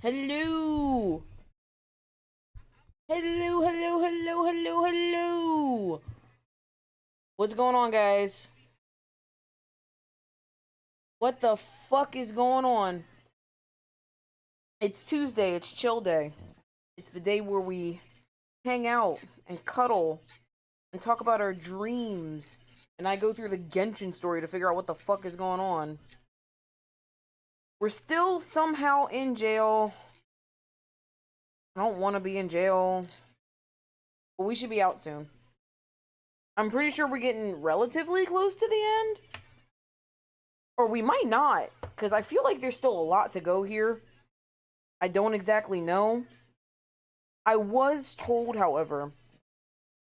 Hello! Hello, hello, hello, hello, hello! What's going on, guys? What the fuck is going on? It's Tuesday, it's chill day. It's the day where we hang out and cuddle and talk about our dreams. And I go through the Genshin story to figure out what the fuck is going on. We're still somehow in jail. I don't want to be in jail. But we should be out soon. I'm pretty sure we're getting relatively close to the end. Or we might not, because I feel like there's still a lot to go here. I don't exactly know. I was told, however,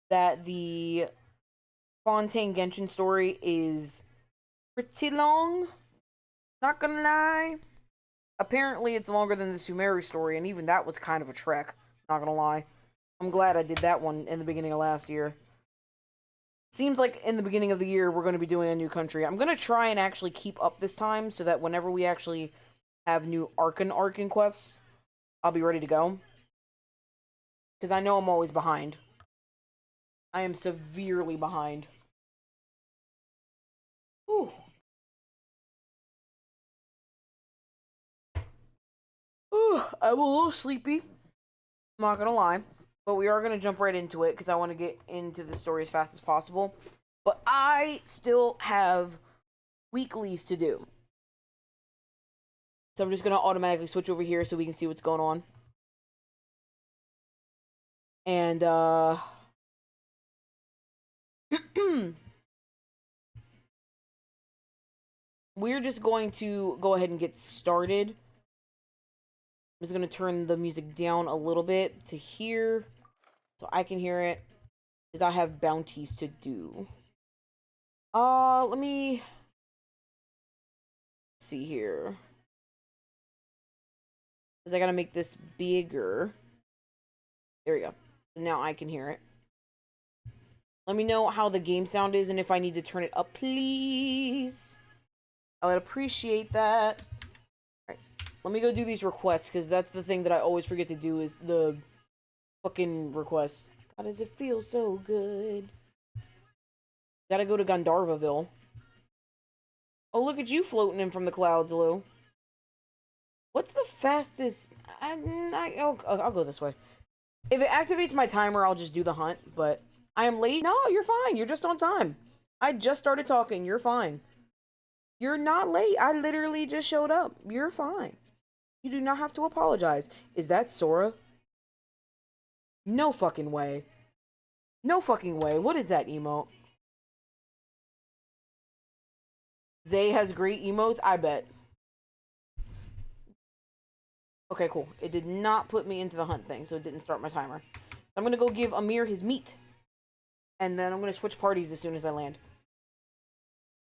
that the Fontaine Genshin story is pretty long. Not gonna lie. Apparently, it's longer than the Sumeru story, and even that was kind of a trek. Not gonna lie. I'm glad I did that one in the beginning of last year. Seems like in the beginning of the year, we're going to be doing a new country. I'm going to try and actually keep up this time so that whenever we actually have new Arkan quests, I'll be ready to go. Because I know I'm always behind. I am severely behind. Whew. I'm a little sleepy. I'm not going to lie. But we are going to jump right into it because I want to get into the story as fast as possible. But I still have weeklies to do. So I'm just going to automatically switch over here so we can see what's going on. And, we're just going to go ahead and get started. I'm just going to turn the music down a little bit to here so I can hear it, because I have bounties to do. Let me see here. Because I gotta make this bigger. There we go. Now I can hear it. Let me know how the game sound is and if I need to turn it up, please. I would appreciate that. Alright, let me go do these requests, because that's the thing that I always forget to do, is the fucking requests. God, does it feel so good? Gotta go to Gandharvaville. Oh, look at you floating in from the clouds, Lou. What's the fastest? I'll go this way. If it activates my timer, I'll just do the hunt, but I am late. No, you're fine. You're just on time. I just started talking. You're fine. You're not late. I literally just showed up. You're fine. You do not have to apologize. Is that Sora? No fucking way. No fucking way. What is that emote? Zay has great emotes? I bet. Okay, cool. It did not put me into the hunt thing, so it didn't start my timer. I'm gonna go give Amir his meat. And then I'm gonna switch parties as soon as I land.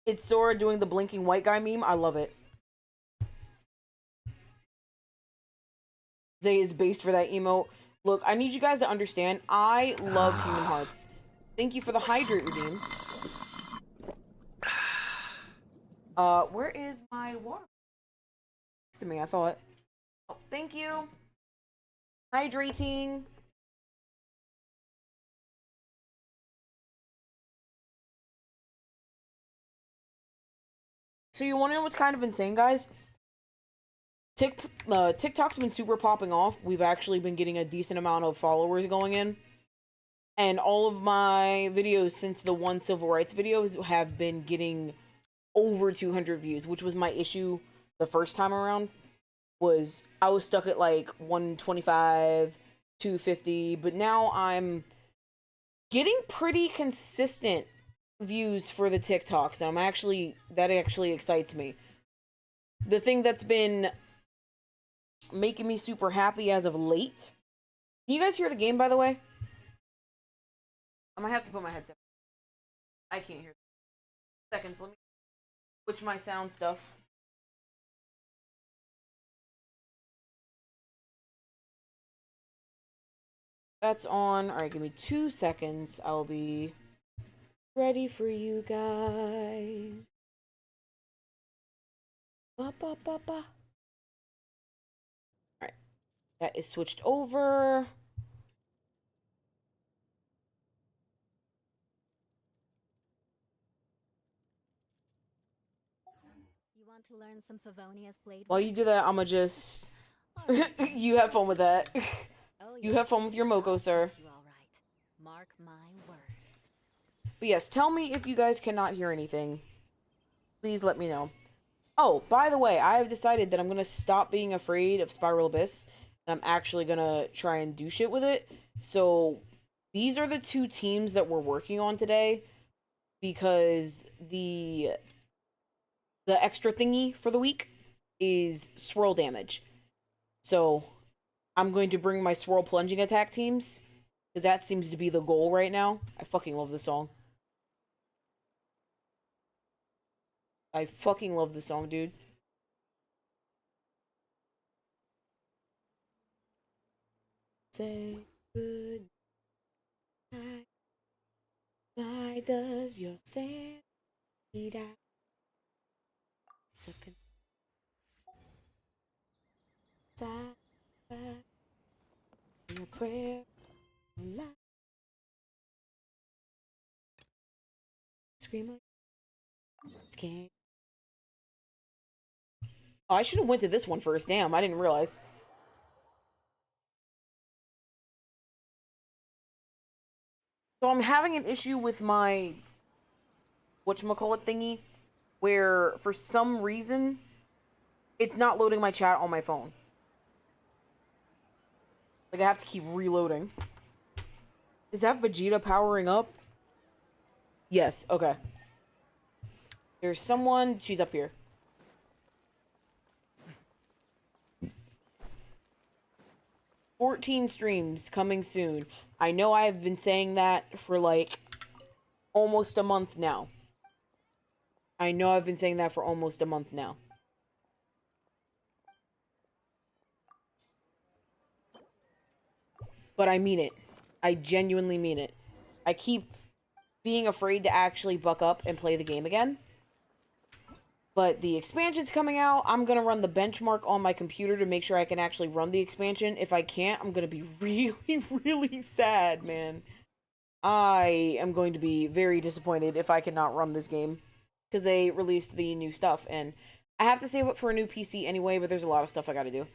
It's Sora doing the blinking white guy meme. I love it. Zay is based for that emote. Look, I need you guys to understand, I love Kingdom Hearts. Thank you for the hydrate redeem. Where is my water? Next to me, I thought. Oh, thank you. Hydrating. So you want to know what's kind of insane, guys? TikTok's been super popping off. We've actually been getting a decent amount of followers going in. And all of my videos since the one civil rights videos have been getting over 200 views, which was my issue the first time around. I was stuck at like 125, 250, but now I'm getting pretty consistent views for the TikToks, and that actually excites me. The thing that's been making me super happy as of late. Can you guys hear the game, by the way? I might have to put my headset. I can't hear. Seconds, let me switch my sound stuff. That's on. Alright, give me 2 seconds. I'll be ready for you guys. Ba ba ba ba. Alright. That is switched over. You want to learn some Favonia's blade? While you do that, I'ma just... You have fun with that. Oh, You have fun with your Moko, sir. You all right. Mark my words. But yes, tell me if you guys cannot hear anything. Please let me know. Oh, by the way, I have decided that I'm gonna stop being afraid of Spiral Abyss. And I'm actually gonna try and do shit with it. So, these are the two teams that we're working on today. Because the extra thingy for the week is swirl damage. So, I'm going to bring my swirl plunging attack teams. Because that seems to be the goal right now. I fucking love this song. I fucking love this song, dude. Say good night. Why does your sanity die? Stuck inside your prayer life. Scream like scared. Oh, I should have went to this one first. Damn, I didn't realize. So I'm having an issue with my whatchamacallit thingy, where for some reason it's not loading my chat on my phone. Like I have to keep reloading. Is that Vegeta powering up? Yes, okay. There's someone, she's up here. $14 streams coming soon. I know I have been saying that for like almost a month now. I know I've been saying that for almost a month now. But I mean it. I genuinely mean it. I keep being afraid to actually buck up and play the game again. But the expansion's coming out. I'm going to run the benchmark on my computer to make sure I can actually run the expansion. If I can't, I'm going to be really, really sad, man. I am going to be very disappointed if I cannot run this game. Because they released the new stuff. And I have to save up for a new PC anyway, but there's a lot of stuff I got to do.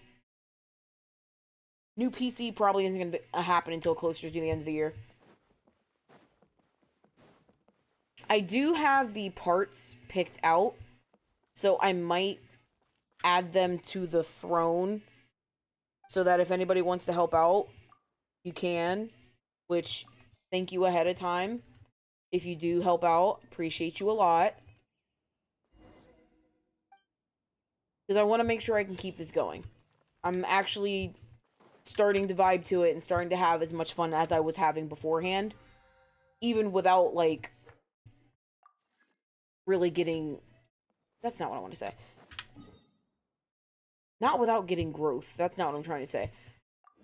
New PC probably isn't going to happen until closer to the end of the year. I do have the parts picked out, so I might add them to the throne so that if anybody wants to help out, you can, which thank you ahead of time. If you do help out, appreciate you a lot. Because I want to make sure I can keep this going. I'm actually starting to vibe to it and starting to have as much fun as I was having beforehand. Even without, like, really getting... That's not what I want to say. Not without getting growth. That's not what I'm trying to say.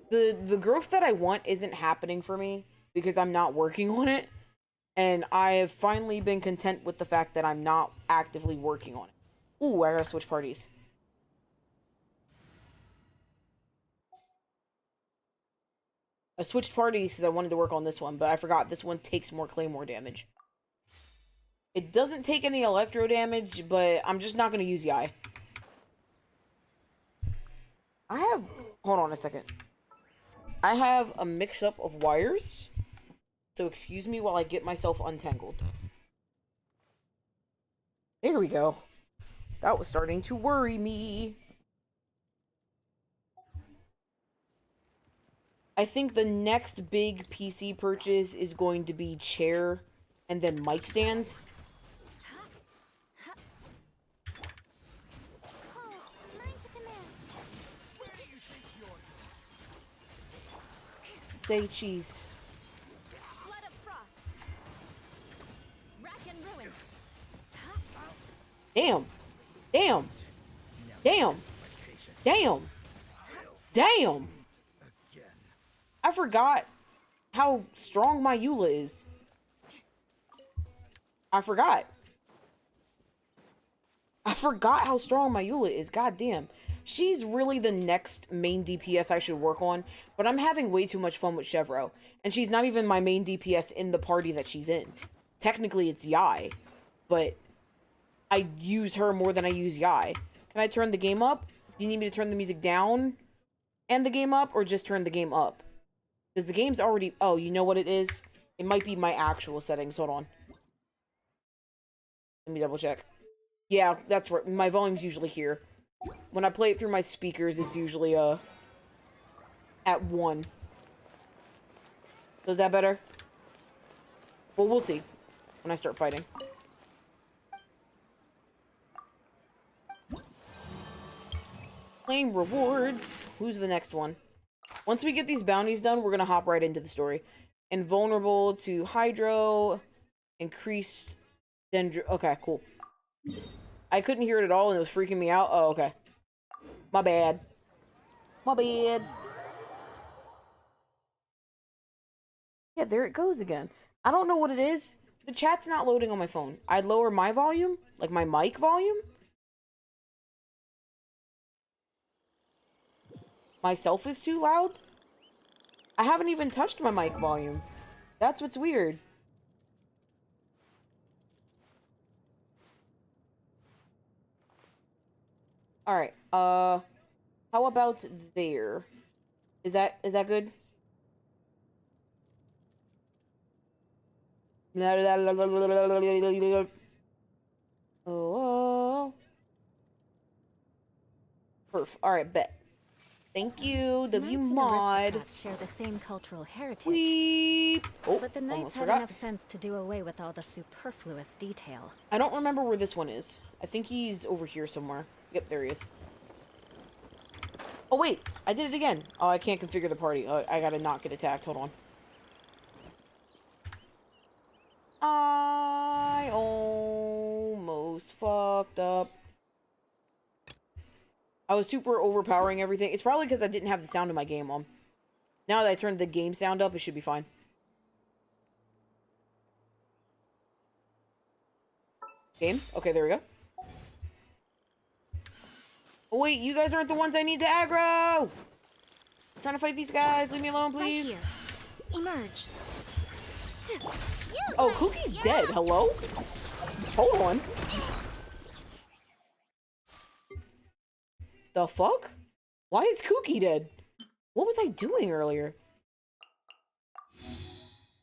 The growth that I want isn't happening for me because I'm not working on it. And I have finally been content with the fact that I'm not actively working on it. Ooh, I gotta switch parties. I switched parties because I wanted to work on this one, but I forgot this one takes more claymore damage. It doesn't take any electro damage, but I'm just not going to use Yai. I have... Hold on a second. I have a mix-up of wires. So excuse me while I get myself untangled. There we go. That was starting to worry me. I think the next big PC purchase is going to be chair and then mic stands. Say cheese. Damn. Damn. Damn. Damn. Damn. I forgot how strong my Eula is. I forgot how strong my Eula is. God damn. She's really the next main DPS I should work on, but I'm having way too much fun with Chevro, and she's not even my main DPS in the party that she's in. Technically, it's Yai, but I use her more than I use Yai. Can I turn the game up? Do you need me to turn the music down and the game up, or just turn the game up? Because the game's already... Oh, you know what it is? It might be my actual settings. Hold on. Let me double check. Yeah, that's where... My volume's usually here. When I play it through my speakers, it's usually, at 1. So is that better? Well, we'll see. When I start fighting. Claim rewards. Who's the next one? Once we get these bounties done, we're gonna hop right into the story. Invulnerable to Hydro. Increased Dendro... Okay, cool. I couldn't hear it at all and it was freaking me out. Oh, okay. My bad. My bad. Yeah, there it goes again. I don't know what it is. The chat's not loading on my phone. I'd lower my volume, like my mic volume. Myself is too loud. I haven't even touched my mic volume. That's what's weird. Alright, how about there? Is that good? Oh. Perf. Alright, bet. Thank you, W Knights and mod. aristocrats share the same cultural heritage. Weep. Oh, But the almost knights had forgot. enough sense to do away with all the superfluous detail. I don't remember where this one is. I think he's over here somewhere. Yep, there he is. Oh, wait. I did it again. Oh, I can't configure the party. I gotta not get attacked. Hold on. I almost fucked up. I was super overpowering everything. It's probably because I didn't have the sound of my game on. Now that I turned the game sound up, it should be fine. Game? Okay, there we go. Oh, wait, you guys aren't the ones I need to aggro! I'm trying to fight these guys. Leave me alone, please. Right here. Emerge. Oh, Cookie's dead. Hello? Hold on. The fuck? Why is Kookie dead? What was I doing earlier?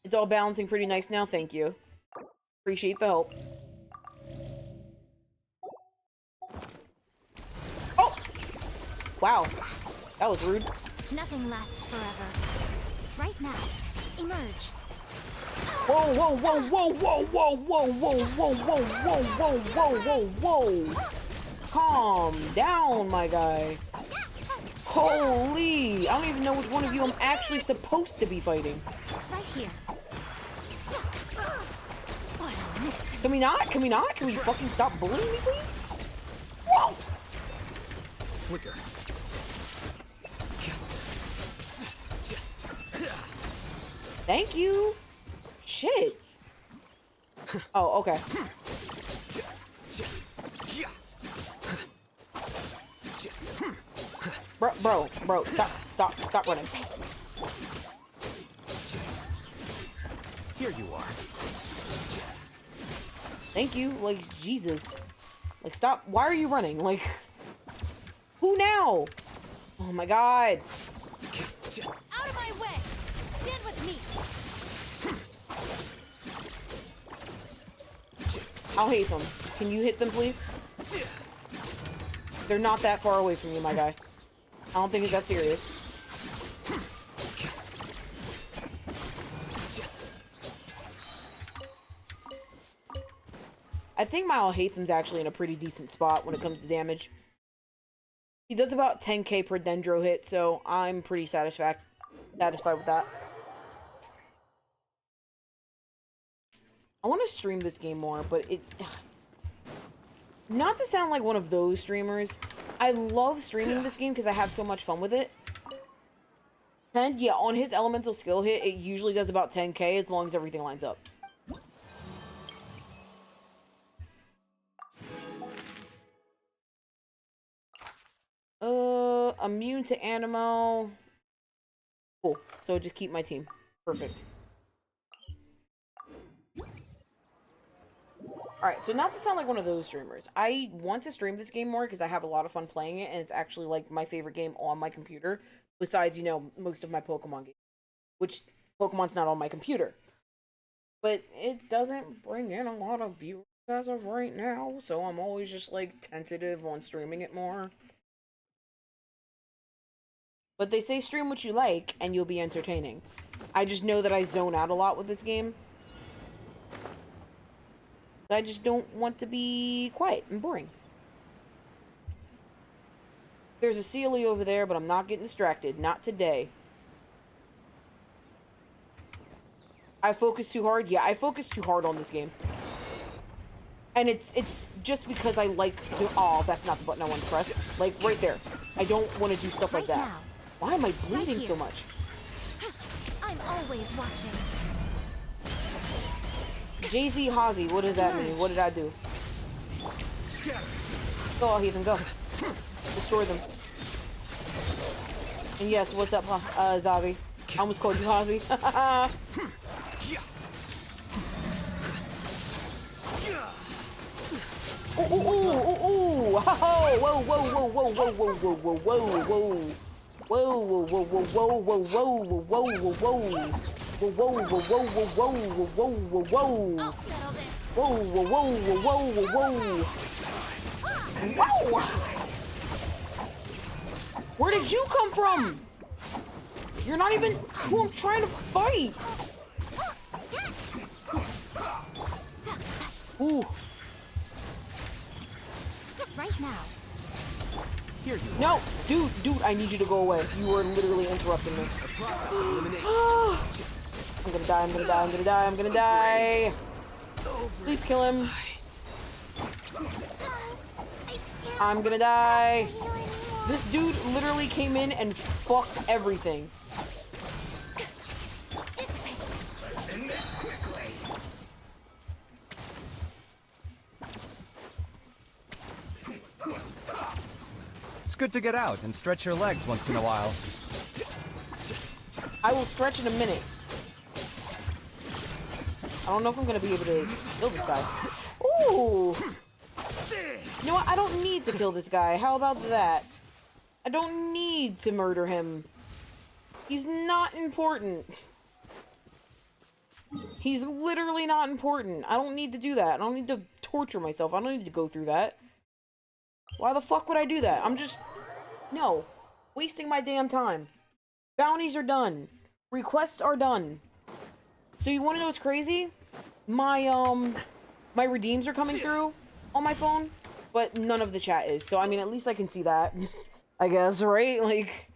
It's all balancing pretty nice now, thank you. Appreciate the help. Oh! Wow. That was rude. Nothing lasts forever. Right now. Emerge. Whoa, whoa, whoa, whoa, whoa, whoa, whoa, whoa, whoa, whoa, whoa, whoa, whoa, whoa. Calm down, my guy. Holy! I don't even know which one of you I'm actually supposed to be fighting. Right here. What a miss. Can we not? Can we not? Can we fucking stop bullying me, please? Whoa! Flicker. Thank you. Shit. Oh, okay. Bro, stop running. Here you are. Thank you. Like, Jesus. Like, stop. Why are you running? Like, who now? Oh my god. Out of my way! Stand with me! I'll hate them. Can you hit them, please? They're not that far away from you, my guy. I don't think it's that serious. I think my Alhatham's actually in a pretty decent spot when it comes to damage. He does about 10k per Dendro hit, so I'm pretty satisfied with that. I want to stream this game more, but it... Not to sound like one of those streamers, I love streaming this game because I have so much fun with it. And yeah, on his elemental skill hit, it usually does about 10k as long as everything lines up. immune to Animo. Cool. So just keep my team. Perfect. Alright, so not to sound like one of those streamers, I want to stream this game more because I have a lot of fun playing it, and it's actually, like, my favorite game on my computer, besides, you know, most of my Pokemon games, which Pokemon's not on my computer. But it doesn't bring in a lot of viewers as of right now, so I'm always just, like, tentative on streaming it more. But they say stream what you like, and you'll be entertaining. I just know that I zone out a lot with this game. I just don't want to be quiet and boring. There's a Sealy over there, but I'm not getting distracted. Not today. I focus too hard? Yeah, I focus too hard on this game. And it's just because I like the... Oh, that's not the button I want to press. Like, right there. I don't want to do stuff like that. Now. Why am I bleeding so much? I'm always watching. Jay-Z Hazy, what does that mean? What did I do? Go, Heathen, go. Destroy them. And yes, what's up, Zabi? I almost called you Hazy. Ooh, ooh, ooh, ooh, ooh. Whoa, whoa, whoa, whoa, whoa, whoa, whoa, whoa, whoa, whoa. Whoa, whoa, whoa, whoa, whoa, whoa, whoa, whoa, whoa, whoa. Whoa, whoa, whoa, whoa, whoa, whoa, whoa, whoa, whoa. I'll settle this. Whoa, whoa, whoa, whoa, whoa, whoa, whoa. Whoa! Where did you come from? You're not even who I'm trying to fight. Ooh. Right now. Here you are. No, dude, I need you to go away. You were literally interrupting me. I'm gonna die, I'm gonna die, I'm gonna die, I'm gonna die. Please kill him. I'm gonna die. This dude literally came in and fucked everything. It's good to get out and stretch your legs once in a while. I will stretch in a minute. I don't know if I'm gonna be able to kill this guy. Ooh! You know what? I don't need to kill this guy. How about that? I don't need to murder him. He's not important. He's literally not important. I don't need to do that. I don't need to torture myself. I don't need to go through that. Why the fuck would I do that? I'm just... No. Wasting my damn time. Bounties are done. Requests are done. So you want to know what's crazy? My redeems are coming through on my phone, but none of the chat is. So, I mean, at least I can see that. I guess, right? Like...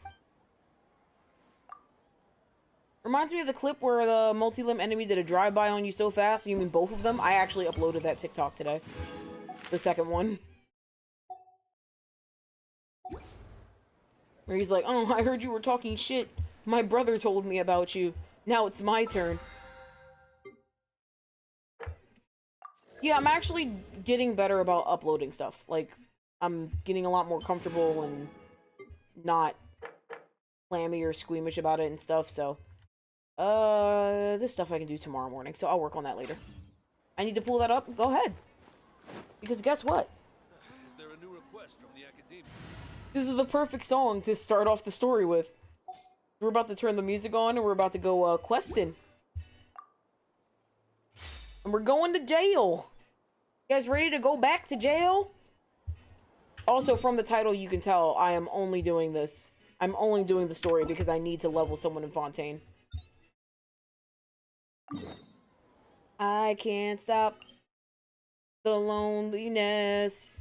Reminds me of the clip where the multi-limb enemy did a drive-by on you so fast. You mean both of them? I actually uploaded that TikTok today. The second one. Where he's like, oh, I heard you were talking shit. My brother told me about you. Now it's my turn. Yeah, I'm actually getting better about uploading stuff. Like, I'm getting a lot more comfortable and not clammy or squeamish about it and stuff, so... this stuff I can do tomorrow morning, so I'll work on that later. I need to pull that up? Go ahead. Because guess what? Is there a new request from the Academy? This is the perfect song to start off the story with. We're about to turn the music on and we're about to go, questing. And we're going to jail. You guys ready to go back to jail? Also, from the title, you can tell I am only doing this. I'm only doing the story because I need to level someone in Fontaine. I can't stop the loneliness.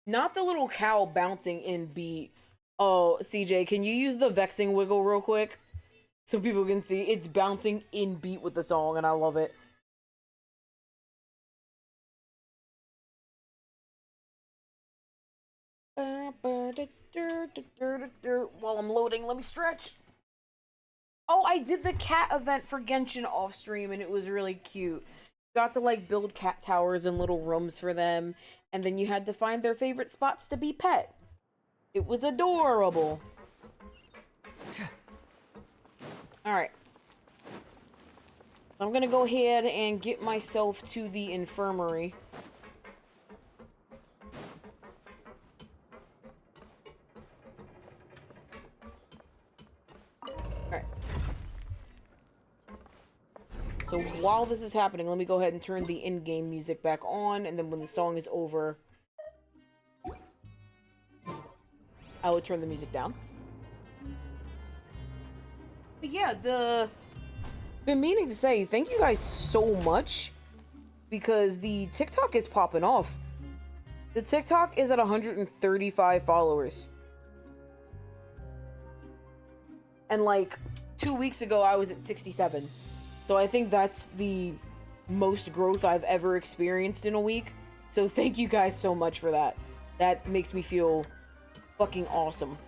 Not the little cow bouncing in beat. Oh, CJ, can you use the vexing wiggle real quick? So people can see it's bouncing in beat with the song, and I love it. While I'm loading, let me stretch. Oh, I did the cat event for Genshin off stream and it was really cute. Got to like build cat towers and little rooms for them, and then you had to find their favorite spots to be pet. It was adorable. Alright. I'm gonna go ahead and get myself to the infirmary. Alright. So while this is happening, let me go ahead and turn the in-game music back on, and then when the song is over, I will turn the music down. But yeah, been meaning to say thank you guys so much, because the TikTok is popping off. The TikTok is at 135 followers. And like 2 weeks ago, I was at 67. So I think that's the most growth I've ever experienced in a week. So thank you guys so much for that. That makes me feel fucking awesome.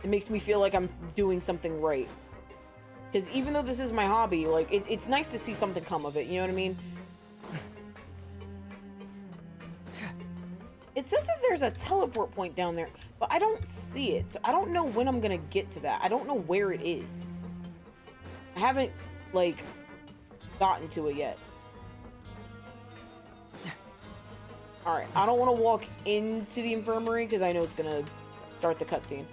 It makes me feel like I'm doing something right. Because even though this is my hobby, like, it's nice to see something come of it, you know what I mean? It says that there's a teleport point down there, but I don't see it, so I don't know when I'm gonna get to that. I don't know where it is. I haven't, like, gotten to it yet. Alright, I don't want to walk into the infirmary, because I know it's gonna start the cutscene.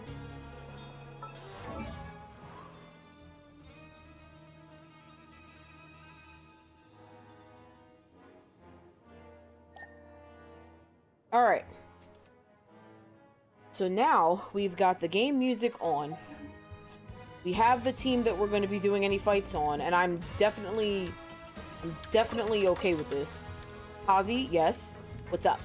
Alright. So now, we've got the game music on. We have the team that we're going to be doing any fights on, and I'm definitely okay with this. Ozzy, yes. What's up?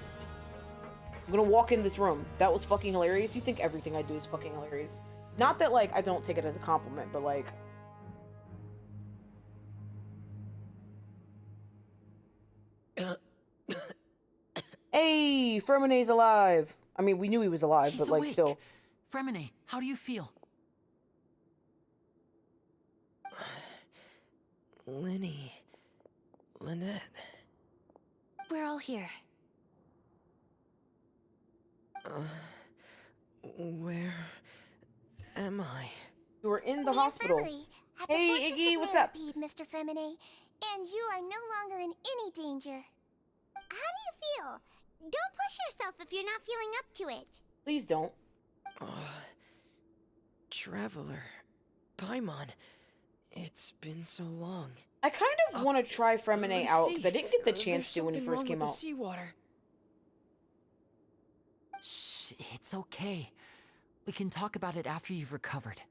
I'm gonna walk in this room. That was fucking hilarious. You think everything I do is fucking hilarious. Not that, like, I don't take it as a compliment, but, like... Hey, Fermine's alive. I mean, we knew he was alive, but, like, still. Fremine, how do you feel? Lenny. Lynette. We're all here. Where am I? You were in the hospital. At the Hey, Fortress Iggy, of what's up? Millipede, Mr. Fremine, and you are no longer in any danger. How do you feel? Don't push yourself if you're not feeling up to it. Please don't. Traveler. Paimon. It's been so long. I kind of want to try Fremine out, because I didn't get the chance to when he There's first something came wrong out. with the seawater. Shh, it's okay. We can talk about it after you've recovered.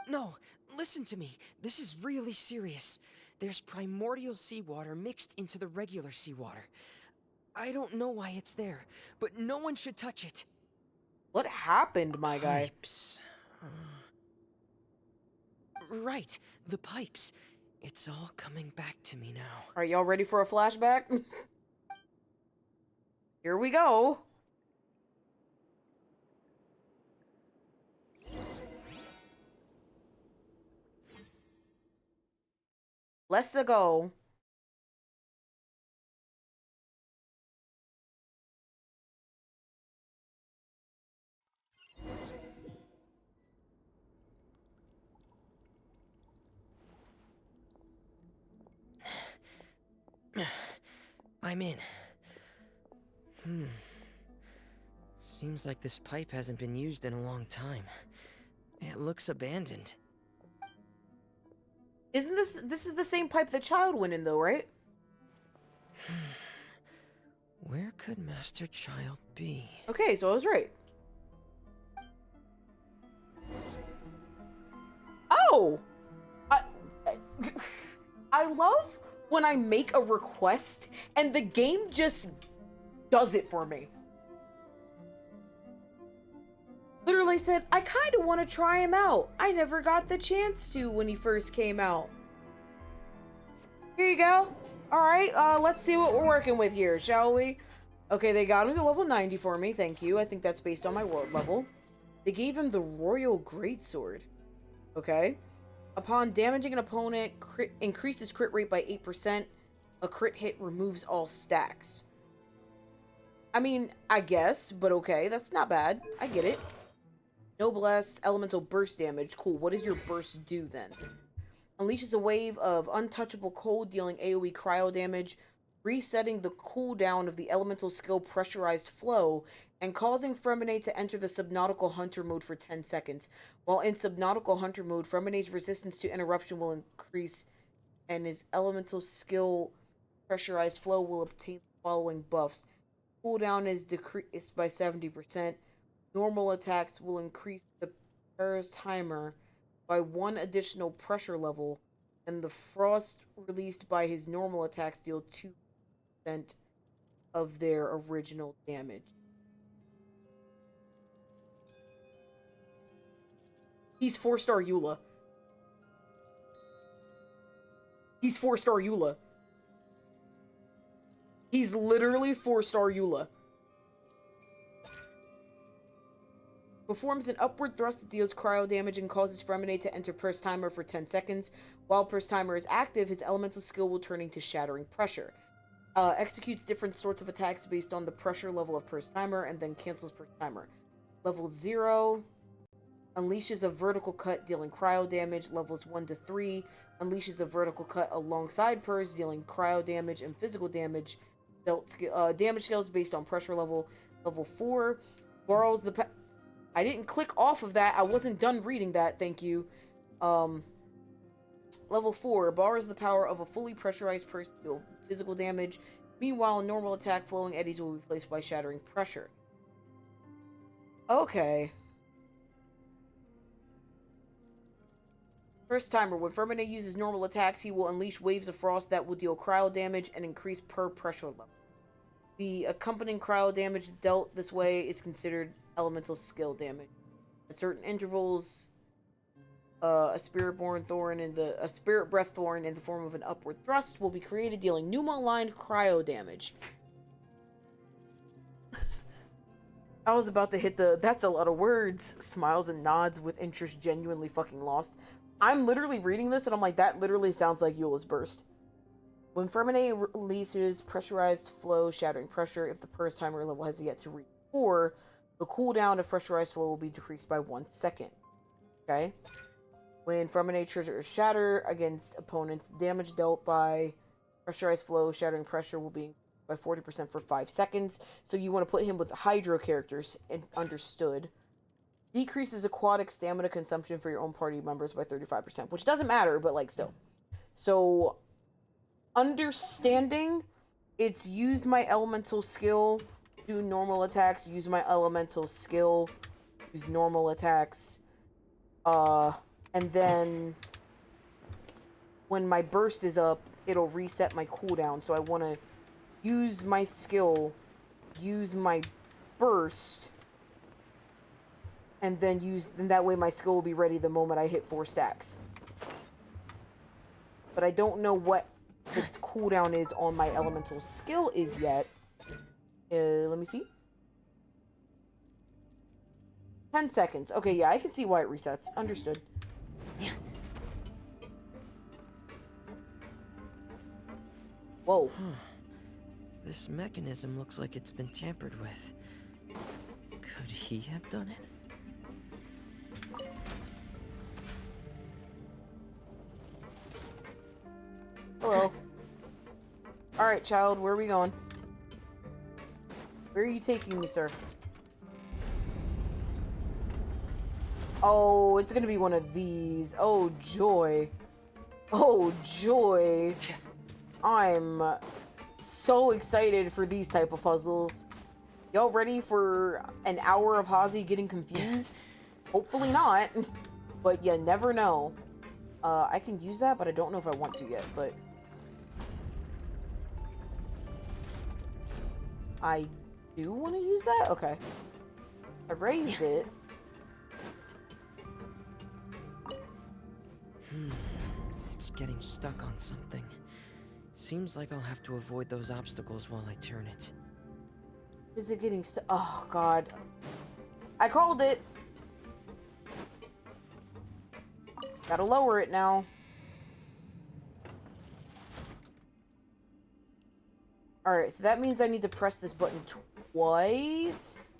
No, listen to me. This is really serious. There's primordial seawater mixed into the regular seawater. I don't know why it's there, but no one should touch it. What happened, my guy? Pipes. Right, the pipes. It's all coming back to me now. Are y'all ready for a flashback? Here we go. Let's go. I'm in. Seems like this pipe hasn't been used in a long time. It looks abandoned. Isn't this is the same pipe the child went in though, right? Where could Master Child be? Okay, so I was right. Oh! I love when I make a request and the game just does it for me. Literally said, I kind of want to try him out. I never got the chance to when he first came out. Here you go. Alright, let's see what we're working with here, shall we? Okay, they got him to level 90 for me, thank you. I think that's based on my world level. They gave him the Royal Greatsword. Okay. Upon damaging an opponent, increases crit rate by 8%. A crit hit removes all stacks. I mean, I guess, but okay. That's not bad. I get it. Noblesse, elemental burst damage. Cool. What does your burst do then? Unleashes a wave of untouchable cold, dealing AoE cryo damage, resetting the cooldown of the elemental skill pressurized flow, and causing Fremenade to enter the Subnautical Hunter mode for 10 seconds. While in Subnautical Hunter mode, Fremenade's resistance to interruption will increase, and his elemental skill pressurized flow will obtain the following buffs. Cooldown is decreased by 70%. Normal attacks will increase the Para's timer by 1 additional pressure level, and the frost released by his normal attacks deal 2% of their original damage. He's 4-star Eula. He's 4-star Eula. He's literally 4-star Eula. Performs an upward thrust that deals cryo damage and causes Fremenade to enter Purse Timer for 10 seconds. While Purse Timer is active, his elemental skill will turn into Shattering Pressure. Executes different sorts of attacks based on the pressure level of Purse Timer and then cancels Purse Timer. Level 0, unleashes a vertical cut dealing cryo damage. Levels 1 to 3, unleashes a vertical cut alongside Purse dealing cryo damage and physical damage. Damage scales based on pressure level. Level 4, borrows the... I didn't click off of that. I wasn't done reading that. Thank you. Level 4, borrows the power of a fully pressurized Purse to deal physical damage. Meanwhile, normal attack flowing eddies will be replaced by Shattering Pressure. Okay. First timer. When Fremenade uses normal attacks, he will unleash waves of frost that will deal cryo damage and increase per pressure level. The accompanying cryo damage dealt this way is considered elemental skill damage. At certain intervals, a spirit breath thorn in the form of an upward thrust will be created, dealing pneumo-aligned cryo damage. I was about to hit the "that's a lot of words" smiles and nods with interest, genuinely fucking lost. I'm literally reading this and I'm like, that literally sounds like Eula's burst. When Fremenade releases pressurized flow, shattering pressure, if the Purse Timer level has yet to reach 4, the cooldown of pressurized flow will be decreased by 1 second. Okay? When Fremenade triggers shatter against opponents, damage dealt by pressurized flow, shattering pressure will be by 40% for 5 seconds. So you want to put him with Hydro characters, and understood. Decreases aquatic stamina consumption for your own party members by 35%, which doesn't matter, but like still. So, understanding, it's use my elemental skill, do normal attacks, use my elemental skill, use normal attacks, and then when my burst is up, it'll reset my cooldown. So I want to use my skill, use my burst, and then that way my skill will be ready the moment I hit 4 stacks. But I don't know what the cooldown is on my elemental skill is yet. Let me see. 10 seconds. Okay, yeah, I can see why it resets. Understood. Whoa. This mechanism looks like it's been tampered with. Could he have done it? Hello. Alright, child, where are we going? Where are you taking me, sir? Oh, it's gonna be one of these. Oh, joy. Oh, joy. I'm so excited for these type of puzzles. Y'all ready for an hour of Hazi getting confused? Hopefully not. But you never know. I can use that, but I don't know if I want to yet, but... I do want to use that? Okay. I raised it. It's getting stuck on something. Seems like I'll have to avoid those obstacles while I turn it. Is it getting stuck? Oh, God. I called it. Gotta lower it now. Alright, so that means I need to press this button twice,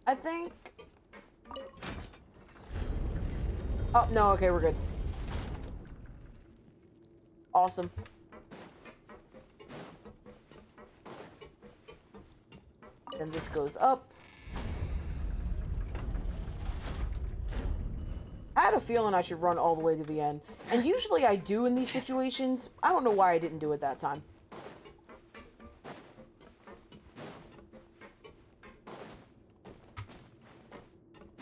I think. Oh, no, okay, we're good. Awesome. Then this goes up. I had a feeling I should run all the way to the end. And usually I do in these situations. I don't know why I didn't do it that time.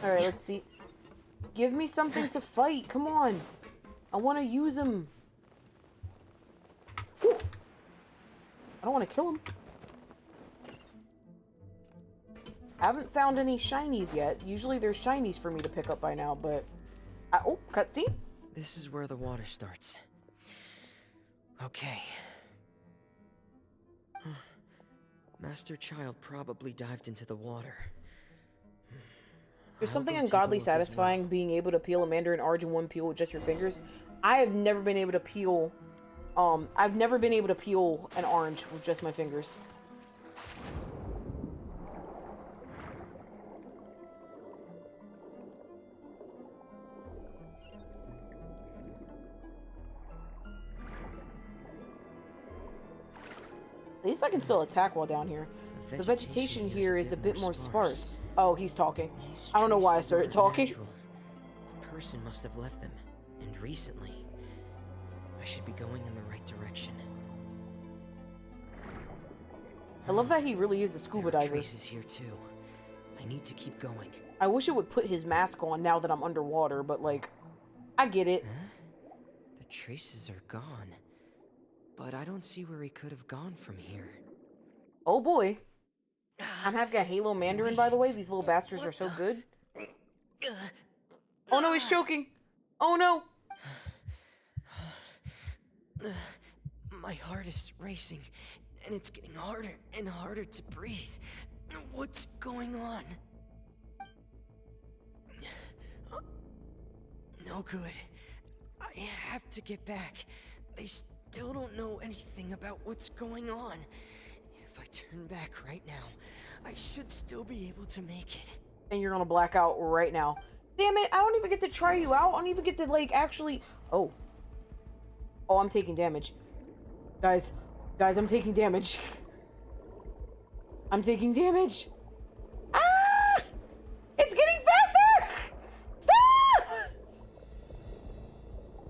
Alright, let's see. Give me something to fight. Come on. I want to use him. Whew. I don't want to kill him. I haven't found any shinies yet. Usually there's shinies for me to pick up by now, but... oh, cutscene? This is where the water starts. Okay. Master Child probably dived into the water. There's something ungodly satisfying being able to peel a mandarin orange in one peel with just your fingers. I have never been able to peel... I've never been able to peel an orange with just my fingers. At least I can still attack while down here. The vegetation here is a bit more sparse. Oh, he's talking. I don't know why I started talking. A person must have left them, and recently. I should be going in the right direction. I love that he really is a scuba There are diver. traces here too. I need to keep going. I wish it would put his mask on now that I'm underwater, but like, I get it. Huh? The traces are gone. But I don't see where he could have gone from here. Oh boy. I'm having a Halo Mandarin, by the way. These little bastards are so good. Oh no, he's choking. Oh no. My heart is racing, and it's getting harder and harder to breathe. What's going on? No good. I have to get back. They still don't know anything about what's going on. If I turn back right now, I should still be able to make it. And you're gonna black out right now. Damn it, I don't even get to try you out. I don't even get to, like, actually... Oh. Oh, I'm taking damage. Guys, I'm taking damage. I'm taking damage. Ah! It's getting faster! Stop!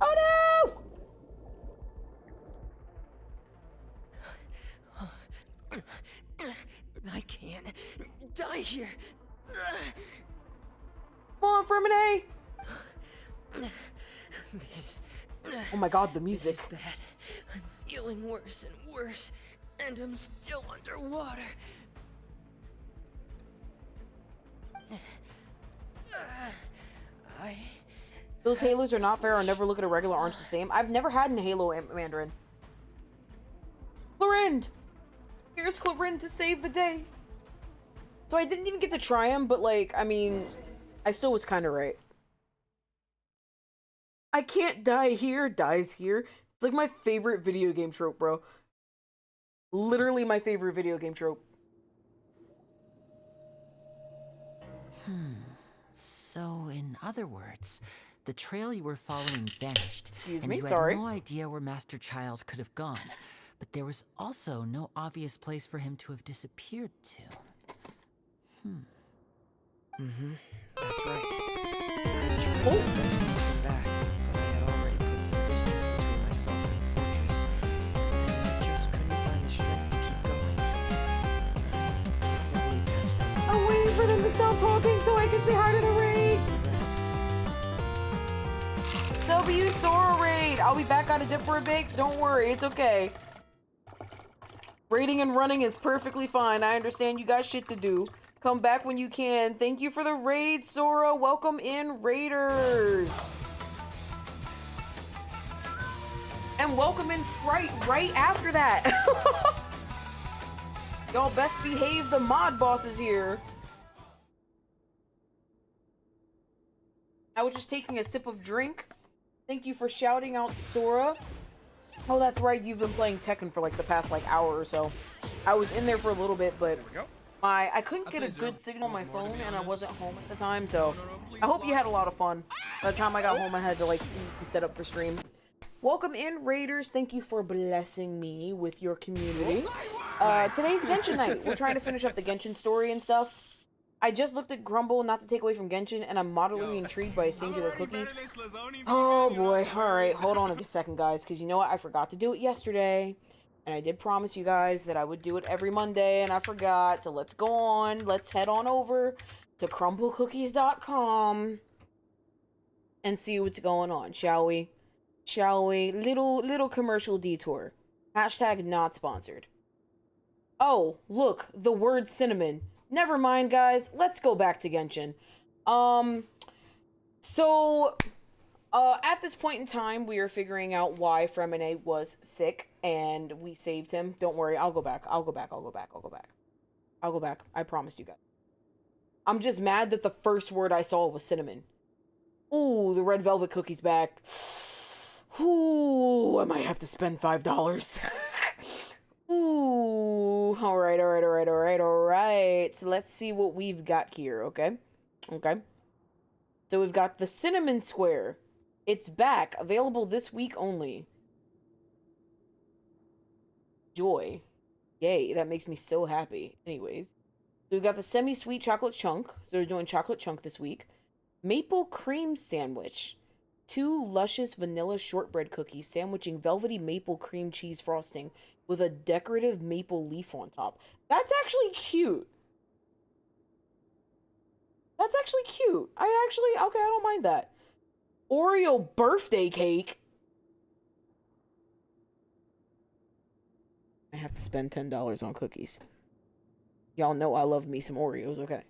Oh no! I can't die here. Come on, Fermine! This, Oh my god, the music. this is bad. I'm feeling worse and worse, and I'm still underwater. Those halos are not fair. I'll never look at a regular orange the same. I've never had a Halo Mandarin. Clorind! Here's Clorind to save the day. So I didn't even get to try him, but like, I mean, I still was kind of right. I can't die here, dies here. It's like my favorite video game trope, bro. Literally my favorite video game trope. So, in other words, the trail you were following vanished. Excuse and me, you sorry. had no idea where Master Child could have gone. But there was also no obvious place for him to have disappeared to. That's right. I tried my best to swim back, but I had already put some distance between myself and the fortress. I just couldn't find the strength to keep going. Probably passed out some I'm waiting for them to stop talking so I can say hi to the raid. rest. W Sora raid. I'll be back on a dip for a bit. Don't worry, it's okay. Raiding and running is perfectly fine. I understand you got shit to do. Come back when you can. Thank you for the raid, Sora. Welcome in, Raiders. And welcome in Fright right after that. Y'all best behave, the mod boss is here. I was just taking a sip of drink. Thank you for shouting out Sora. Oh, that's right. You've been playing Tekken for like the past like hour or so. I was in there for a little bit, but I couldn't get a good signal on my phone, and I wasn't home at the time. So I hope you had a lot of fun. By the time I got home, I had to like eat and set up for stream. Welcome in, Raiders. Thank you for blessing me with your community. Today's Genshin night. We're trying to finish up the Genshin story and stuff. I just looked at Grumble, not to take away from Genshin, and I'm moderately intrigued by a singular cookie. Oh boy, alright, hold on a second, guys, because you know what? I forgot to do it yesterday, and I did promise you guys that I would do it every Monday, and I forgot, so let's go on. Let's head on over to crumblecookies.com and see what's going on, shall we? Shall we? Little commercial detour. Hashtag not sponsored. Oh, look, the word cinnamon. Never mind, guys. Let's go back to Genshin. At this point in time, we are figuring out why Fremine was sick, and we saved him. Don't worry, I'll go back. I'll go back. I promised you guys. I'm just mad that the first word I saw was cinnamon. Ooh, the red velvet cookie's back. Ooh, I might have to spend $5. Ooh, all right. So let's see what we've got here, okay? So we've got the cinnamon square. It's back, available this week only. Joy. Yay, that makes me so happy. Anyways, so we've got the semi-sweet chocolate chunk. So we're doing chocolate chunk this week. Maple cream sandwich. 2 luscious vanilla shortbread cookies sandwiching velvety maple cream cheese frosting with a decorative maple leaf on top. That's actually cute. Okay, I don't mind that. Oreo birthday cake. I have to spend $10 on cookies. Y'all know I love me some Oreos, okay?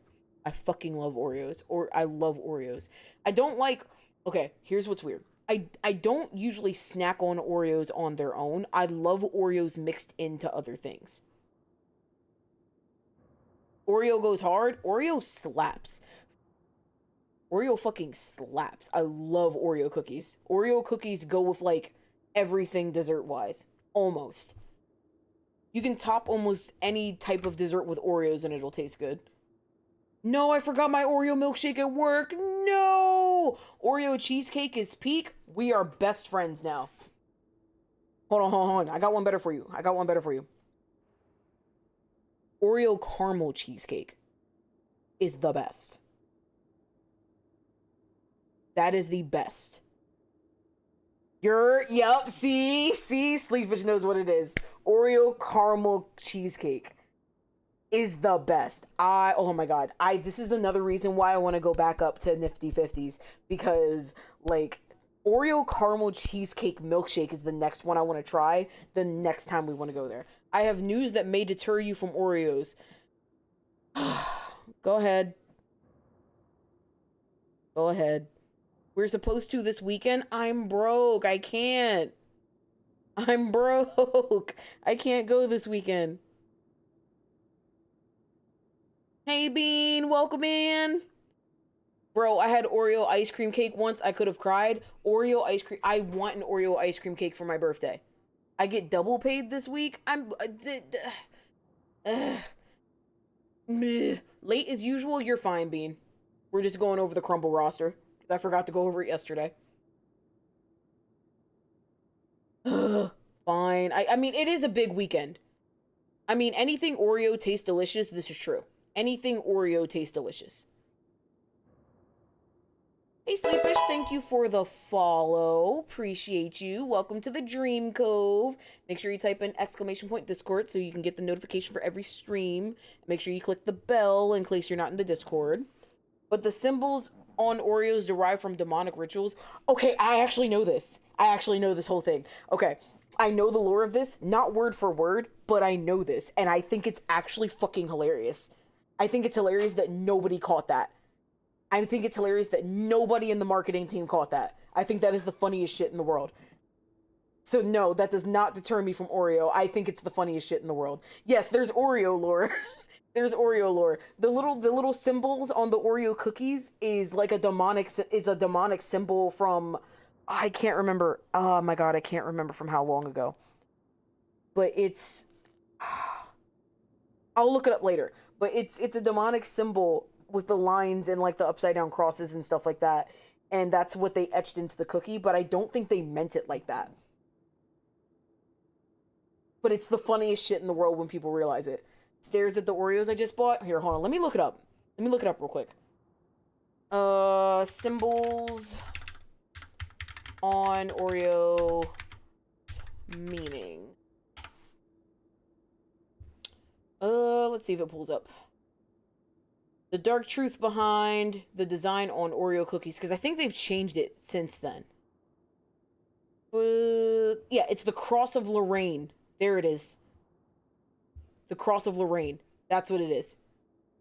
I fucking love Oreos. I love Oreos. I don't like... Okay, here's what's weird. I don't usually snack on Oreos on their own. I love Oreos mixed into other things. Oreo goes hard. Oreo slaps. Oreo fucking slaps. I love Oreo cookies. Oreo cookies go with, like, everything dessert-wise. Almost. You can top almost any type of dessert with Oreos and it'll taste good. No, I forgot my Oreo milkshake at work. No! Oreo cheesecake is peak. We are best friends now. Hold on. I got one better for you. Oreo caramel cheesecake is the best. That is the best. Yep, see, Sleepish knows what it is. Oreo caramel cheesecake is the best. Oh my god. This is another reason why I want to go back up to Nifty 50s, because, like, Oreo caramel cheesecake milkshake is the next one I want to try the next time we want to go there. I have news that may deter you from Oreos. Go ahead. We're supposed to this weekend. I'm broke. I can't. I can't go this weekend. Hey, Bean, welcome in. Bro, I had Oreo ice cream cake once. I could have cried. Oreo ice cream. I want an Oreo ice cream cake for my birthday. I get double paid this week. Late as usual. You're fine, Bean. We're just going over the Crumble roster. I forgot to go over it yesterday. Fine. I mean, it is a big weekend. I mean, anything Oreo tastes delicious. This is true. Anything Oreo tastes delicious. Hey, Sleepish, thank you for the follow. Appreciate you. Welcome to the Dream Cove. Make sure you type in !Discord so you can get the notification for every stream. Make sure you click the bell in case you're not in the Discord. But the symbols on Oreos derive from demonic rituals. Okay, I actually know this. I actually know this whole thing. Okay, I know the lore of this, not word for word, but I know this, and I think it's actually fucking hilarious. I think it's hilarious that nobody caught that. I think it's hilarious that nobody in the marketing team caught that. I think that is the funniest shit in the world. So no, that does not deter me from Oreo. I think it's the funniest shit in the world. Yes, there's Oreo lore. There's Oreo lore. The little symbols on the Oreo cookies is like a demonic symbol from I can't remember. Oh my god, I can't remember from how long ago. But it's... I'll look it up later. But it's a demonic symbol with the lines and like the upside down crosses and stuff like that. And that's what they etched into the cookie, but I don't think they meant it like that. But it's the funniest shit in the world when people realize it. Stares at the Oreos I just bought. Here, hold on. Let me look it up. Let me look it up real quick. Symbols on Oreo meaning. Let's see if it pulls up. The dark truth behind the design on Oreo cookies, because I think they've changed it since then. Yeah, it's the Cross of Lorraine. There it is. The Cross of Lorraine. That's what it is.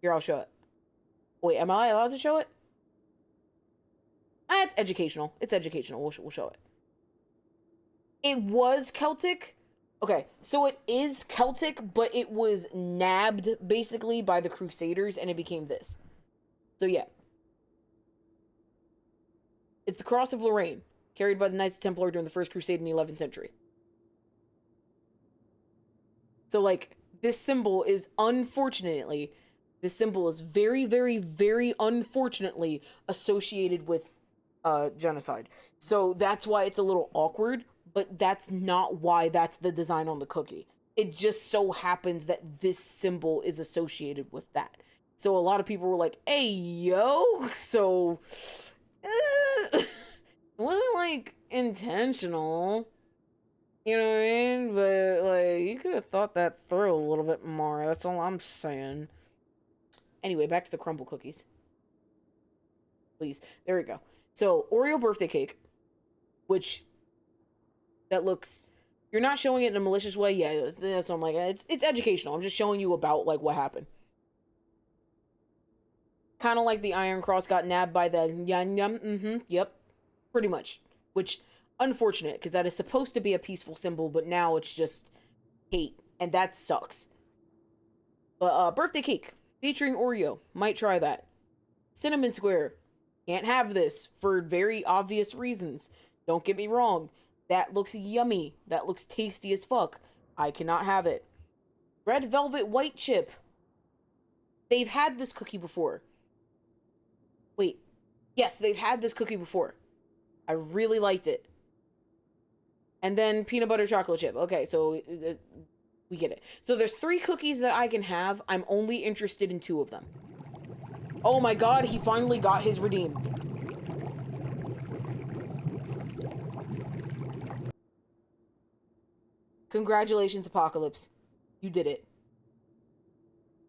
Here, I'll show it. Wait, am I allowed to show it? It's educational. It's educational. We'll show it. It was Celtic. Okay, so it is Celtic, but it was nabbed, basically, by the Crusaders, and it became this. So, yeah. It's the Cross of Lorraine, carried by the Knights Templar during the First Crusade in the 11th century. So, like, this symbol is, unfortunately, this symbol is very, very, very unfortunately associated with genocide. So, that's why it's a little awkward. But that's not why that's the design on the cookie. It just so happens that this symbol is associated with that. So a lot of people were like, hey, yo, so it wasn't like intentional. You know what I mean? But like, you could have thought that through a little bit more. That's all I'm saying. Anyway, back to the crumble cookies. Please. There we go. So Oreo birthday cake, which... that looks, you're not showing it in a malicious way. Yeah, that's what I'm like. It's educational. I'm just showing you about like what happened. Kind of like the Iron Cross got nabbed by the yep, pretty much. Which unfortunate because that is supposed to be a peaceful symbol, but now it's just hate, and that sucks. But birthday cake featuring Oreo, might try that. Cinnamon square, can't have this for very obvious reasons. Don't get me wrong. That looks yummy. That looks tasty as fuck. I cannot have it. Red velvet white chip. They've had this cookie before. Wait. Yes, they've had this cookie before. I really liked it. And then peanut butter chocolate chip. Okay, so we get it. So there's 3 cookies that I can have. I'm only interested in 2 of them. Oh my god, he finally got his redeem. Congratulations, Apocalypse. You did it.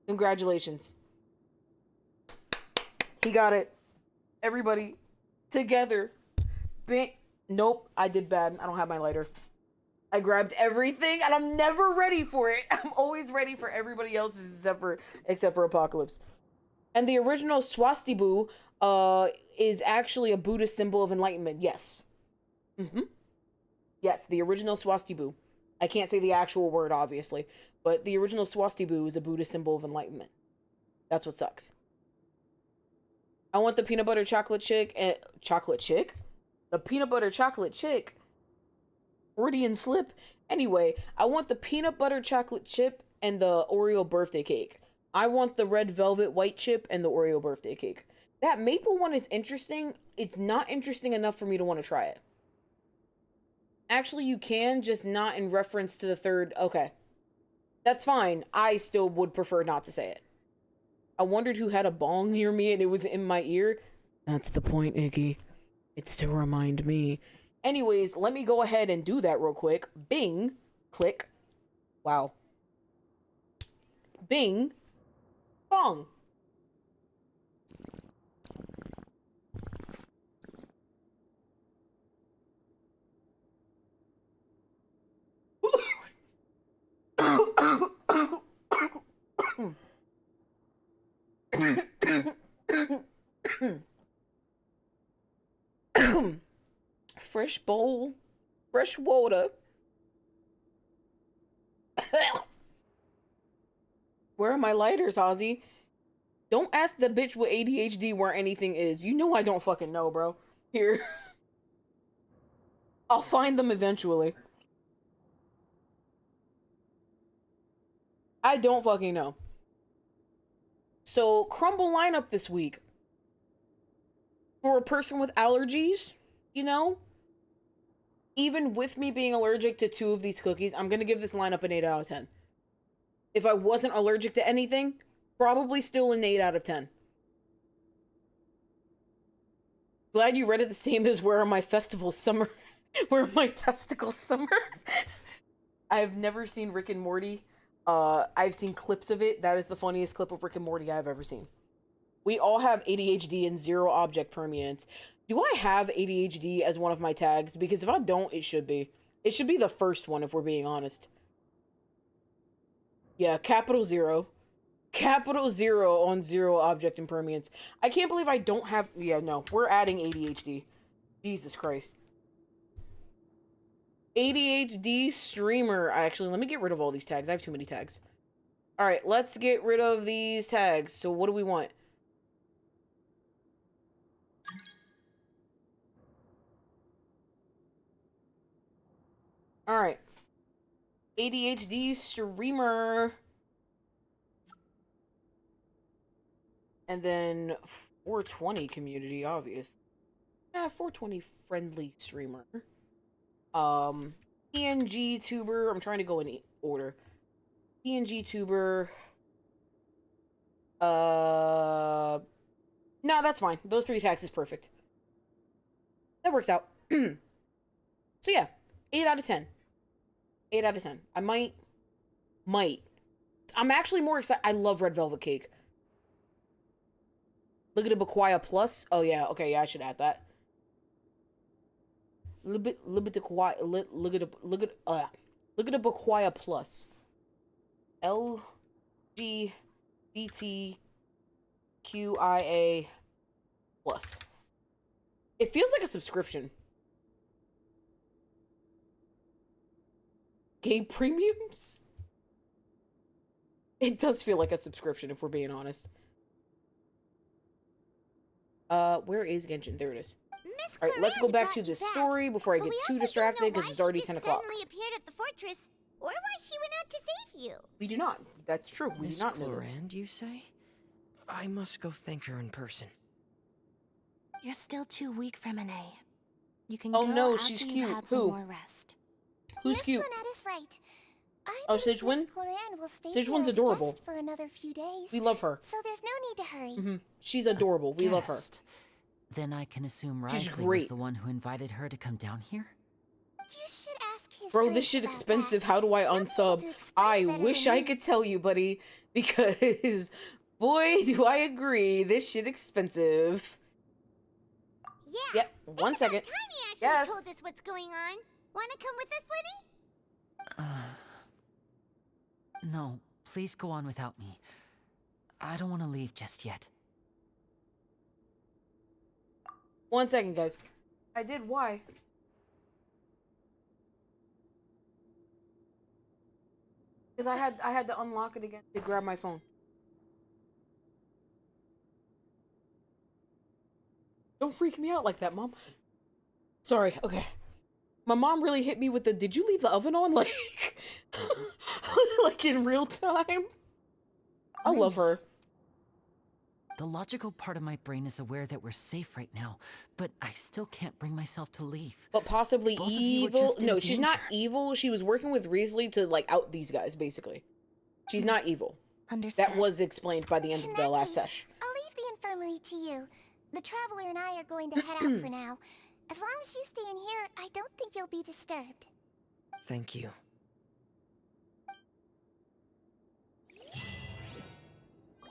Congratulations. He got it. Everybody together. Nope, I did bad. I don't have my lighter. I grabbed everything and I'm never ready for it. I'm always ready for everybody else's except for Apocalypse. And the original swastika is actually a Buddhist symbol of enlightenment. Yes. Yes, the original swastika. I can't say the actual word, obviously, but the original swastika is a Buddhist symbol of enlightenment. That's what sucks. I want the peanut butter chocolate chick. Chocolate chick? The peanut butter chocolate chick? Freudian slip? Anyway, I want the peanut butter chocolate chip and the Oreo birthday cake. I want the red velvet white chip and the Oreo birthday cake. That maple one is interesting. It's not interesting enough for me to want to try it. Actually, you can, just not in reference to the third. Okay. That's fine. I still would prefer not to say it. I wondered who had a bong near me and it was in my ear. That's the point, Iggy. It's to remind me. Anyways, let me go ahead and do that real quick. Bing. Click. Wow. Bing. Bong. Fresh bowl. Fresh water. Where are my lighters, Ozzy? Don't ask the bitch with ADHD where anything is. You know I don't fucking know, bro. Here. I'll find them eventually. I don't fucking know. So, crumble lineup this week. For a person with allergies, you know? Even with me being allergic to 2 of these cookies, I'm gonna give this lineup an 8 out of 10. If I wasn't allergic to anything, probably still an 8 out of 10. Glad you read it the same as Where Are My Festivals Summer? Where Are My Testicles Summer? I've never seen Rick and Morty. I've seen clips of it. That is the funniest clip of Rick and Morty I've ever seen. We all have ADHD and 0 object permanence. Do I have ADHD as one of my tags? Because if I don't, it should be. It should be the first one if we're being honest. Yeah, capital 0. Capital 0 on 0 object impermanence. I can't believe I don't have... Yeah, no. We're adding ADHD. Jesus Christ. ADHD streamer. Actually, let me get rid of all these tags. I have too many tags. Alright, let's get rid of these tags. So what do we want? Alright. ADHD streamer. And then 420 community, obvious. Yeah, 420 friendly streamer. PNG tuber. I'm trying to go in order. PNG tuber. No, that's fine. Those 3 tags is perfect. That works out. So yeah, 8 out of 10. 8 out of 10. I might. I'm actually more excited. I love Red Velvet Cake. Look at a Bakwaya Plus. Oh yeah, okay, yeah, I should add that. Look at a Bakwaya Plus. LGBTQIA Plus. It feels like a subscription. Gay premiums? It does feel like a subscription if we're being honest. Where is Genshin? There it is. Alright, let's go back to the story before I get too distracted because it's already 10 o'clock. Suddenly appeared at the fortress, or why she went out to save you. We do not. That's true. We do not know this. Clorinde, you say? I must go thank her in person. You're still too weak for Monet. You can Oh go no, after she's you've cute. had some Who? more rest. Who's cute? Miss Lynette is right. Oh, Sejwin? Sejwin's adorable. For another few days, We love her. so there's no need to hurry. She's adorable. We love her. Guest. Then I can assume She's Risley was great. the one who invited her to come down here? You should ask his Bro, grace this shit about expensive. that. How do I He'll be able unsub? to explain I better wish than I me. could tell you, buddy. Because, boy, do I agree. This shit expensive. Yeah. Yep, It's 1 second. about time he actually Yes. told us what's going on. Wanna come with us, Liddy? No, please go on without me. I don't want to leave just yet. 1 second, guys. I did. Why? Because I had to unlock it again to grab my phone. Don't freak me out like that, Mom. Sorry. Okay. My mom really hit me with the, did you leave the oven on? Like, like in real time. I love her. The logical part of my brain is aware that we're safe right now, but I still can't bring myself to leave. But possibly Both of you were evil. just in No, she's not danger. evil. She was working with Risley to, like, out these guys, basically. She's not evil. Understood. That was explained by the end In of the that last case, sesh. I'll leave the infirmary to you. The Traveler and I are going to head out for now. As long as you stay in here, I don't think you'll be disturbed. Thank you.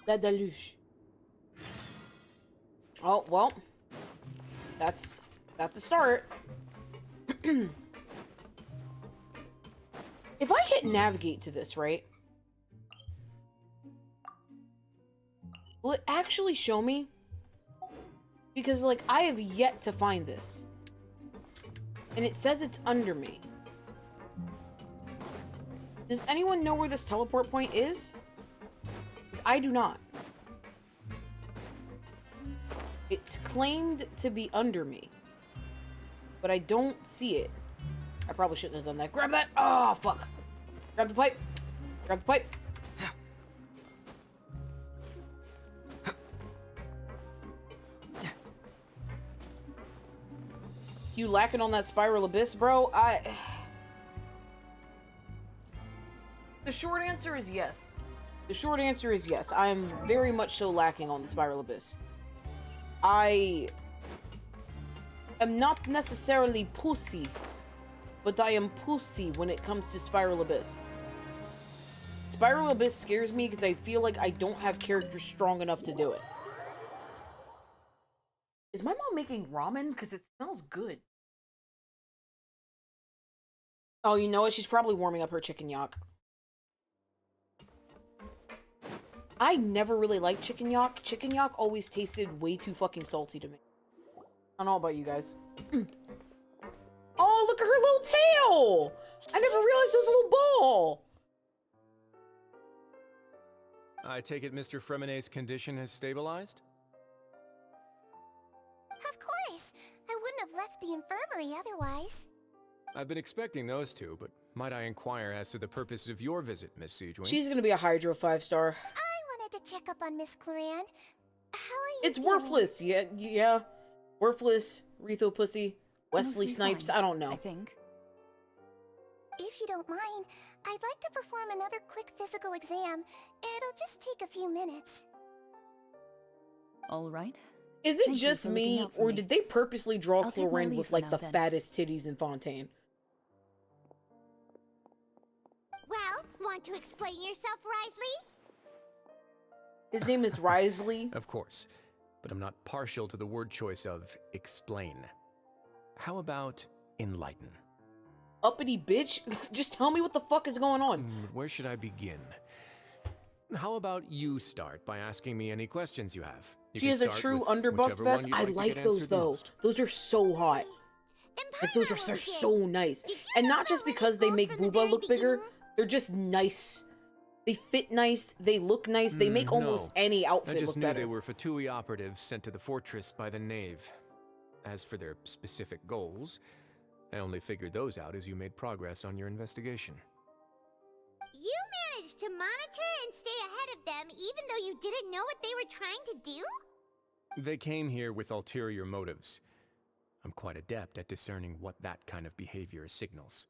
La deluge. Oh, well. That's a start. If I hit navigate to this, right? Will it actually show me? Because, like, I have yet to find this. And it says it's under me. Does anyone know where this teleport point is? Because I do not. It's claimed to be under me. But I don't see it. I probably shouldn't have done that. Grab that! Oh, fuck! Grab the pipe! Grab the pipe! You lacking on that spiral abyss, bro? The short answer is yes. The short answer is yes. I am very much so lacking on the spiral abyss. I am not necessarily pussy, but I am pussy when it comes to spiral abyss. Spiral abyss scares me because I feel like I don't have characters strong enough to do it. Is my mom making ramen? Because it smells good. Oh, you know what? She's probably warming up her chicken yak. I never really liked chicken yak. Chicken yak always tasted way too fucking salty to me. I don't know about you guys. Oh, look at her little tail! I never realized it was a little ball! I take it Mr. Fremonet's condition has stabilized? Of course. I wouldn't have left the infirmary otherwise. I've been expecting those two, but might I inquire as to the purpose of your visit, Miss Siegewing? She's gonna be a Hydro 5-star. I wanted to check up on Miss Claran. How are you It's feeling? worthless, yeah. Worthless, Retho Pussy, Wesley Mostly Snipes, fine, I don't know. I think. If you don't mind, I'd like to perform another quick physical exam. It'll just take a few minutes. All right. Is it Thank you just for looking me, out for or me. did they purposely draw I'll take my Chlorine leave with, for like, now, the then. fattest titties in Fontaine? Well, want to explain yourself, Risley? His name is Risley. Of course, but I'm not partial to the word choice of explain. How about enlighten? Uppity bitch? Just tell me what the fuck is going on. Where should I begin? How about you start by asking me any questions you have? You She can has a start true with underbust whichever one vest. you'd I to like get those answered the though. most. Those are so hot. Then Like those are they're so nice. And not just because they make Booba look bigger, they're just nice. They fit nice, they look nice, they make almost No. any I outfit just look knew better. they were Fatui operatives sent to the fortress by the Knave. As for their specific goals, I only figured those out as you made progress on your investigation. You managed to monitor and stay ahead of them even though you didn't know what they were trying to do? They came here with ulterior motives. I'm quite adept at discerning what that kind of behavior signals.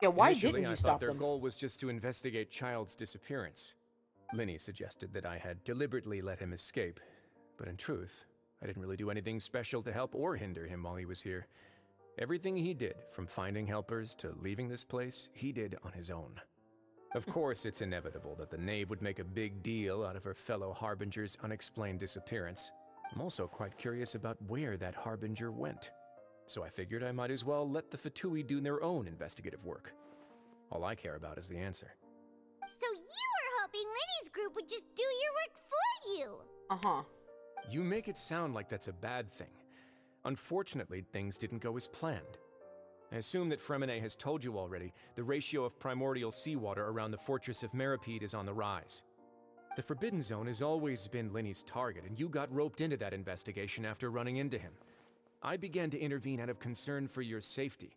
Yeah, why Initially, didn't you I stop thought their them? goal was just to investigate Child's disappearance. Linny suggested that I had deliberately let him escape, but in truth, I didn't really do anything special to help or hinder him while he was here. Everything he did, from finding helpers to leaving this place, he did on his own. Of course, it's inevitable that the Knave would make a big deal out of her fellow Harbinger's unexplained disappearance. I'm also quite curious about where that Harbinger went. So I figured I might as well let the Fatui do their own investigative work. All I care about is the answer. So you were hoping Linny's group would just do your work for you? Uh-huh. You make it sound like that's a bad thing. Unfortunately, things didn't go as planned. I assume that Fremonet has told you already, the ratio of primordial seawater around the fortress of Meripede is on the rise. The Forbidden Zone has always been Linny's target, and you got roped into that investigation after running into him. I began to intervene out of concern for your safety,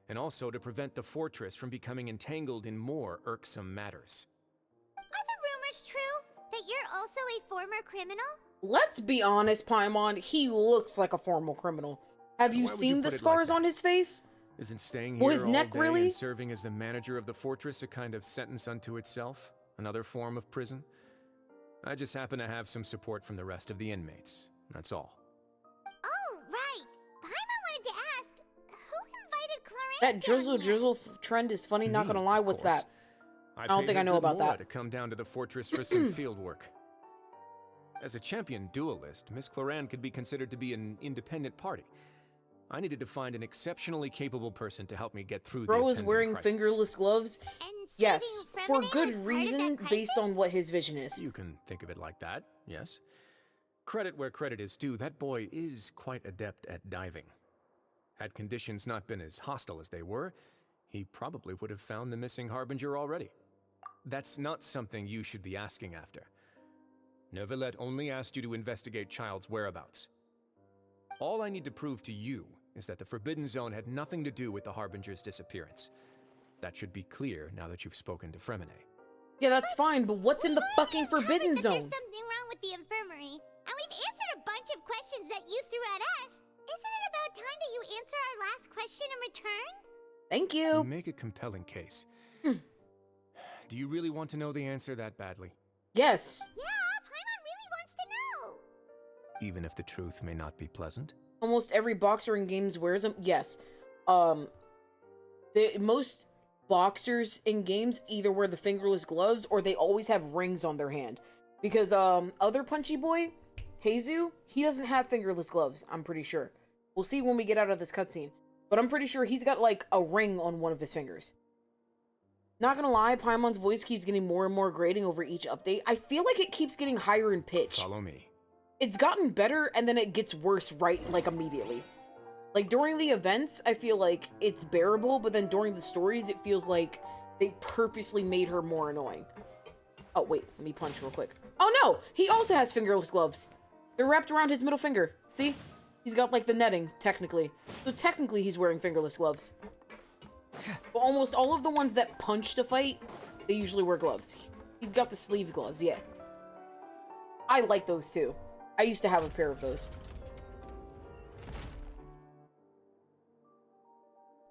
and also to prevent the fortress from becoming entangled in more irksome matters. Are the rumors true? That you're also a former criminal? Let's be honest, Paimon, he looks like a formal criminal. Have you Why would seen you the put it like scars that? on his face? Isn't staying Well, here his all neck day really? and serving as the manager of the fortress a kind of sentence unto itself? Another form of prison? I just happen to have some support from the rest of the inmates. That's all. Oh, right. Paimon wanted to ask, who invited Claran That down drizzle here? drizzle trend is funny, not gonna Me, lie. of What's course. that? I don't paid think I her know good about Mora that. to come down to the fortress for some field work. As a champion duelist, Miss Claran could be considered to be an independent party. I needed to find an exceptionally capable person to help me get through the Bro is impending wearing crisis. fingerless gloves. And Yes, saving for Fremonet good was part of reason, that based crisis? on what his vision is. You can think of it like that, yes. Credit where credit is due, that boy is quite adept at diving. Had conditions not been as hostile as they were, he probably would have found the missing Harbinger already. That's not something you should be asking after. Neuvillette only asked you to investigate Child's whereabouts. All I need to prove to you is that the Forbidden Zone had nothing to do with the Harbinger's disappearance. That should be clear now that you've spoken to Fremine. Yeah, that's fine, but what's in the fucking Forbidden There's Zone? something wrong with the infirmary, and we've answered a bunch of questions that you threw at us. Isn't it about time that you answer our last question in return? Thank You you. make a compelling case. Do you really want to know the answer that badly? Yes. Yeah, Paimon really wants to know. Even if the truth may not be pleasant? Almost every boxer in games wears them. Yes. Most boxers in games either wear the fingerless gloves or they always have rings on their hand. Because other punchy boy, Jesus, he doesn't have fingerless gloves, I'm pretty sure. We'll see when we get out of this cutscene. But I'm pretty sure he's got like a ring on one of his fingers. Not gonna lie, Paimon's voice keeps getting more and more grating over each update. I feel like it keeps getting higher in pitch. Follow me. It's gotten better and then it gets worse right like immediately. Like during the events, I feel like it's bearable, but then during the stories, it feels like they purposely made her more annoying. Oh wait, let me punch real quick. Oh no, he also has fingerless gloves. They're wrapped around his middle finger. See? He's got like the netting, technically. So technically he's wearing fingerless gloves. But almost all of the ones that punch to fight, they usually wear gloves. He's got the sleeve gloves, yeah. I like those too. I used to have a pair of those.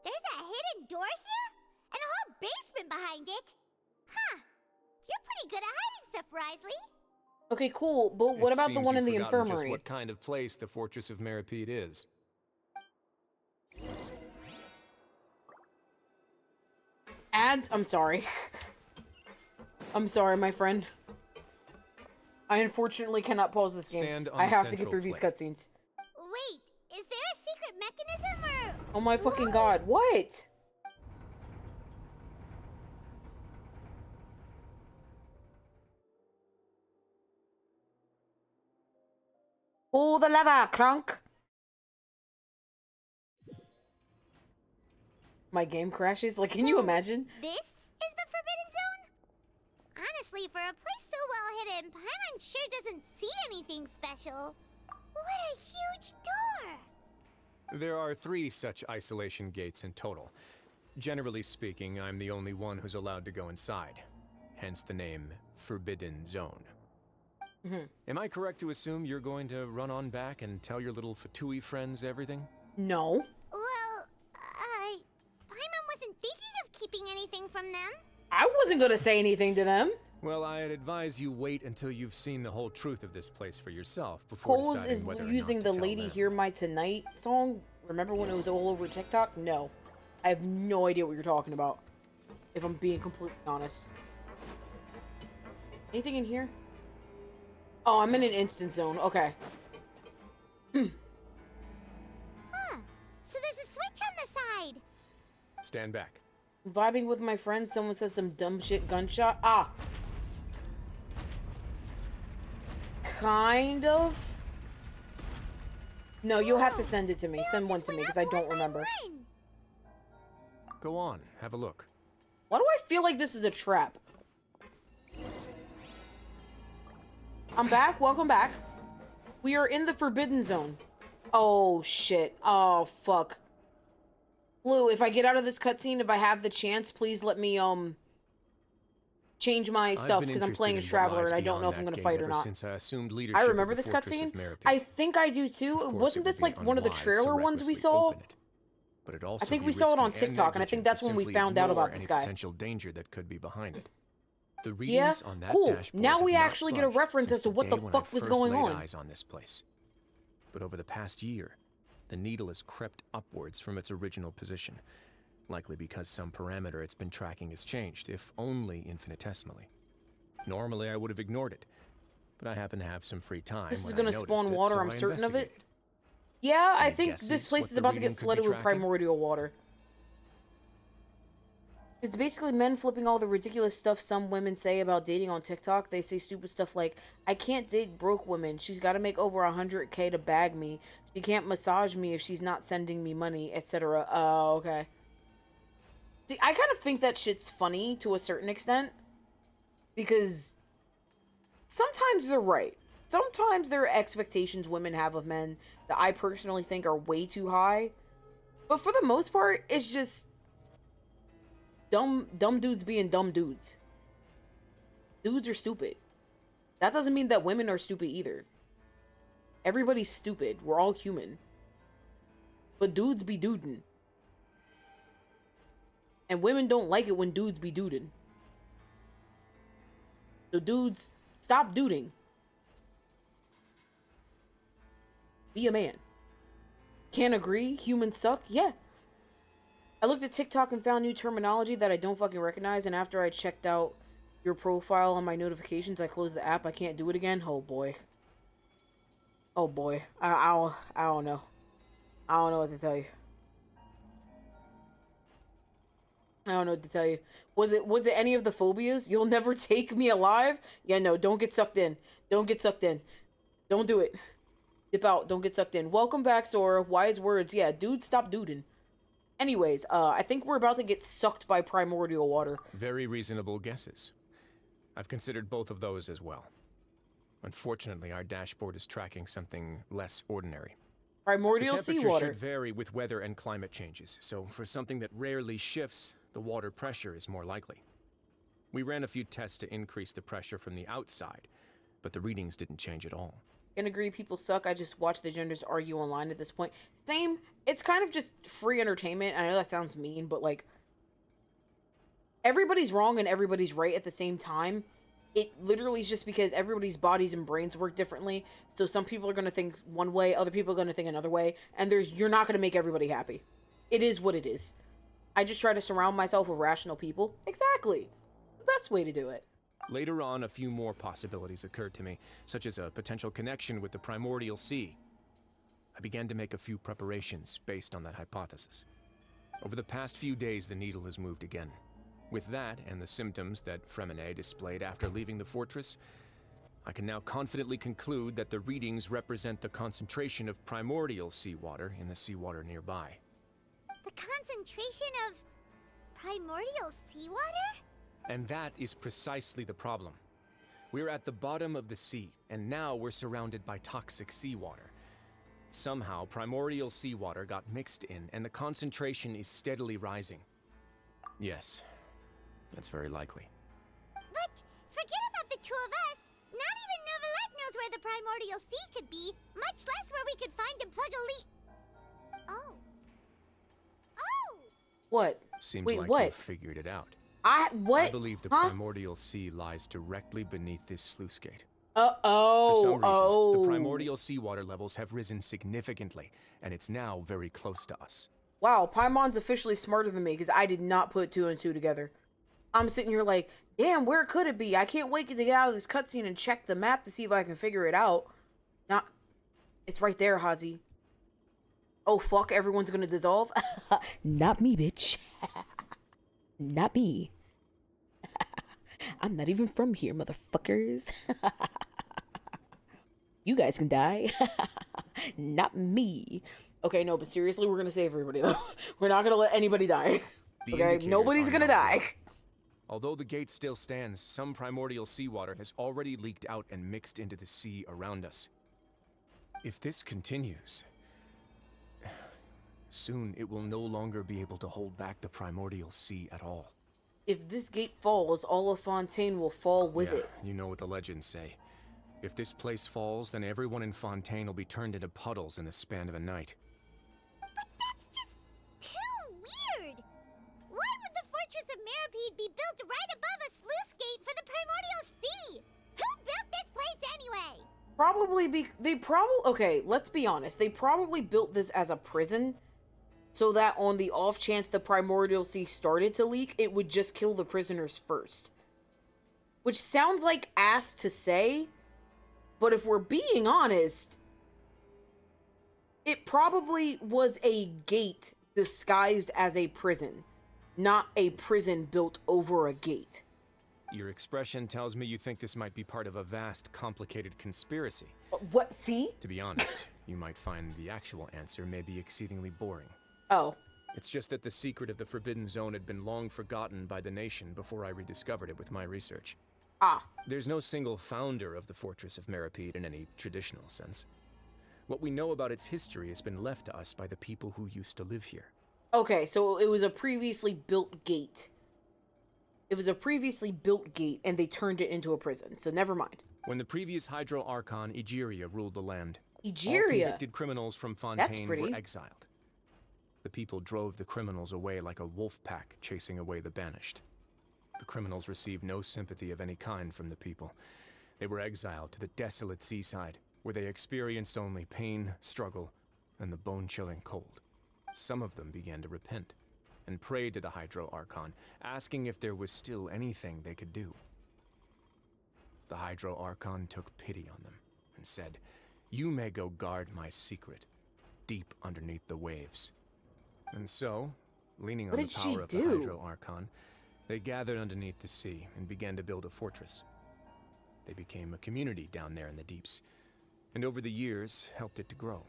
There's a hidden door here? And a whole basement behind it? Huh. You're pretty good at hiding stuff, Risley. Okay, cool, but what It about the seems one in you've the forgotten infirmary? Just what kind of place the Fortress of Meripede is. Ads? I'm sorry. I'm sorry, my friend. I unfortunately cannot pause this game. Stand on I the have to get central through these plate. cutscenes. Wait, is there a secret mechanism or... Oh my fucking Whoa. god, what? Pull the lever, Crunk. My game crashes. Like, can you imagine? This is the Forbidden Zone? Honestly, for a place so well hidden, Paimon sure doesn't see anything special. What a huge door! There are 3 such isolation gates in total. Generally speaking, I'm the only one who's allowed to go inside. Hence the name Forbidden Zone. Am I correct to assume you're going to run on back and tell your little Fatui friends everything? No. Well, Paimon wasn't thinking of keeping anything from them. I wasn't gonna say anything to them. Well, I'd advise you wait until you've seen the whole truth of this place for yourself before Coles deciding is whether or using not the to tell Lady them. Hear My Tonight song. Remember when it was all over TikTok? No. I have no idea what you're talking about. If I'm being completely honest. Anything in here? Oh, I'm in an instant zone. Okay. Huh. So there's a switch on the side. Stand back. Vibing with my friends, someone says some dumb shit gunshot. Ah. Kind of. No, you'll have to send it to me. They all Send one just to me went because up I don't one by remember. one. Go on, have a look. Why do I feel like this is a trap? I'm back. Welcome back. We are in the Forbidden Zone. Oh, shit. Oh, fuck. Blue, if I get out of this cutscene, if I have the chance, please let me, change my stuff, because I'm playing as Traveler, and I don't know if I'm going to fight or not. Since I assumed leadership I of remember the this Fortress cutscene. of Meripede. I think I do, too. Of course, Wasn't it would this, be like, one of the unwise to trailer ones we recklessly saw? open it. But it'd also I think be we saw it on risky and TikTok, and I think negligent that's to when we simply found out ignore about this any guy. potential danger that could be behind it. The Yeah, readings on that cool. dashboard Now have we not actually get a budged reference since as to what day the when I fuck was first going laid on. eyes on this place. But over the past year, the needle has crept upwards from its original position, likely because some parameter it's been tracking has changed, if only infinitesimally. Normally, I would have ignored it, but I happen to have some free time. This is when I going to noticed spawn it, water, so I'm I certain of it. investigated. Yeah, I Any think guesses this place what is the about to reading get could be flooded with tracking? primordial water. It's basically men flipping all the ridiculous stuff some women say about dating on TikTok. They say stupid stuff like, I can't date broke women. She's got to make over 100K to bag me. She can't massage me if she's not sending me money, etc. Oh, okay. See, I kind of think that shit's funny to a certain extent. Because sometimes they're right. Sometimes there are expectations women have of men that I personally think are way too high. But for the most part, it's just dumb dudes being dumb dudes. Dudes are stupid. That doesn't mean that women are stupid either. Everybody's stupid. We're all human. But dudes be dudin'. And women don't like it when dudes be dudin'. So dudes, stop duding. Be a man. Can't agree? Humans suck? Yeah. I looked at TikTok and found new terminology that I don't fucking recognize, and after I checked out your profile on my notifications, I closed the app. I can't do it again. Oh boy. Oh boy. I don't know. I don't know what to tell you. I don't know what to tell you. Was it any of the phobias? You'll never take me alive? Yeah, no, don't get sucked in. Don't get sucked in. Don't do it. Dip out. Don't get sucked in. Welcome back, Sora. Wise words. Yeah, dude, stop duding. Anyways, I think we're about to get sucked by primordial water. Very reasonable guesses. I've considered both of those as well. Unfortunately, our dashboard is tracking something less ordinary. Primordial The temperature seawater. should vary with weather and climate changes, so for something that rarely shifts, the water pressure is more likely. We ran a few tests to increase the pressure from the outside, but the readings didn't change at all. Can agree people suck. I just watch the genders argue online at this point. Same. It's kind of just free entertainment. I know that sounds mean, but like, everybody's wrong and everybody's right at the same time. It literally is just because everybody's bodies and brains work differently. So some people are going to think one way, other people are going to think another way, and you're not going to make everybody happy. It is what it is. I just try to surround myself with rational people. Exactly. The best way to do it. Later on, a few more possibilities occurred to me, such as a potential connection with the primordial sea. I began to make a few preparations based on that hypothesis. Over the past few days, the needle has moved again. With that, and the symptoms that Fremine displayed after leaving the fortress, I can now confidently conclude that the readings represent the concentration of primordial seawater in the seawater nearby. The concentration of primordial seawater? And that is precisely the problem. We're at the bottom of the sea, and now we're surrounded by toxic seawater. Somehow, primordial seawater got mixed in, and the concentration is steadily rising. Yes, that's very likely. But forget about the two of us. Not even Novelette knows where the primordial sea could be, much less where we could find and plug a leak. Oh. Oh! What? Seems Wait, like what? you've figured it out. What? I believe the primordial sea lies directly beneath this sluice gate. Oh, For some reason, the primordial seawater levels have risen significantly, and it's now very close to us. Wow, Paimon's officially smarter than me because I did not put two and two together. I'm sitting here like, damn, where could it be? I can't wait to get out of this cutscene and check the map to see if I can figure it out. It's right there, Hazi. Oh, fuck, everyone's gonna dissolve? Not me, bitch. Not me. I'm not even from here, motherfuckers. You guys can die. Not me. Okay, no, but seriously, we're gonna save everybody, though. We're not gonna let anybody die. The Okay, indicators nobody's are gonna now die. red. Although the gate still stands, some primordial seawater has already leaked out and mixed into the sea around us. If this continues, soon it will no longer be able to hold back the primordial sea at all. If this gate falls, all of Fontaine will fall with Yeah, it. you know what the legends say. If this place falls, then everyone in Fontaine will be turned into puddles in the span of a night. But that's just too weird! Why would the Fortress of Meripede be built right above a sluice gate for the primordial sea? Who built this place anyway? Okay, let's be honest. They probably built this as a prison so that on the off chance the primordial sea started to leak, it would just kill the prisoners first. Which sounds like ass to say, but if we're being honest, it probably was a gate disguised as a prison, not a prison built over a gate. Your expression tells me you think this might be part of a vast, complicated conspiracy. What? See? To be honest, you might find the actual answer may be exceedingly boring. Oh. It's just that the secret of the Forbidden Zone had been long forgotten by the nation before I rediscovered it with my research. Ah. There's no single founder of the Fortress of Meripede in any traditional sense. What we know about its history has been left to us by the people who used to live here. Okay, so it was a previously built gate. It was a previously built gate, and they turned it into a prison. So never mind. When the previous Hydro Archon Egeria ruled the land, all Egeria. convicted criminals from That's Fontaine pretty. were exiled. The people drove the criminals away like a wolf pack chasing away the banished. The criminals received no sympathy of any kind from the people. They were exiled to the desolate seaside, where they experienced only pain, struggle, and the bone-chilling cold. Some of them began to repent and prayed to the Hydro Archon, asking if there was still anything they could do. The Hydro Archon took pity on them and said, "You may go guard my secret, deep underneath the waves." And so, leaning on the power of the Hydro Archon, they gathered underneath the sea and began to build a fortress. They became a community down there in the deeps, and over the years helped it to grow.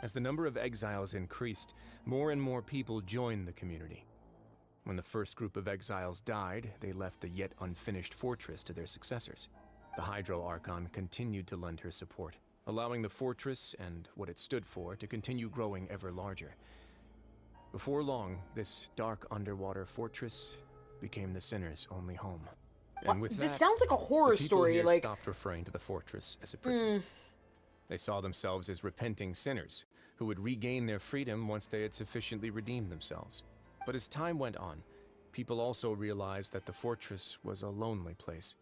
As the number of exiles increased, more and more people joined the community. When the first group of exiles died, they left the yet unfinished fortress to their successors. The Hydro Archon continued to lend her support, allowing the fortress and what it stood for to continue growing ever larger. Before long, this dark underwater fortress became the sinner's only home. And with This that, sounds like a horror the people story. here Like, stopped referring to the fortress as a prison. They saw themselves as repenting sinners who would regain their freedom once they had sufficiently redeemed themselves. But as time went on, people also realized that the fortress was a lonely place.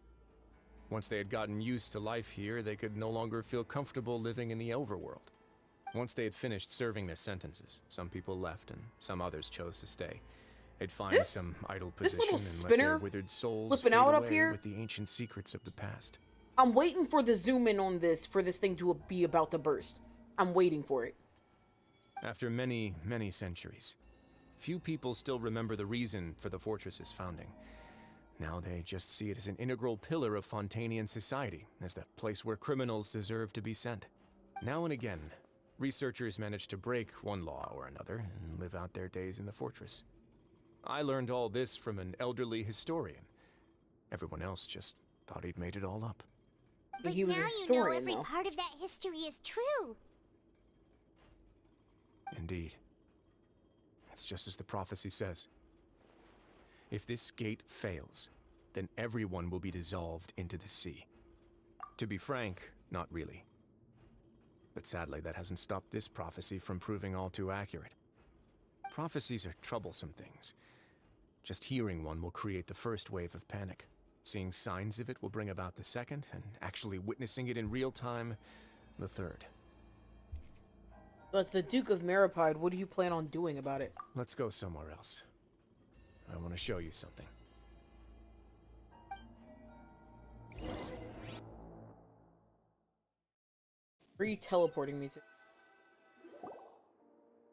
Once they had gotten used to life here, they could no longer feel comfortable living in the overworld. Once they had finished serving their sentences, some people left and some others chose to stay. They'd find some idle this position little and let spinner their withered souls flipping fade out up away here? with the ancient secrets of the past. I'm waiting for the zoom in on this for this thing to be about to burst. I'm waiting for it. After many, many centuries, few people still remember the reason for the fortress's founding. Now they just see it as an integral pillar of Fontainian society, as the place where criminals deserve to be sent. Now and again, researchers manage to break one law or another and live out their days in the fortress. I learned all this from an elderly historian. Everyone else just thought he'd made it all up. But he was a now you know historian, every though. part of that history is true. Indeed. It's just as the prophecy says. If this gate fails, then everyone will be dissolved into the sea. To be frank, not really. But sadly, that hasn't stopped this prophecy from proving all too accurate. Prophecies are troublesome things. Just hearing one will create the first wave of panic. Seeing signs of it will bring about the second, and actually witnessing it in real time, the third. That's the Duke of Maripide. What do you plan on doing about it? Let's go somewhere else. I want to show you something. Re-teleporting me to...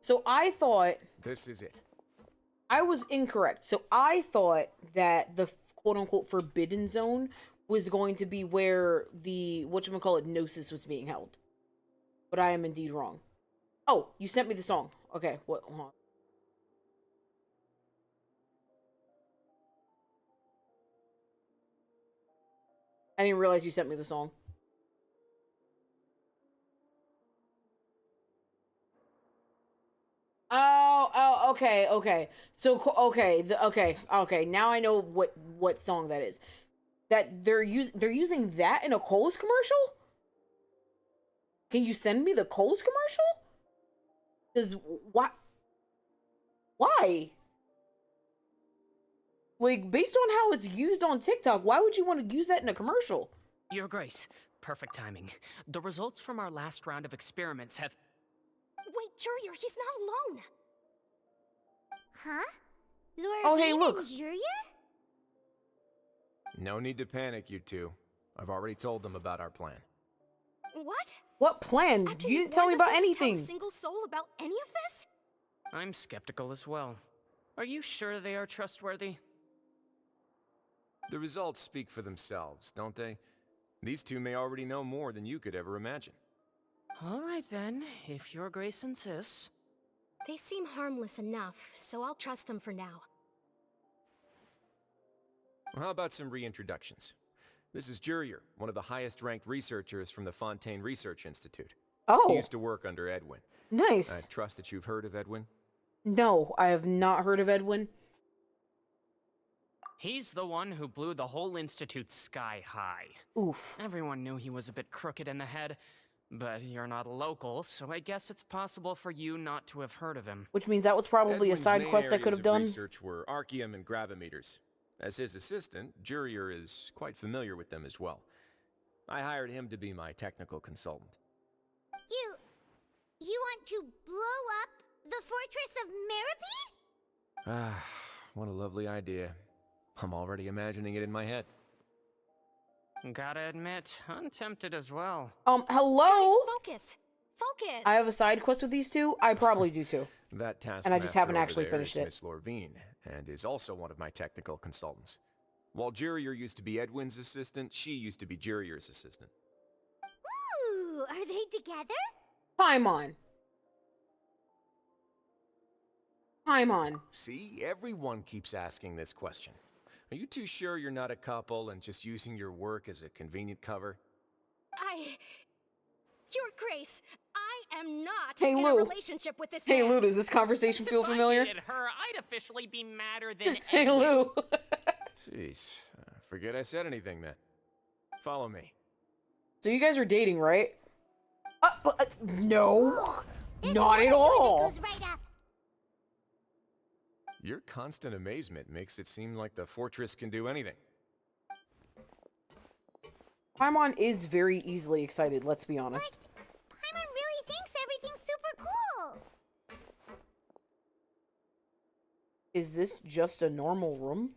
So I thought... This is it. I was incorrect. So I thought that the quote-unquote forbidden zone was going to be where the, whatchamacallit, Gnosis was being held. But I am indeed wrong. Oh, you sent me the song. Okay, what? Hold on. I didn't realize you sent me the song. Okay. So, okay. Now I know what song that is. That they're using that in a Kohl's commercial? Can you send me the Kohl's commercial? Because why? Like, based on how it's used on TikTok, why would you want to use that in a commercial? Your Grace, perfect timing. The results from our last round of experiments have... Wait, Jurier, he's not alone. Huh? Lord Oh, hey, Vane look. and Jurier? No need to panic, you two. I've already told them about our plan. What? What plan? After You didn't tell me about Tell a anything. single soul about any of this? I'm skeptical as well. Are you sure they are trustworthy? The results speak for themselves, don't they? These two may already know more than you could ever imagine. All right then, if Your Grace insists. They seem harmless enough, so I'll trust them for now. Well, how about some reintroductions? This is Jurier, one of the highest-ranked researchers from the Fontaine Research Institute. He Oh, used to work under Edwin. I nice. trust that you've heard of Edwin. No, I have not heard of Edwin. He's the one who blew the whole institute sky high. Oof. Everyone knew he was a bit crooked in the head, but you're not local, so I guess it's possible for you not to have heard of him. Which means that was probably Edwin's a side main quest I areas could have of done. Research were archaeum and gravimeters. As his assistant, Jurier is quite familiar with them as well. I hired him to be my technical consultant. You want to blow up the fortress of Meripede? Ah, what a lovely idea. I'm already imagining it in my head. Gotta admit, I'm tempted as well. Hello? Focus. Focus. I have a side quest with these two. I probably do too. That task And I just haven't actually finished it. Miss Lorvine, and is also one of my technical consultants. While Jurier used to be Edwin's assistant, she used to be Jurier's assistant. Ooh, are they together? Paimon. Paimon. See, everyone keeps asking this question. Are you too sure you're not a couple and just using your work as a convenient cover? Your Grace, I am not Hey, in Lou. a relationship with this Hey man. Lou, does this conversation feel familiar? If I dated her, I'd officially be madder than Hey Edwin. Lou. Jeez, forget I said anything then. Follow me. So you guys are dating, right? No. There's Not another at door all. that goes right up. Your constant amazement makes it seem like the fortress can do anything. Paimon is very easily excited, let's be honest. Paimon really thinks everything's super cool. Is this just a normal room?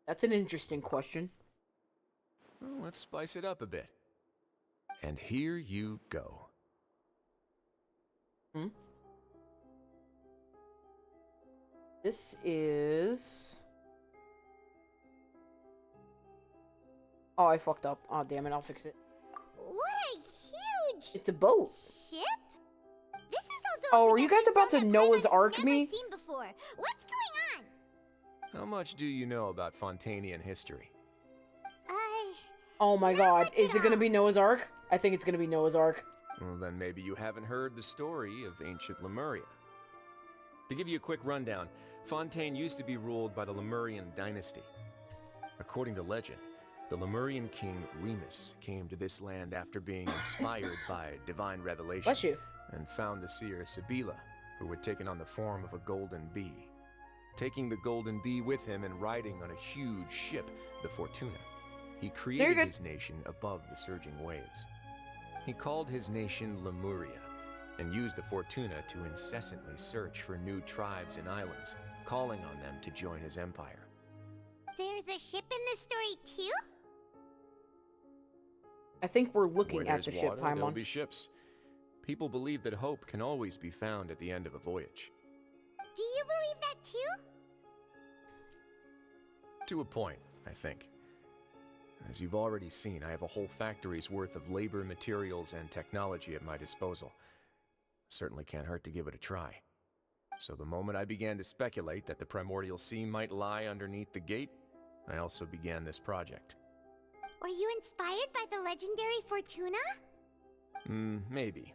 That's an interesting question. Well, let's spice it up a bit. And here you go. This is... Oh, I fucked up. Oh, damn it, I'll fix it. What a huge It's a boat. ship. This is also Oh, a are you guys production about zone to that Noah's Paimon's Ark never me? seen before. What's going on? How much do you know about Fontainian history? Oh my Not god, much is at it gonna all. be Noah's Ark? I think it's gonna be Noah's Ark. Well, then maybe you haven't heard the story of ancient Lemuria. To give you a quick rundown, Fontaine used to be ruled by the Lemurian dynasty. According to legend, the Lemurian king Remus came to this land after being inspired by divine revelation Bless you. and found the seer Sibila, who had taken on the form of a golden bee. Taking the golden bee with him and riding on a huge ship, the Fortuna, he created good. his nation above the surging waves. He called his nation Lemuria and used the Fortuna to incessantly search for new tribes and islands, calling on them to join his empire. There's a ship in this story too? I think we're looking Where at the there's ship, water, there'll Paimon. be ships. People believe that hope can always be found at the end of a voyage. Do you believe that too? To a point, I think. As you've already seen, I have a whole factory's worth of labor, materials, and technology at my disposal. Certainly can't hurt to give it a try. So the moment I began to speculate that the primordial sea might lie underneath the gate, I also began this project. Were you inspired by the legendary Fortuna? Maybe.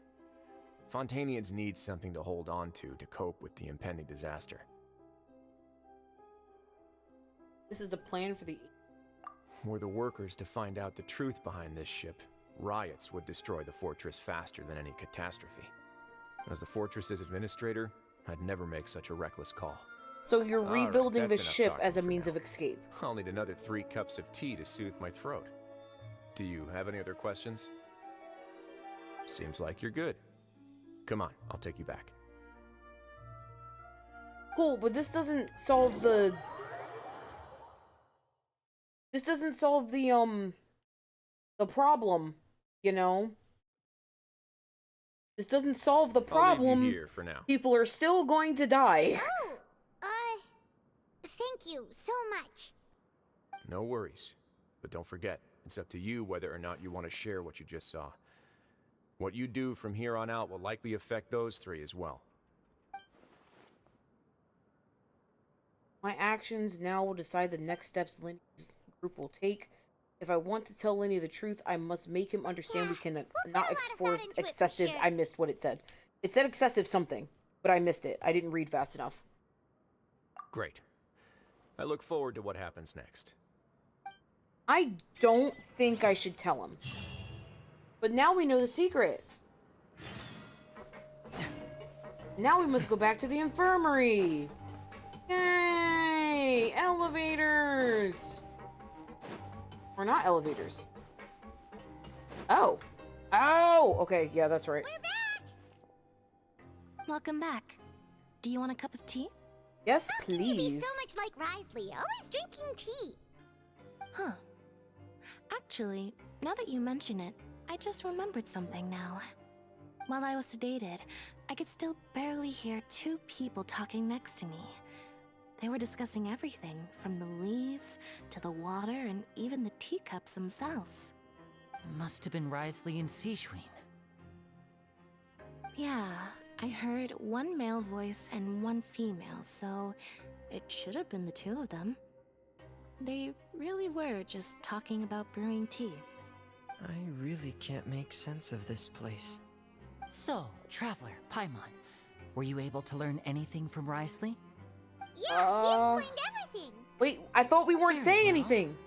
Fontainians need something to hold on to cope with the impending disaster. This is the plan for the... Were the workers to find out the truth behind this ship, riots would destroy the fortress faster than any catastrophe. As the fortress's administrator, I'd never make such a reckless call. So you're All right, rebuilding the that's enough ship talking as a for means now. of escape. I'll need another 3 cups of tea to soothe my throat. Do you have any other questions? Seems like you're good. Come on, I'll take you back. Cool, but this doesn't solve the... This doesn't solve the problem, you know? This doesn't solve the problem. I'll leave you here for now. People are still going to die. Oh, thank you so much. No worries. But don't forget, it's up to you whether or not you want to share what you just saw. What you do from here on out will likely affect those 3 as well. My actions now will decide the next steps Lenny's group will take. If I want to tell Lenny the truth, I must make him understand we can put a not lot of export thought into it for excessive... sure. I missed what it said. It said excessive something. but I missed it. I didn't read fast enough. Great. I look forward to what happens next. I don't think I should tell him. But now we know the secret. Now we must go back to the infirmary. Yay! Elevators! Or not elevators. Oh. Oh! Okay, yeah, that's right. We're back! Welcome back. Do you want a cup of tea? Yes, How can you be please. so much like Risley, always drinking tea? Huh. Actually, now that you mention it, I just remembered something now. While I was sedated, I could still barely hear two people talking next to me. They were discussing everything, from the leaves, to the water, and even the teacups themselves. Must have been Risley and Seishween. Yeah, I heard one male voice and one female, so it should have been the two of them. They really were just talking about brewing tea. I really can't make sense of this place. So, Traveler, Paimon, were you able to learn anything from Risley? Yeah, he explained everything. Wait, I thought we weren't Very saying well. anything.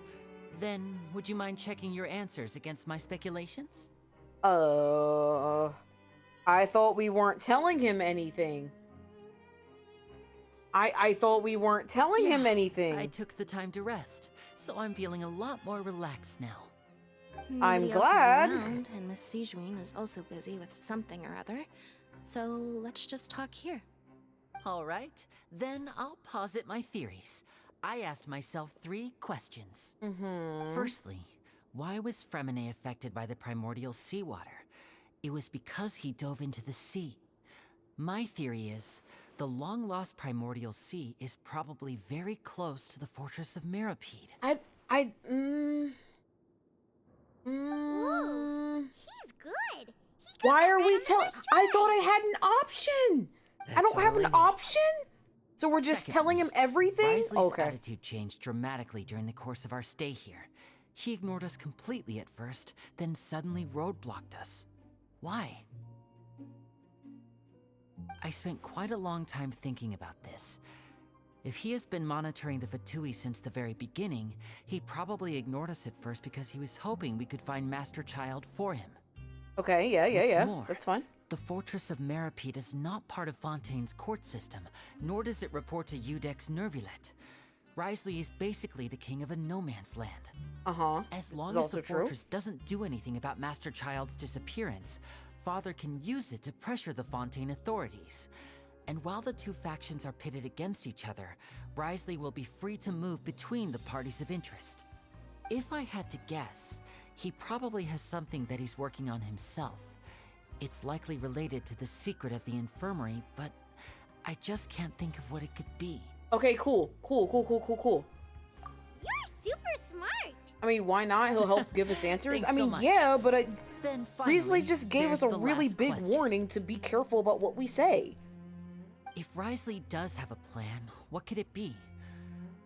Then, would you mind checking your answers against my speculations? I thought we weren't telling him anything. I thought we weren't telling him anything. I took the time to rest, so I'm feeling a lot more relaxed now. I'm Nobody else is glad. around, and Miss Sejuin is also busy with something or other. So let's just talk here. All right, then I'll posit my theories. I asked myself 3 questions. Firstly, why was Fremine affected by the primordial seawater? It was because he dove into the sea. My theory is, the long-lost primordial sea is probably very close to the fortress of Mirapede. Ooh, he's good. He got Why that are right we on the telling? first I try. thought I had an option. I don't have an all I need. option? So we're just telling him everything? Risley's Okay. attitude changed dramatically during the course of our stay here. He ignored us completely at first, then suddenly roadblocked us. Why? I spent quite a long time thinking about this. If he has been monitoring the Fatui since the very beginning, he probably ignored us at first because he was hoping we could find Master Child for him. Okay, yeah, What's yeah. more, That's fine. The Fortress of Mirapede is not part of Fontaine's court system, nor does it report to Udex Nervulet. Risley is basically the king of a no-man's land. Uh-huh. As long Is as also the true. fortress doesn't do anything about Master Child's disappearance, Father can use it to pressure the Fontaine authorities. And while the two factions are pitted against each other, Risley will be free to move between the parties of interest. If I had to guess, he probably has something that he's working on himself. It's likely related to the secret of the infirmary, but I just can't think of what it could be. Okay, cool. You're super smart. I mean, why not? He'll help give us answers. Thanks I so mean, much. yeah, but Then Risley finally, just gave us there's a the really last big question. warning to be careful about what we say. If Risley does have a plan, what could it be?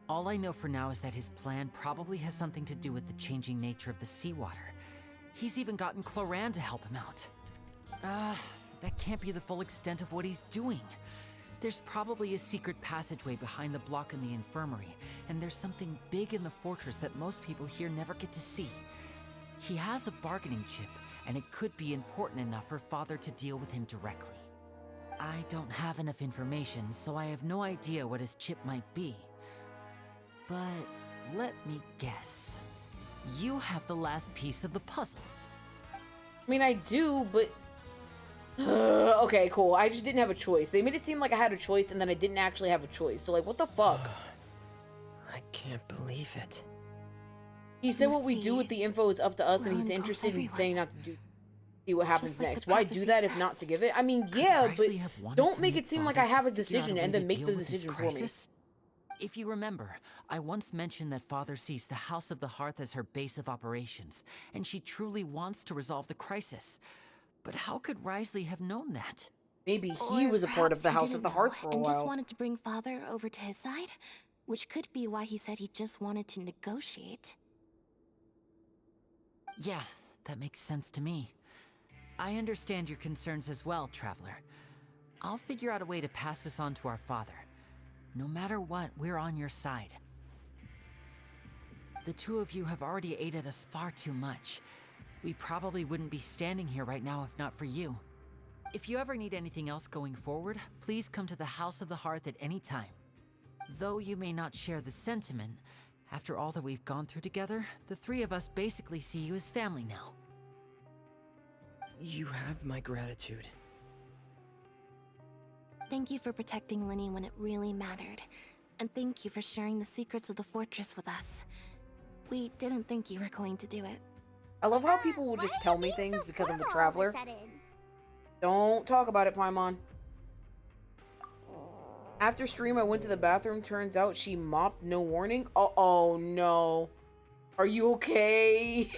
All I know for now is that his plan probably has something to do with the changing nature of the seawater. He's even gotten Cloran to help him out. That can't be the full extent of what he's doing. There's probably a secret passageway behind the block in the infirmary, and there's something big in the fortress that most people here never get to see. He has a bargaining chip, and it could be important enough for Father to deal with him directly. I don't have enough information, so I have no idea what his chip might be. But let me guess. You have the last piece of the puzzle. I mean, I do, but... okay, cool. I just didn't have a choice. They made it seem like I had a choice, and then I didn't actually have a choice. So, like, what the fuck? I can't believe it. He said You what we do see, with the info is up to us, and he's Rowan calls interested in everyone. saying not to do... See what happens Just like next. the Why do prophecy that if said. not to give it? I mean, Could yeah, but Risley have wanted don't to make meet it seem like Father I have a to figure out decision way and to then make deal the with his decision for me. crisis? If you remember, I once mentioned that Father sees the House of the Hearth as her base of operations, and she truly wants to resolve the crisis. But how could Risley have known that? Maybe he Or was a part of perhaps the he House didn't of the know Hearth for a and just while. wanted to bring Father over to his side, which could be why he said he just wanted to negotiate. Yeah, that makes sense to me. I understand your concerns as well, Traveler. I'll figure out a way to pass this on to our father. No matter what, we're on your side. The two of you have already aided us far too much. We probably wouldn't be standing here right now if not for you. If you ever need anything else going forward, please come to the House of the Hearth at any time. Though you may not share the sentiment, after all that we've gone through together, the three of us basically see you as family now. You have my gratitude. Thank you for protecting Linny when it really mattered. And thank you for sharing the secrets of the fortress with us. We didn't think you were going to do it. I love how people will just tell me things because I'm the Traveler. Don't talk about it, Paimon. After stream, I went to the bathroom. Turns out she mopped, no warning. Oh no. Are you okay?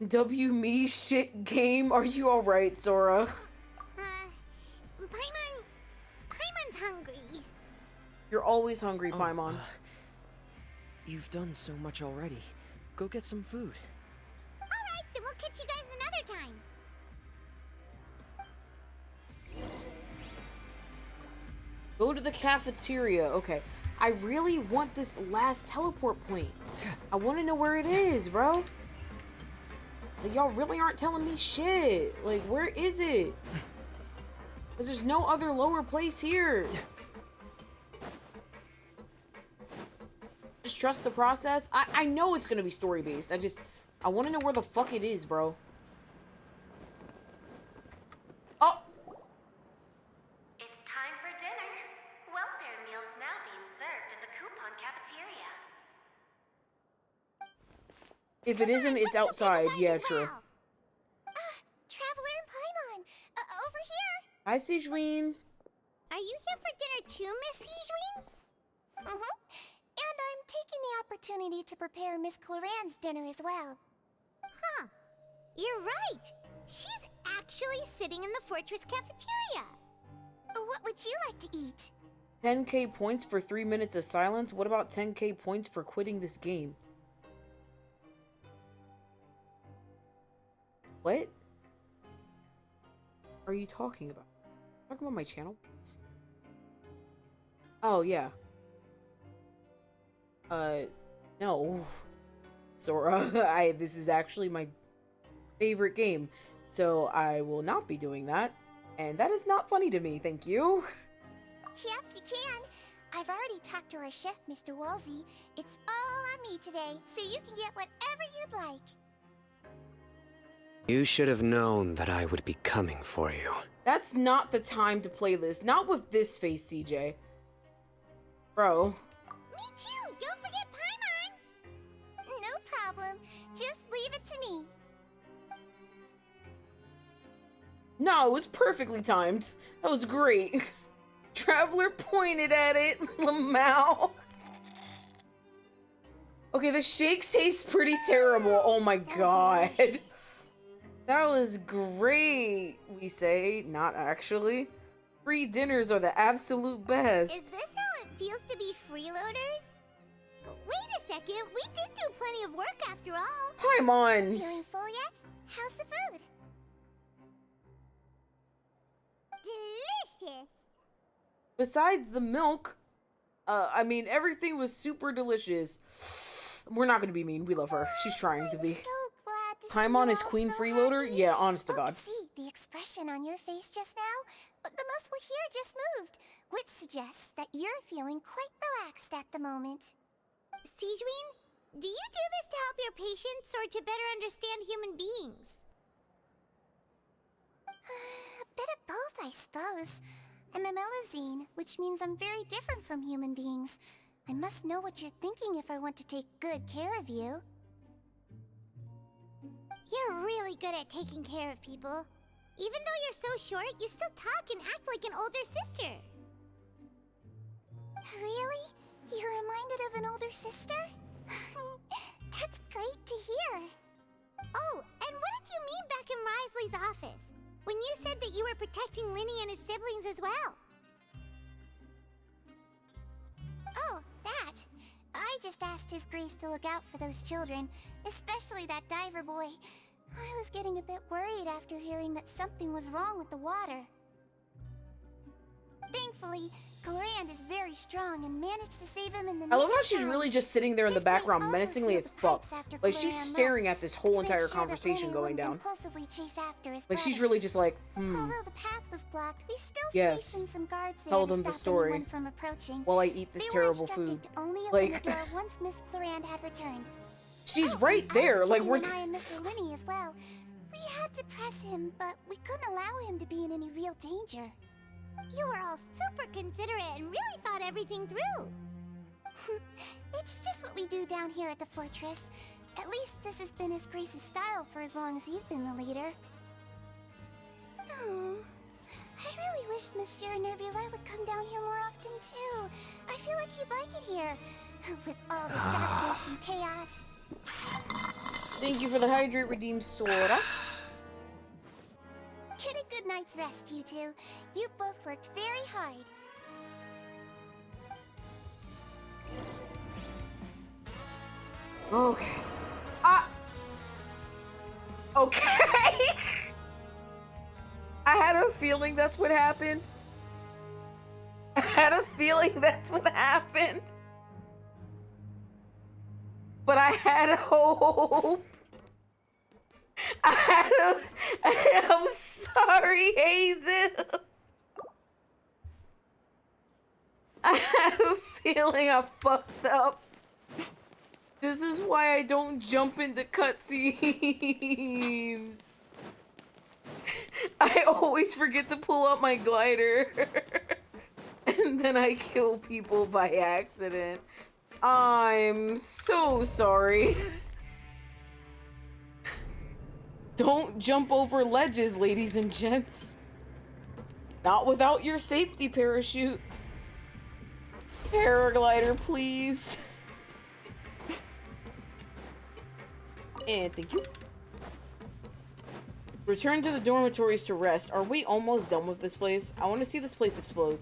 W me shit game. Are you alright, Sora? Paimon's hungry. You're always hungry, Paimon. You've done so much already. Go get some food. Alright, then we'll catch you guys another time. Go to the cafeteria. Okay. I really want this last teleport point. I want to know where it is, bro. Like, y'all really aren't telling me shit. Like, where is it? Because there's no other lower place here. Just trust the process. I know it's going to be story-based. I want to know where the fuck it is, bro. Oh! It's time for dinner. Welfare meals now being served in the coupon cafeteria. If it isn't, it's outside. Yeah, true. Traveler and Paimon, over here. Hi, Sijween. Are you here for dinner too, Miss Sijween? And I'm taking the opportunity to prepare Miss Cloran's dinner as well. Huh. You're right. She's actually sitting in the fortress cafeteria. What would you like to eat? 10k points for 3 minutes of silence? What about 10k points for quitting this game? What are you talking about? Talking about my channel? Oh, yeah. No. Sora, this is actually my favorite game, so I will not be doing that. And that is not funny to me, thank you. Yep, you can. I've already talked to our chef, Mr. Wolsey. It's all on me today, so you can get whatever you'd like. You should have known that I would be coming for you. That's not the time to play this. Not with this face, CJ. Bro. Me too! Don't forget Paimon! No problem. Just leave it to me. No, it was perfectly timed. That was great. Traveler pointed at it. Lamau. Okay, the shakes taste pretty terrible. Oh my god. That was great, we say. Not actually. Free dinners are the absolute best. Is this how it feels to be freeloaders? Wait a second, we did do plenty of work after all. Paimon. Feeling full yet? How's the food? Delicious. Besides the milk, I mean, everything was super delicious. We're not gonna be mean. We love her. She's trying to be. So glad to see Paimon you is all queen so freeloader? happy. Yeah, honest to God. See, the expression on your face just now? The muscle here just moved, which suggests that you're feeling quite relaxed at the moment. Sijween, do you do this to help your patients or to better understand human beings? A bit of both, I suppose. I'm a Melazine, which means I'm very different from human beings. I must know what you're thinking if I want to take good care of you. You're really good at taking care of people. Even though you're so short, you still talk and act like an older sister. Really? You're reminded of an older sister? That's great to hear. Oh, and what did you mean back in Risley's office? When you said that you were protecting Linny and his siblings as well. Oh, that. I just asked His Grace to look out for those children, especially that diver boy. I was getting a bit worried after hearing that something was wrong with the water. Thankfully, Clorand is very strong and managed to save him in the I love nick how of she's time. really just sitting there in the This place background, also menacingly as sealed the fuck. pipes after Like she's Clorand staring left at this to whole make entire sure that conversation Lenny going wouldn't down. impulsively chase after his Like she's brother. really just like, Although the path was blocked, we still Yes. stationed some guards there Tell to them the stop story anyone from approaching. while I eat this They were terrible instructed food. to only open Like- the door once Miss Clorand had returned. She's Oh, right and there. Ice Like King we're. and I and Mr. Lenny as well. We had to press him, but we couldn't allow him to be in any real danger. You were all super considerate and really thought everything through. It's just what we do down here at the fortress. At least this has been His Grace's style for as long as he's been the leader. Oh, I really wish Monsieur Nervula would come down here more often too. I feel like he'd like it here, with all the darkness and chaos. Thank you for the hydrate redeemed soda. Get a good night's rest, you two. You both worked very hard. Okay. Okay. I had a feeling that's what happened. I had a feeling that's what happened. But I had hope. I'm sorry, Hazel. I had a feeling I fucked up. This is why I don't jump into cutscenes. I always forget to pull out my glider. And then I kill people by accident. I'm so sorry. Don't jump over ledges, ladies and gents. Not without your safety parachute. Paraglider, please. And thank you. Return to the dormitories to rest. Are we almost done with this place? I want to see this place explode.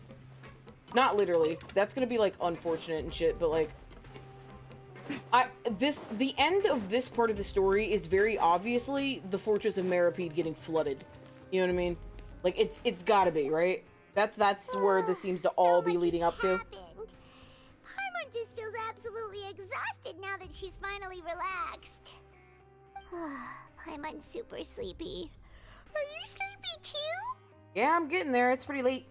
Not literally. That's gonna be like unfortunate and shit, but like the end of this part of the story is very obviously the Fortress of Meripede getting flooded. You know what I mean? Like it's gotta be, right? That's where this seems to all be leading up to. Paimon just feels absolutely exhausted now that she's finally relaxed. Paimon's super sleepy. Are you sleepy too? Yeah, I'm getting there. It's pretty late.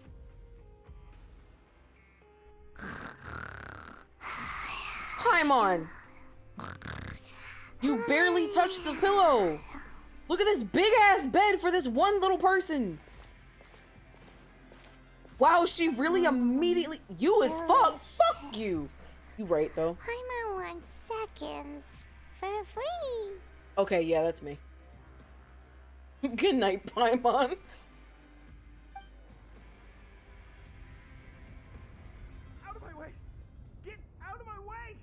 Paimon! You barely touched the pillow! Look at this big ass bed for this one little person! Wow, she really immediately— You as fuck! Fuck you! You right, though. Paimon wants seconds. For free. Okay, yeah, that's me. Good night, Paimon. Out of my way! Get out of my way!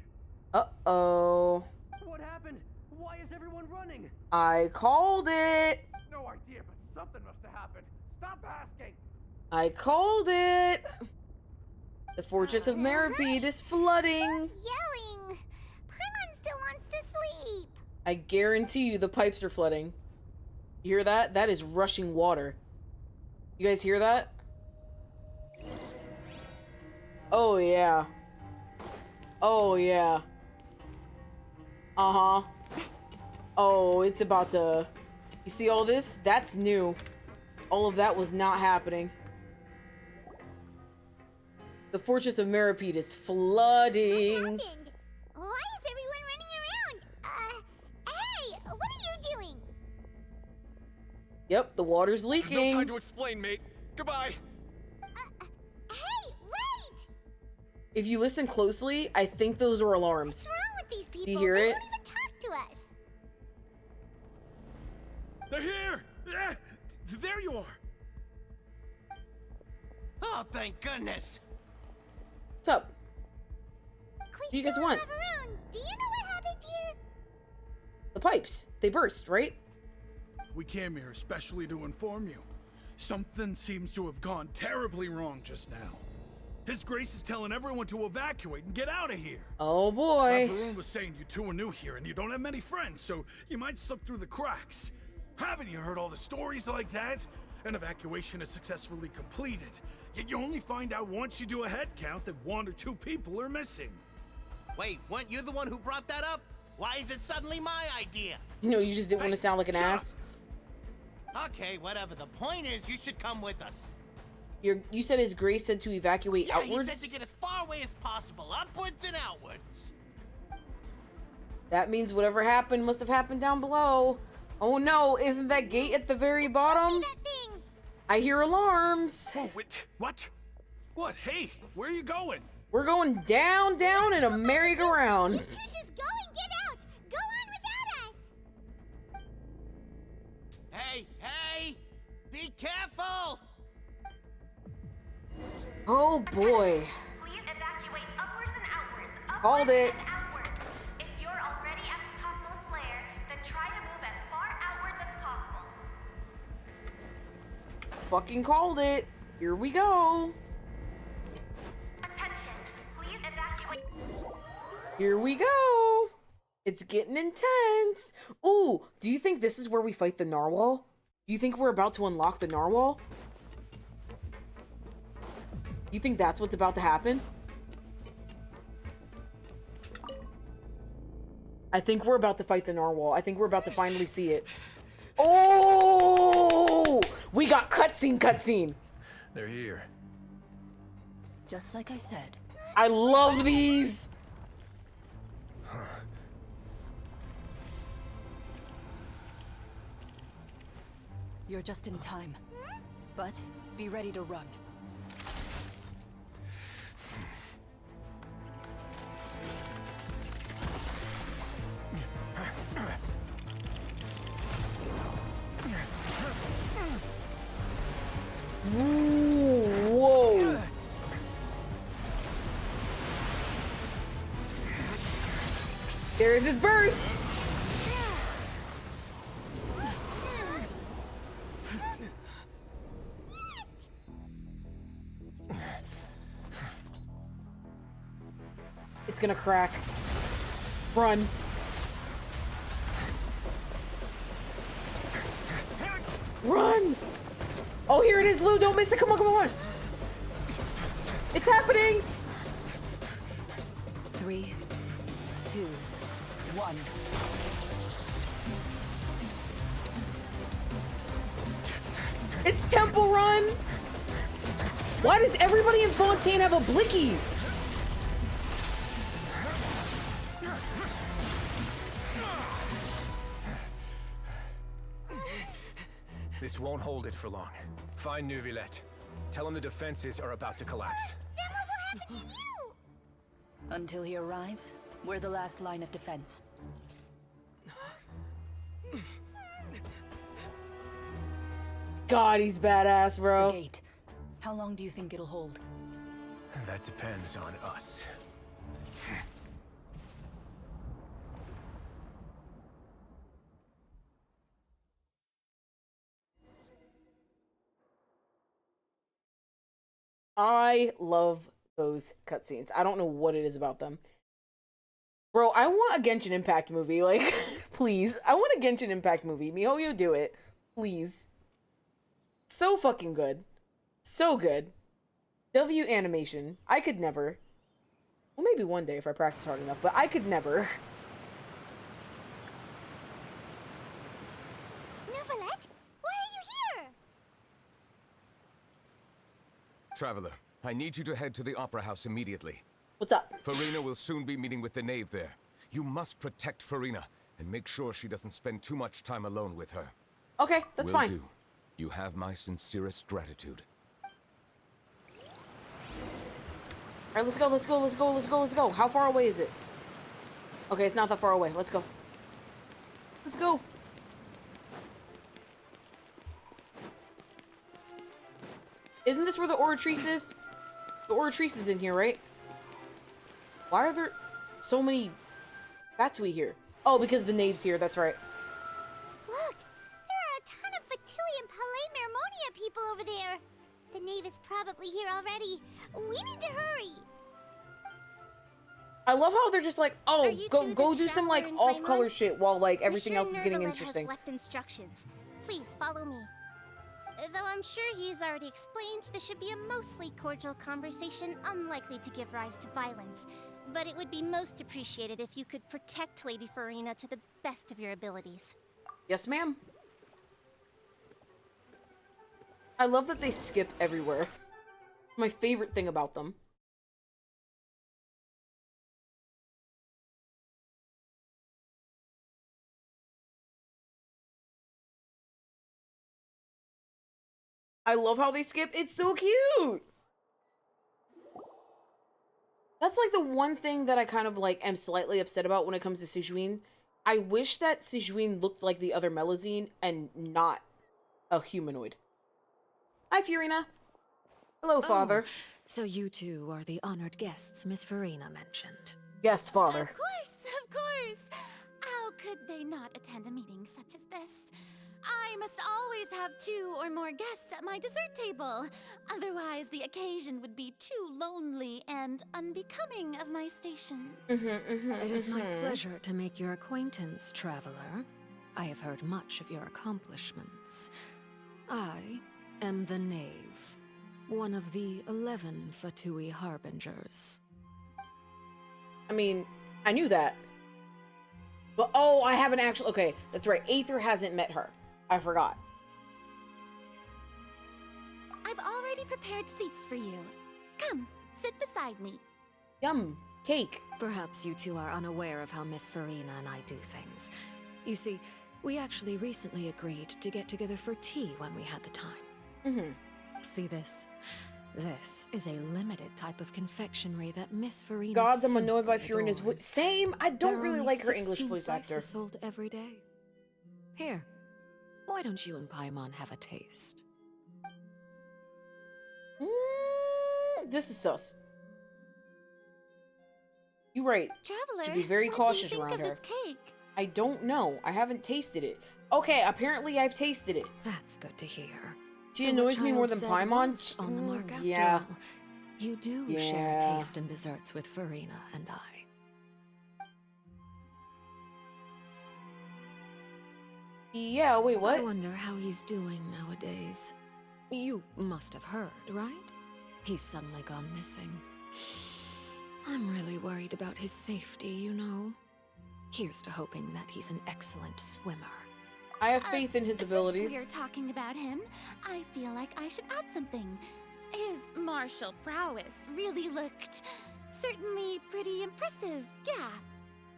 Uh-oh. What happened? Why is everyone running? I called it! No idea, but something must have happened. Stop asking! I called it! The Fortress of Meripede is flooding! Yelling. Paimon still wants to sleep. I guarantee you the pipes are flooding. You hear that? That is rushing water. You guys hear that? Oh yeah. Oh yeah. Uh-huh. Oh, it's about to... You see all this? That's new. All of that was not happening. The Fortress of Meripede is flooding. What happened? Why is everyone running around? Hey, what are you doing? Yep, the water's leaking. No time to explain, mate. Goodbye. Hey, wait! If you listen closely, I think those are alarms. What's wrong with these people? Do you hear They it? won't even talk to us. They're here! There you are! Oh, thank goodness! What's up? What do you guys want? Maroon, do you know what happened here? The pipes. They burst, right? We came here especially to inform you. Something seems to have gone terribly wrong just now. His Grace is telling everyone to evacuate and get out of here. Oh boy. Varun was saying you two are new here and you don't have many friends, so you might slip through the cracks. Haven't you heard all the stories like that? An evacuation is successfully completed, yet you only find out once you do a head count that 1 or 2 people are missing. Wait, weren't you the one who brought that up? Why is it suddenly my idea? You know, you just didn't want to sound like an ass. Okay, whatever. The point is, you should come with us. You said His Grace said to evacuate outwards? Yeah, he said to get as far away as possible, upwards and outwards. That means whatever happened must have happened down below. Oh no, isn't that gate at the very bottom? I hear alarms. Oh, wait, what? What? Hey, where are you going? We're going down, down in a merry-go-round. You just go and get out. Go on without us. Hey, hey! Be careful! Oh boy. Please evacuate upwards and outwards. Called it. And outwards. If you're already at the topmost layer, then try to move as far outwards as possible. Fucking called it. Here we go. Attention. Please evacuate. Here we go. It's getting intense. Ooh, do you think this is where we fight the narwhal? Do you think we're about to unlock the narwhal? You think that's what's about to happen? I think we're about to fight the narwhal. I think we're about to finally see it. Oh! We got cutscene. They're here. Just like I said. I love these. You're just in time. But be ready to run. Whoa. There's his burst. It's gonna crack. Run. Run! Oh, here it is, Lou. Don't miss it. Come on, come on. It's happening. 3, 2, 1. It's Temple Run. Why does everybody in Fontaine have a blicky? This won't hold it for long. Find Neuvillette. Tell him the defenses are about to collapse. Then what will happen to you? Until he arrives, we're the last line of defense. God, he's badass, bro. The gate. How long do you think it'll hold? That depends on us. I love those cutscenes. I don't know what it is about them. Bro, I want a Genshin Impact movie. Like, please. I want a Genshin Impact movie. MiHoYo, do it. Please. So fucking good. So good. W animation. I could never. Well, maybe one day if I practice hard enough, but I could never. Neuvillette? Why are you here? Traveler, I need you to head to the Opera House immediately. What's up? Farina will soon be meeting with the knave there. You must protect Farina and make sure she doesn't spend too much time alone with her. Okay, that's Will fine. do. You have my sincerest gratitude. Alright, let's go, let's go, let's go, let's go, let's go. How far away is it? Okay, it's not that far away. Let's go. Let's go. Isn't this where the Oratrice is? The Oratrice is in here, right? Why are there so many Fatui here? Oh, because the knave's here, that's right. Look, there are a ton of Fatui and Palais Mermonia people over there. The knave is probably here already. We need to hurry. I love how they're just like, oh, Are you go two go the do some like traveler in off-color Fremont? shit while like I'm everything sure else is getting Neuvillette interesting. has left instructions. Please follow me. Though I'm sure he's already explained, this should be a mostly cordial conversation, unlikely to give rise to violence. But it would be most appreciated if you could protect Lady Farina to the best of your abilities. Yes, ma'am. I love that they skip everywhere. My favorite thing about them. I love how they skip. It's so cute. That's like the one thing that I kind of like am slightly upset about when it comes to Sijuin. I wish that Sijuin looked like the other Melazine and not a humanoid. Hi, Furina. Hello, Father. So you two are the honored guests Miss Farina mentioned. Yes, Father. Of course. How could they not attend a meeting such as this? I must always have 2 or more guests at my dessert table. Otherwise, the occasion would be too lonely and unbecoming of my station. It is my pleasure to make your acquaintance, traveler. I have heard much of your accomplishments. I am the Knave, one of the 11 Fatui Harbingers. I mean, I knew that. But, oh, I haven't actually... Okay, that's right. Aether hasn't met her. I forgot. I've already prepared seats for you. Come, sit beside me. Yum. Cake. Perhaps you two are unaware of how Miss Farina and I do things. You see, we actually recently agreed to get together for tea when we had the time. See this? This is a limited type of confectionery that Miss Farina Gods, I'm annoyed by simply Furina's voice. adores. Same. I don't There are really only like her English 16 voice actor. slices sold every day. Here, why don't you and Paimon have a taste? This is sus. You're right. Traveler, Should be very what cautious do you think around of her. this cake? I don't know. I haven't tasted it. Okay, apparently I've tasted it. That's good to hear. She So annoys what me more Child than said Paimon. was on the mark after Yeah. all. You do share a taste in desserts with Farina and I. Yeah, wait, what? I wonder how he's doing nowadays. You must have heard, right? He's suddenly gone missing. I'm really worried about his safety, you know. Here's to hoping that he's an excellent swimmer. I have faith in his abilities. Since we're talking about him, I feel like I should add something. His martial prowess really looked certainly pretty impressive, yeah.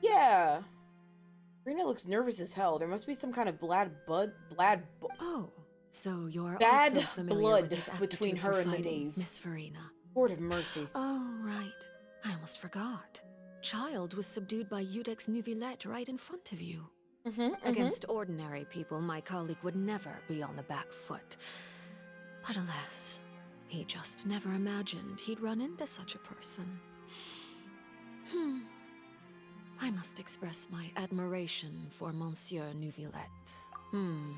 Yeah. Rena looks nervous as hell. There must be some kind of Oh, so you're bad also familiar blood with his between aptitude her for and the fighting, knave. Miss Farina. Lord of mercy. Oh, right. I almost forgot. Child was subdued by Udex Nuvillette right in front of you. Against ordinary people, my colleague would never be on the back foot. But alas, he just never imagined he'd run into such a person. I must express my admiration for Monsieur Nuvillette.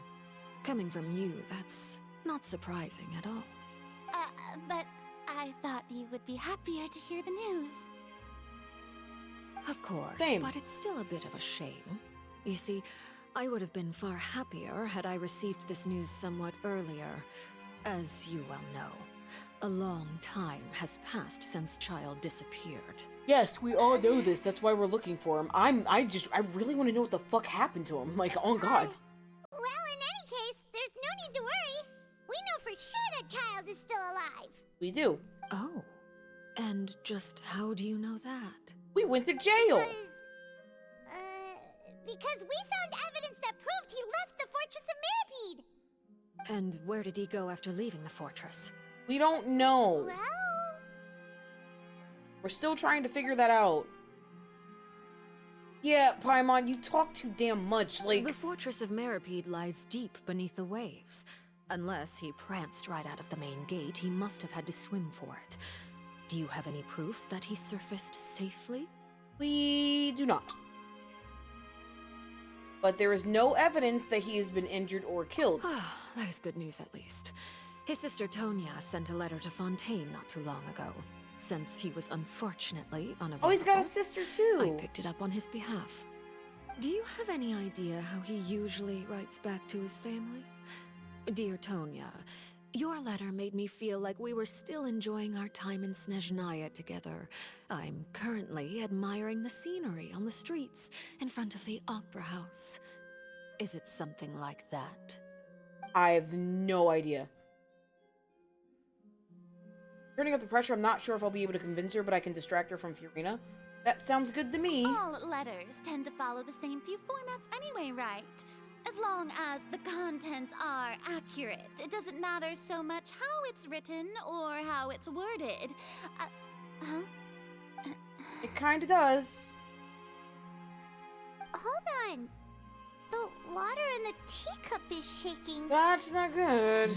Coming from you, that's not surprising at all. But I thought you would be happier to hear the news. Of course, Same. but it's still a bit of a shame. You see, I would have been far happier had I received this news somewhat earlier. As you well know, a long time has passed since Child disappeared. Yes, we all know this. That's why we're looking for him. I really want to know what the fuck happened to him. Like, oh god. Well, in any case, there's no need to worry. We know for sure that Child is still alive. We do. Oh, and just how do you know that? We went to jail. Because we found evidence that proved he left the Fortress of Mirapede. And where did he go after leaving the fortress? We don't know. Well, We're still trying to figure that out. Yeah, Paimon, you talk too damn much, like... The Fortress of Mirapede lies deep beneath the waves. Unless he pranced right out of the main gate, he must have had to swim for it. Do you have any proof that he surfaced safely? We do not. But there is no evidence that he has been injured or killed. That is good news at least. His sister Tonya sent a letter to Fontaine not too long ago. Since he was unfortunately unavailable. Oh, he's got a sister too. I picked it up on his behalf. Do you have any idea how he usually writes back to his family? Dear Tonya, your letter made me feel like we were still enjoying our time in Snezhnaya together. I'm currently admiring the scenery on the streets in front of the opera house. Is it something like that? I have no idea. Turning up the pressure, I'm not sure if I'll be able to convince her, but I can distract her from Furina. That sounds good to me. All letters tend to follow the same few formats anyway, right? As long as the contents are accurate, it doesn't matter so much how it's written or how it's worded. Huh? It kinda does. Hold on. The water in the teacup is shaking. That's not good.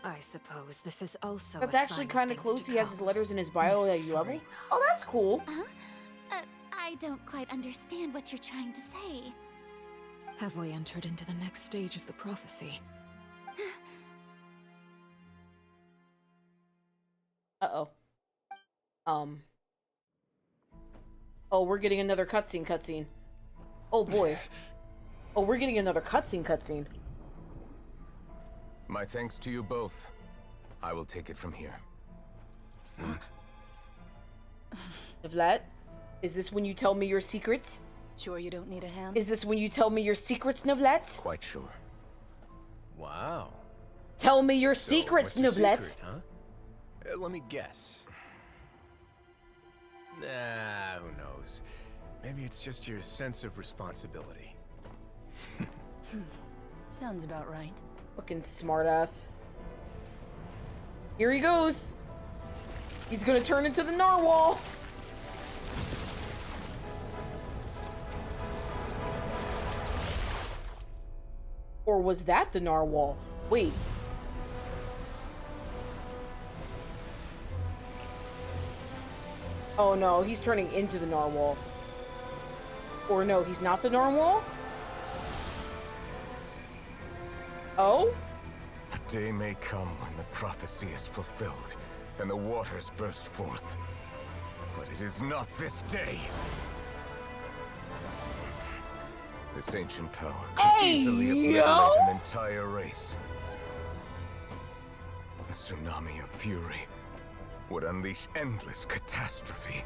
I suppose this is also That's a actually sign of kind of things close. to He has his come. letters in his bio Miss that you level. Furina. Oh, that's cool. Huh? I don't quite understand what you're trying to say. Have we entered into the next stage of the prophecy? Uh-oh. Oh, we're getting another cutscene. Oh, boy. Oh, we're getting another cutscene. My thanks to you both. I will take it from here. Nevlet, is this when you tell me your secrets? Sure you don't need a hand? Is this when you tell me your secrets, Nevlet? Quite sure. Wow. Tell me your So, secrets, what's your Nevlet. secret, huh? Let me guess. Nah, who knows? Maybe it's just your sense of responsibility. Sounds about right. Fucking smartass. Here he goes. He's gonna turn into the narwhal. Or was that the narwhal? Wait. Oh no, he's turning into the narwhal. Or no, he's not the narwhal? Oh? A day may come when the prophecy is fulfilled and the waters burst forth. But it is not this day. This ancient power could easily obliterate an entire race. A tsunami of fury would unleash endless catastrophe.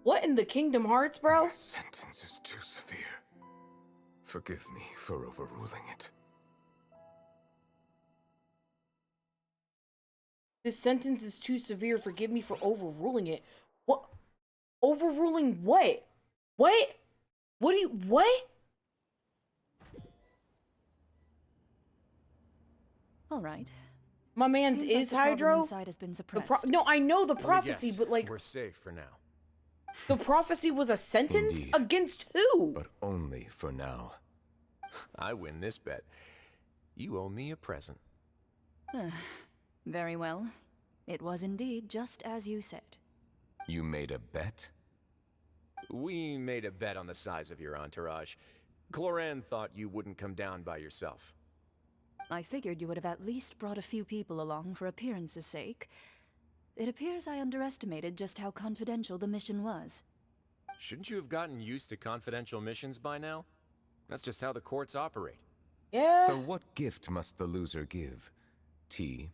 What in the Kingdom Hearts, bro? This sentence is too severe. Forgive me for overruling it. This sentence is too severe. Forgive me for overruling it. What? Overruling what? What? What do you... What? All right. My man's Seems like is the problem Hydro? inside has been suppressed. No, I know the Let me prophecy, guess. but like... We're safe for now. The prophecy was a sentence? Indeed. Against who? But only for now. I win this bet. You owe me a present. Very well. It was indeed just as you said. You made a bet? We made a bet on the size of your entourage. Cloran thought you wouldn't come down by yourself. I figured you would have at least brought a few people along for appearance's sake. It appears I underestimated just how confidential the mission was. Shouldn't you have gotten used to confidential missions by now? That's just how the courts operate. Yeah. So what gift must the loser give? Tea?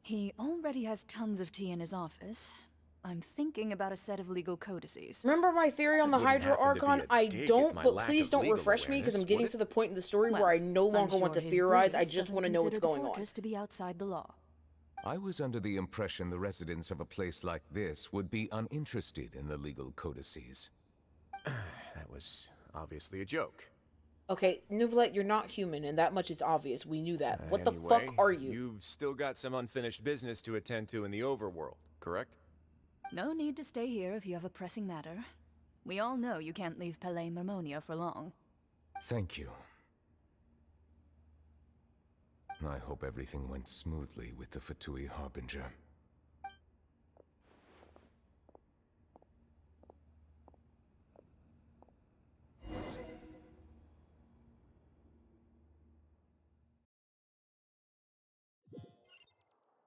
He already has tons of tea in his office. I'm thinking about a set of legal codices. Remember my theory on the Wouldn't Hydro happen to be Archon? a I dig at don't, my but lack please of don't legal refresh me because I'm awareness, getting would to it? the point in the story Well, where I no I'm longer sure want to His theorize. I Grace just doesn't want to know what's consider the going on. fortress to be outside the law. I was under the impression the residents of a place like this would be uninterested in the legal codices. That was obviously a joke. Okay, Nuvlet, you're not human, and that much is obvious. We knew that. What the Anyway, fuck are you? You've still got some unfinished business to attend to in the overworld, correct? No need to stay here if you have a pressing matter. We all know you can't leave Palais Mermonia for long. Thank you. I hope everything went smoothly with the Fatui Harbinger.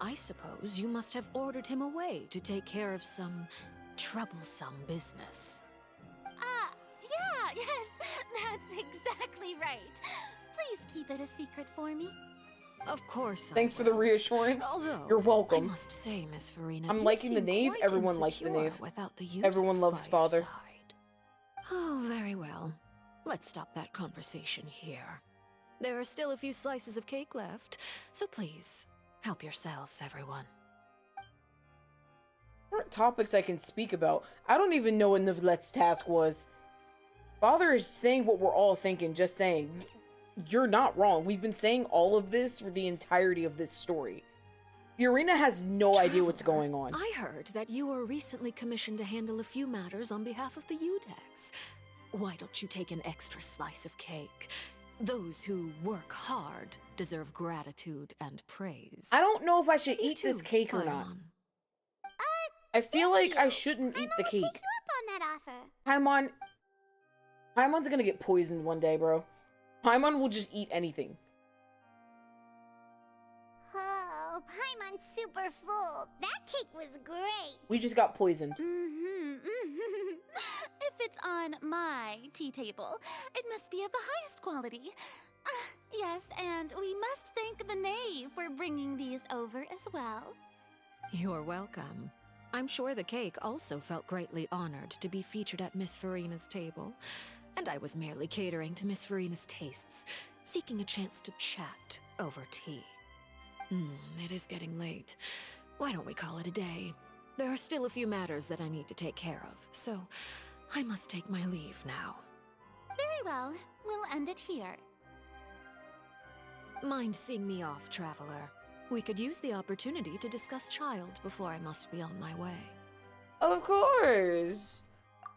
I suppose you must have ordered him away to take care of some troublesome business. Yeah, yes, that's exactly right. Please keep it a secret for me. Of course. Thanks for the reassurance. Although, you're welcome. I must say, Miss Farina, I'm you liking the seem knave. quite Everyone likes the insecure knave. without the Everyone Udex loves by your father. side. Oh, very well. Let's stop that conversation here. There are still a few slices of cake left, so please, help yourselves, everyone. There aren't topics I can speak about. I don't even know what Neuvlette's task was. Father is saying what we're all thinking, just saying. You're not wrong. We've been saying all of this for the entirety of this story. Fiorina has no idea what's going on. I heard that you were recently commissioned to handle a few matters on behalf of the Udex. Why don't you take an extra slice of cake? Those who work hard deserve gratitude and praise. I don't know if I should eat this cake or not. I feel like I shouldn't eat the cake. Take you up on that offer. Paimon's gonna get poisoned one day, bro. Paimon will just eat anything. Oh, Paimon's super full. That cake was great. We just got poisoned. If it's on my tea table, it must be of the highest quality. Yes, and we must thank the knave for bringing these over as well. You're welcome. I'm sure the cake also felt greatly honored to be featured at Miss Farina's table. And I was merely catering to Miss Farina's tastes, seeking a chance to chat over tea. It is getting late. Why don't we call it a day? There are still a few matters that I need to take care of, so I must take my leave now. Very well. We'll end it here. Mind seeing me off, traveler? We could use the opportunity to discuss Child before I must be on my way. Of course.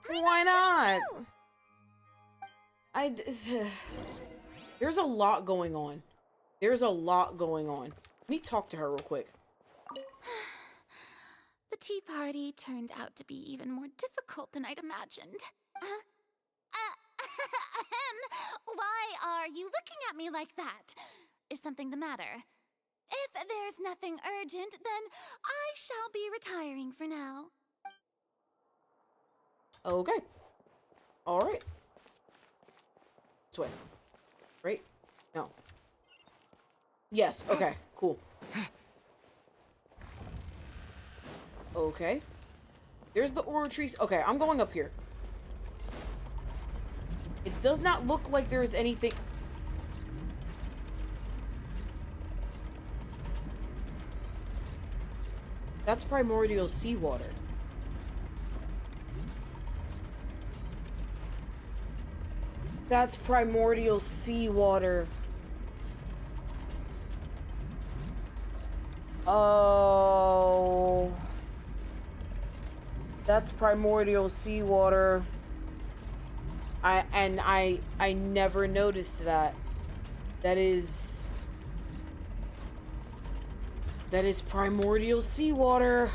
Why not? There's a lot going on. There's a lot going on. Let me talk to her real quick. The tea party turned out to be even more difficult than I'd imagined. Why are you looking at me like that? Is something the matter? If there's nothing urgent, then I shall be retiring for now. Okay. Alright. This way. Right? No. Yes, okay, cool. Okay. There's the ore trees. Okay, I'm going up here. It does not look like there is anything... That's primordial seawater. That's primordial seawater. Oh. That's primordial seawater. I never noticed that. That is primordial seawater.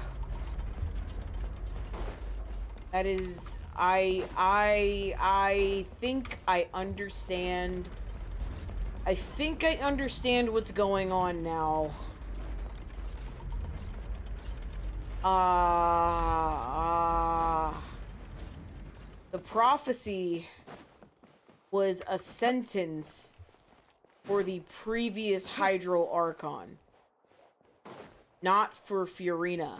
That is I think I understand. I think I understand what's going on now. The prophecy was a sentence for the previous Hydro Archon, not for Fiorina.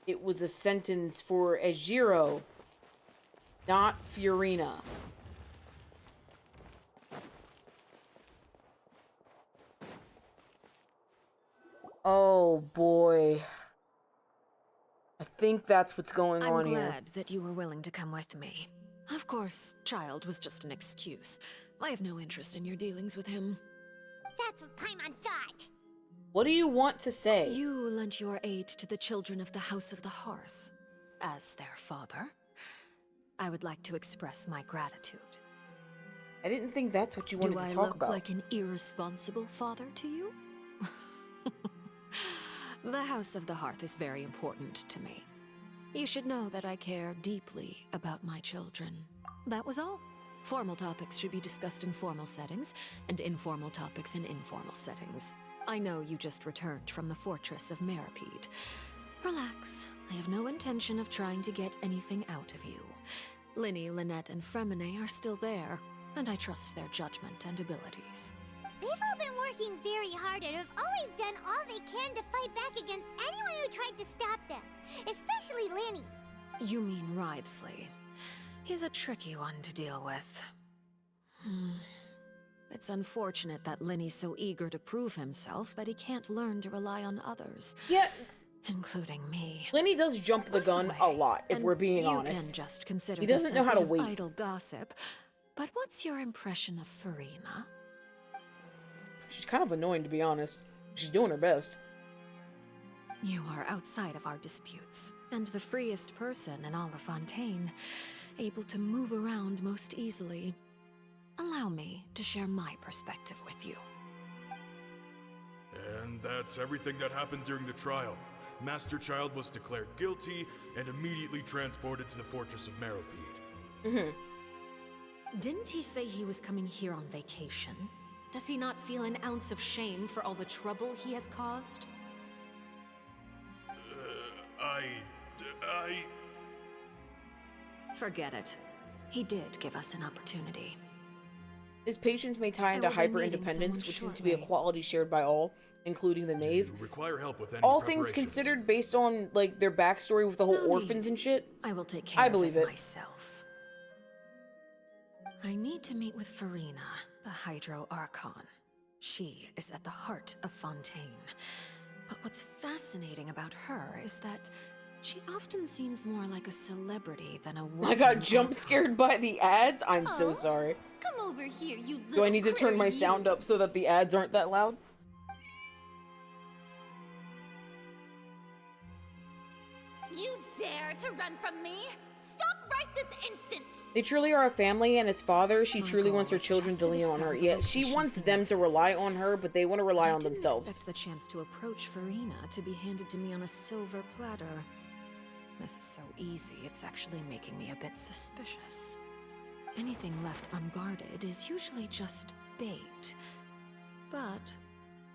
It was a sentence for Ejiro, not Fiorina. Oh boy. I think that's what's going on here. I'm glad that you were willing to come with me. Of course, Child was just an excuse. I have no interest in your dealings with him. That's what Paimon thought. What do you want to say? You lent your aid to the children of the House of the Hearth. As their father, I would like to express my gratitude. I didn't think that's what you wanted to talk about. Do I look like an irresponsible father to you? The House of the Hearth is very important to me. You should know that I care deeply about my children. That was all. Formal topics should be discussed in formal settings, and informal topics in informal settings. I know you just returned from the fortress of Meripede. Relax. I have no intention of trying to get anything out of you. Linny, Lynette, and Fremine are still there, and I trust their judgment and abilities. They've all been working very hard and have always done all they can to fight back against anyone who tried to stop them, especially Linny. You mean Wriothesley. He's a tricky one to deal with. It's unfortunate that Linny's so eager to prove himself that he can't learn to rely on others. Yeah. Including me. Lenny does jump the gun a lot, if we're being honest. You can just consider he doesn't know how to wait. Idle gossip. But what's your impression of Farina? She's kind of annoying, to be honest. She's doing her best. You are outside of our disputes, and the freest person in all of Fontaine, able to move around most easily. Allow me to share my perspective with you. And that's everything that happened during the trial. Master Child was declared guilty and immediately transported to the Fortress of Meripede. Didn't he say he was coming here on vacation? Does he not feel an ounce of shame for all the trouble he has caused? Forget it. He did give us an opportunity. His patience may tie into hyper-independence, which seems to be a quality shared by all, including the knave. Require help with any all things considered, based on like their backstory with the whole orphans and shit. I will take care of it myself. I need to meet with Farina, the Hydro Archon. She is at the heart of Fontaine. But what's fascinating about her is that she often seems more like a celebrity than a woman. I got jump scared by the ads. I'm so sorry. Come over here, you little Do I need to turn my sound up so that the ads aren't that loud? You dare to run from me? Stop right this instant! They truly are a family, and as father, she truly wants her children to lean on her. Yeah, she wants them to rely on her, but they want to rely on themselves. I didn't expect the chance to approach Farina to be handed to me on a silver platter. This is so easy, it's actually making me a bit suspicious. Anything left unguarded is usually just bait. But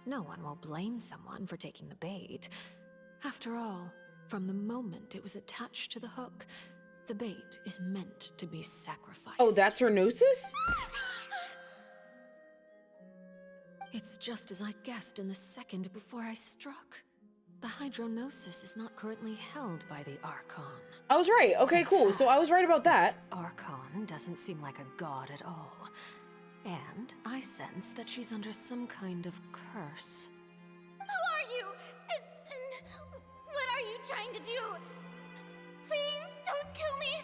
no one will blame someone for taking the bait. After all, from the moment it was attached to the hook, the bait is meant to be sacrificed. Oh, that's her gnosis? It's just as I guessed in the second before I struck. The Hydronosis is not currently held by the Archon. I was right. Okay, cool. So I was right about that. Archon doesn't seem like a god at all. And I sense that she's under some kind of curse. Who are you? And what are you trying to do? Please don't kill me.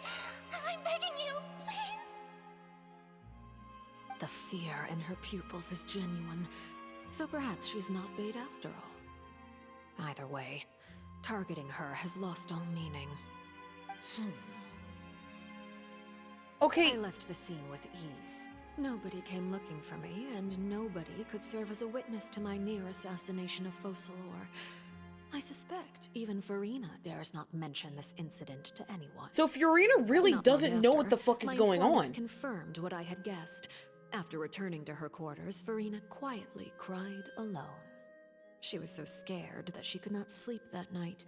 I'm begging you, please. The fear in her pupils is genuine, so perhaps she's not bait after all. Either way, targeting her has lost all meaning. Okay. I left the scene with ease. Nobody came looking for me, and nobody could serve as a witness to my near assassination of Focalor. I suspect even Farina dares not mention this incident to anyone. So Farina really doesn't know what the fuck is going on. Confirmed what I had guessed. After returning to her quarters, Farina quietly cried alone. She was so scared that she could not sleep that night,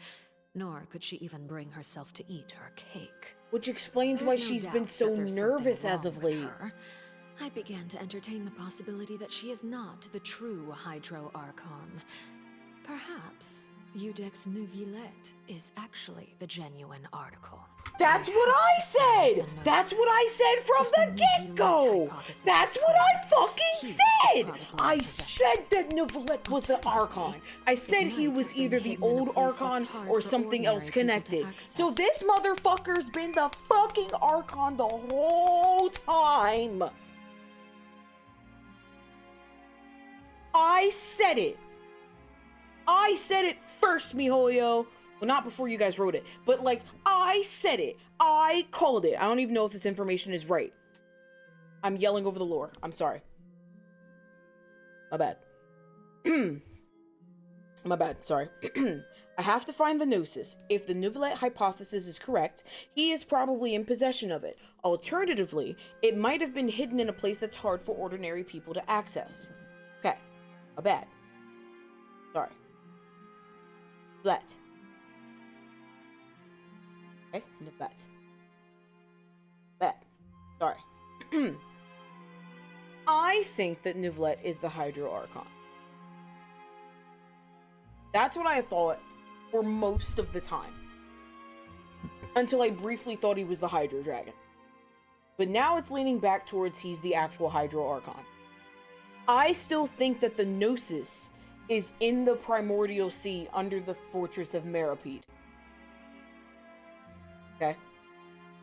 nor could she even bring herself to eat her cake. Which explains why she's been so nervous as of late. I began to entertain the possibility that she is not the true Hydro Archon. Perhaps Iudex Neuvillette is actually the genuine article. That's what I said! That's what I said from the get-go! That's what I fucking said! I said that Neuvillette was the Archon. I said he was either the old Archon or something else connected. So this motherfucker's been the fucking Archon the whole time! I said it! I said it first, miHoYo. Well, not before you guys wrote it, but like, I said it. I called it. I don't even know if this information is right. I'm yelling over the lore. I'm sorry. My bad. My bad, sorry. I have to find the Gnosis. If the Neuvillette hypothesis is correct, he is probably in possession of it. Alternatively, it might have been hidden in a place that's hard for ordinary people to access. Okay, my bad. Sorry. Nouvellette. Okay, Nouvellette. That. Sorry. I think that Nouvellette is the Hydro Archon. That's what I thought for most of the time. Until I briefly thought he was the Hydro Dragon. But now it's leaning back towards he's the actual Hydro Archon. I still think that the Gnosis is in the Primordial Sea under the Fortress of Meripede. Okay?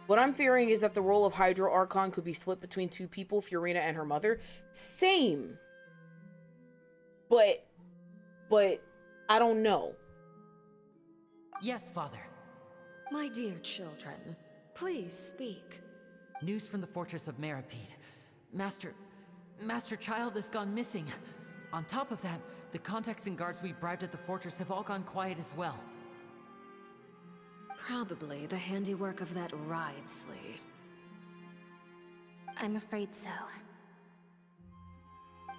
What I'm fearing is that the role of Hydro Archon could be split between two people, Furina and her mother. Same. But I don't know. Yes, Father. My dear children, please speak. News from the Fortress of Meripede. Master Child has gone missing. On top of that, the contacts and guards we bribed at the fortress have all gone quiet as well. Probably the handiwork of that Wriothesley. I'm afraid so.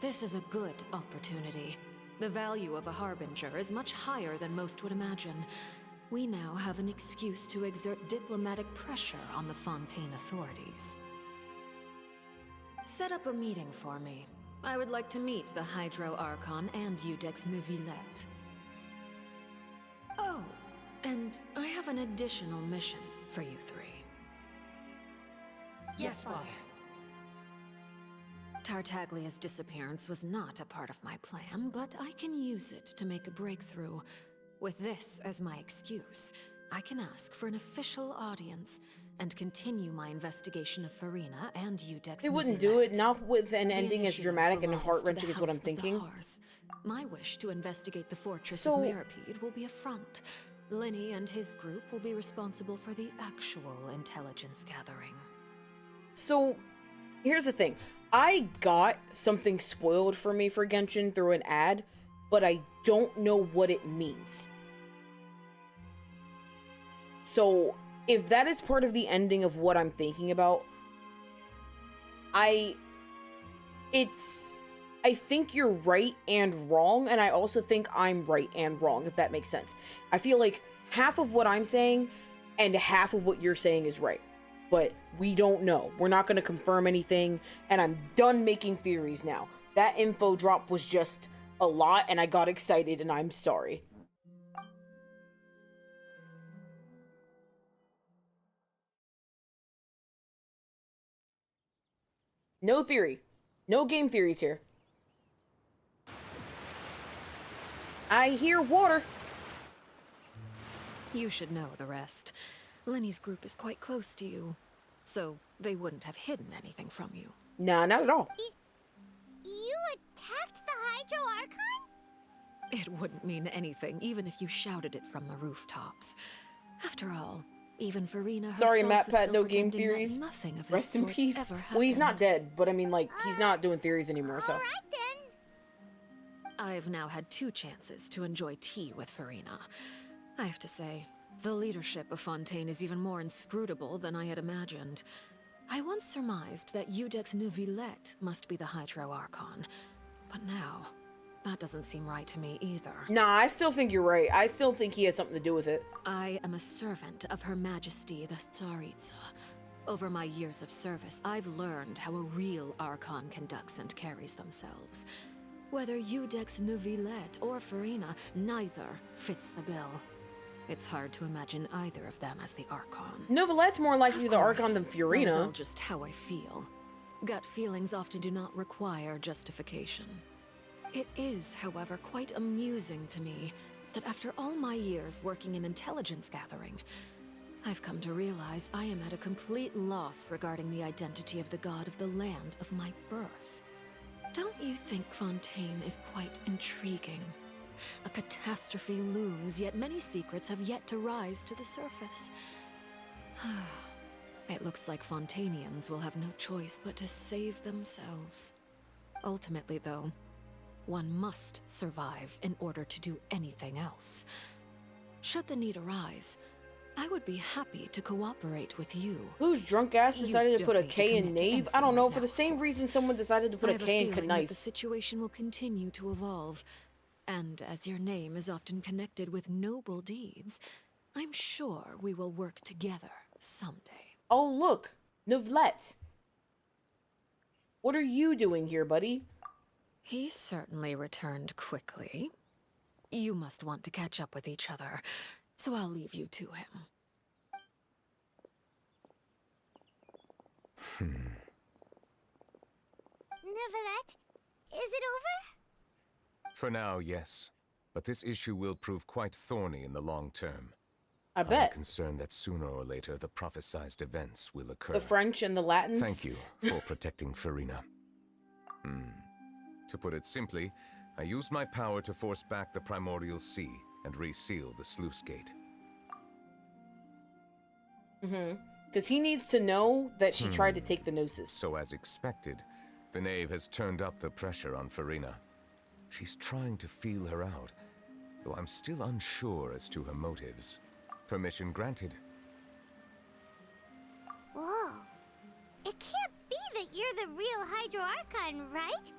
This is a good opportunity. The value of a Harbinger is much higher than most would imagine. We now have an excuse to exert diplomatic pressure on the Fontaine authorities. Set up a meeting for me. I would like to meet the Hydro Archon and Iudex Neuvillette. Oh, and I have an additional mission for you three. Yes, Father. Tartaglia's disappearance was not a part of my plan, but I can use it to make a breakthrough. With this as my excuse, I can ask for an official audience and continue my investigation of Furina and Iudex. They wouldn't do it, not with an ending as dramatic and heart-wrenching as what I'm thinking. My wish to investigate the Fortress of Meripede will be a front. Lenny and his group will be responsible for the actual intelligence gathering. So, here's the thing. I got something spoiled for me for Genshin through an ad, but I don't know what it means. So, if that is part of the ending of what I'm thinking about, I think you're right and wrong, and I also think I'm right and wrong, if that makes sense. I feel like half of what I'm saying and half of what you're saying is right. But we don't know. We're not going to confirm anything, and I'm done making theories now. That info drop was just a lot, and I got excited, and I'm sorry. No theory. No game theories here. I hear water. You should know the rest. Lenny's group is quite close to you, so they wouldn't have hidden anything from you. Nah, not at all. You attacked the Hydro Archon? It wouldn't mean anything, even if you shouted it from the rooftops. After all, even Furina Sorry, herself MatPat, is still no game pretending that theories. nothing of Rest in sort peace. ever Well, he's not happened. dead, but I mean, like, he's not doing theories anymore, so. Alright then. I've now had 2 chances to enjoy tea with Furina. I have to say, the leadership of Fontaine is even more inscrutable than I had imagined. I once surmised that Iudex Neuvillette must be the Hydro Archon, but now, that doesn't seem right to me either. Nah, I still think you're right. I still think he has something to do with it. I am a servant of Her Majesty the Tsaritsa. Over my years of service, I've learned how a real Archon conducts and carries themselves. Whether Iudex Neuvillette or Furina, neither fits the bill. It's hard to imagine either of them as the Archon. Neuvillette's more likely the Archon than That is all Furina. just how I feel. Gut feelings often do not require justification. It is, however, quite amusing to me that after all my years working in intelligence gathering, I've come to realize I am at a complete loss regarding the identity of the god of the land of my birth. Don't you think Fontaine is quite intriguing? A catastrophe looms, yet many secrets have yet to rise to the surface. It looks like Fontainians will have no choice but to save themselves. Ultimately, though, one must survive in order to do anything else. Should the need arise, I would be happy to cooperate with you. Whose drunk ass You decided to don't put a need to K in commit to Knave? I don't know, anything for the right same reason someone decided to put I a have K in feeling that the Knife. situation will continue to evolve. And as your name is often connected with noble deeds, I'm sure we will work together someday. Oh, look, Neuvillette. What are you doing here, buddy? He certainly returned quickly. You must want to catch up with each other, so I'll leave you to him. Neuvillette, is it over? For now, yes. But this issue will prove quite thorny in the long term. I bet. I'm concerned that sooner or later the prophesized events will occur. The French and the Latins? Thank you for protecting Farina. To put it simply, I used my power to force back the Primordial Sea and reseal the sluice gate. Because he needs to know that she tried to take the Gnosis. So as expected, the Knave has turned up the pressure on Farina. She's trying to feel her out, though I'm still unsure as to her motives. Permission granted. Whoa. It can't be that you're the real Hydro Archon, right?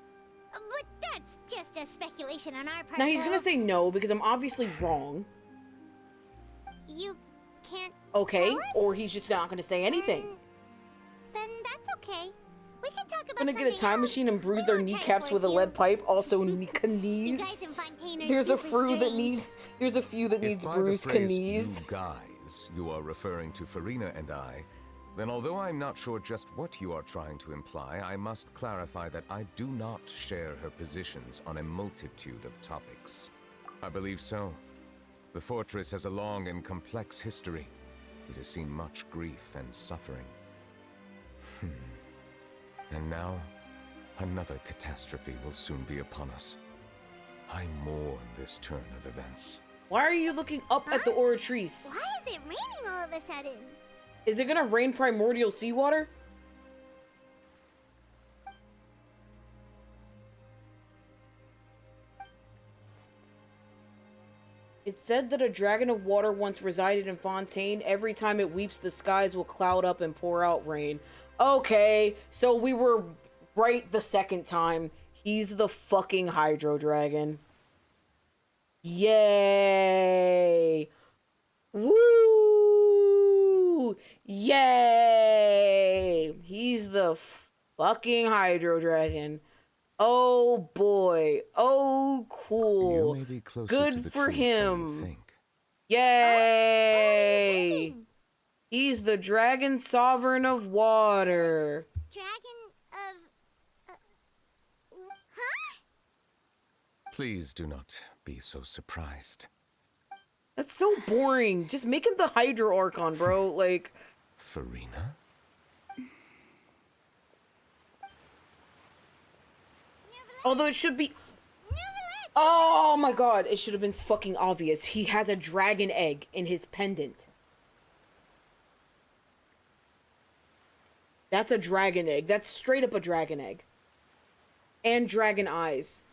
But that's just a speculation on our part. Now he's though. gonna say no because I'm obviously wrong. You can't Okay, tell us? or he's just not gonna say anything. Then that's okay. We can talk about Gonna get a something time else. machine and bruise We their won't try to kneecaps with a force lead you. pipe. Also, You guys knees. in Fontaine are There's a super few that strange. needs. There's a few that needs If by bruised the phrase, knees. "you guys," you are referring to Farina and I, then although I'm not sure just what you are trying to imply, I must clarify that I do not share her positions on a multitude of topics. I believe so. The fortress has a long and complex history. It has seen much grief and suffering. And now, another catastrophe will soon be upon us. I mourn this turn of events. Why are you looking up at the Oratrice? Why is it raining all of a sudden? Is it gonna rain primordial seawater? It's said that a dragon of water once resided in Fontaine. Every time it weeps, the skies will cloud up and pour out rain. Okay, so we were right the second time. He's the fucking Hydro Dragon. Yay! Woo! Yay! He's the fucking Hydro Dragon. Oh boy. Oh cool. You may be closer Good to the for truth than you him. think. Yay! He's the Dragon Sovereign of Water. Dragon of... huh? Please do not be so surprised. That's so boring. Just make him the Hydro Archon, bro. Like... Farina? Although it should be... Oh my god, it should have been fucking obvious. He has a dragon egg in his pendant. That's a dragon egg. That's straight up a dragon egg. And dragon eyes.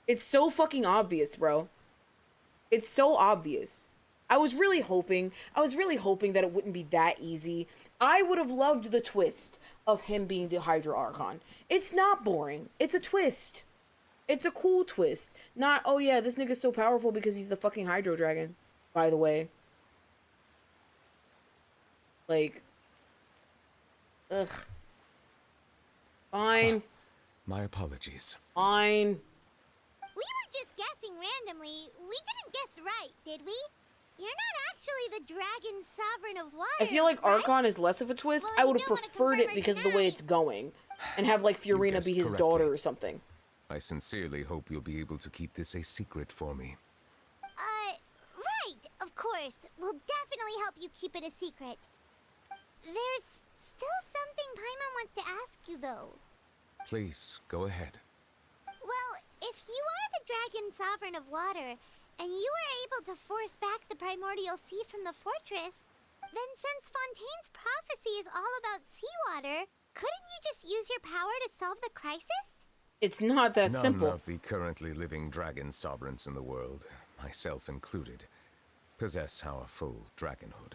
It's so fucking obvious, bro. It's so obvious. I was really hoping that it wouldn't be that easy. I would have loved the twist of him being the Hydro Archon. It's not boring. It's a twist. It's a cool twist. Not, oh yeah, this nigga's so powerful because he's the fucking Hydro Dragon, by the way. Like, ugh. Fine. My apologies. Fine. We were just guessing randomly. We didn't guess right, did we? You're not actually the Dragon Sovereign of Water, I feel like right? Archon is less of a twist. Well, I you would have don't wanna preferred it confirm or because of the way deny. it's going. And have, like, Fiorina guessed be his correctly. daughter or something. I sincerely hope you'll be able to keep this a secret for me. Right, of course. We'll definitely help you keep it a secret. There's still something Paimon wants to ask you, though. Please, go ahead. Well, if you are the Dragon Sovereign of Water, and you were able to force back the Primordial Sea from the fortress, then since Fontaine's prophecy is all about seawater, couldn't you just use your power to solve the crisis? It's not that None simple. of the currently living dragon sovereigns in the world, myself included, possess our full dragonhood.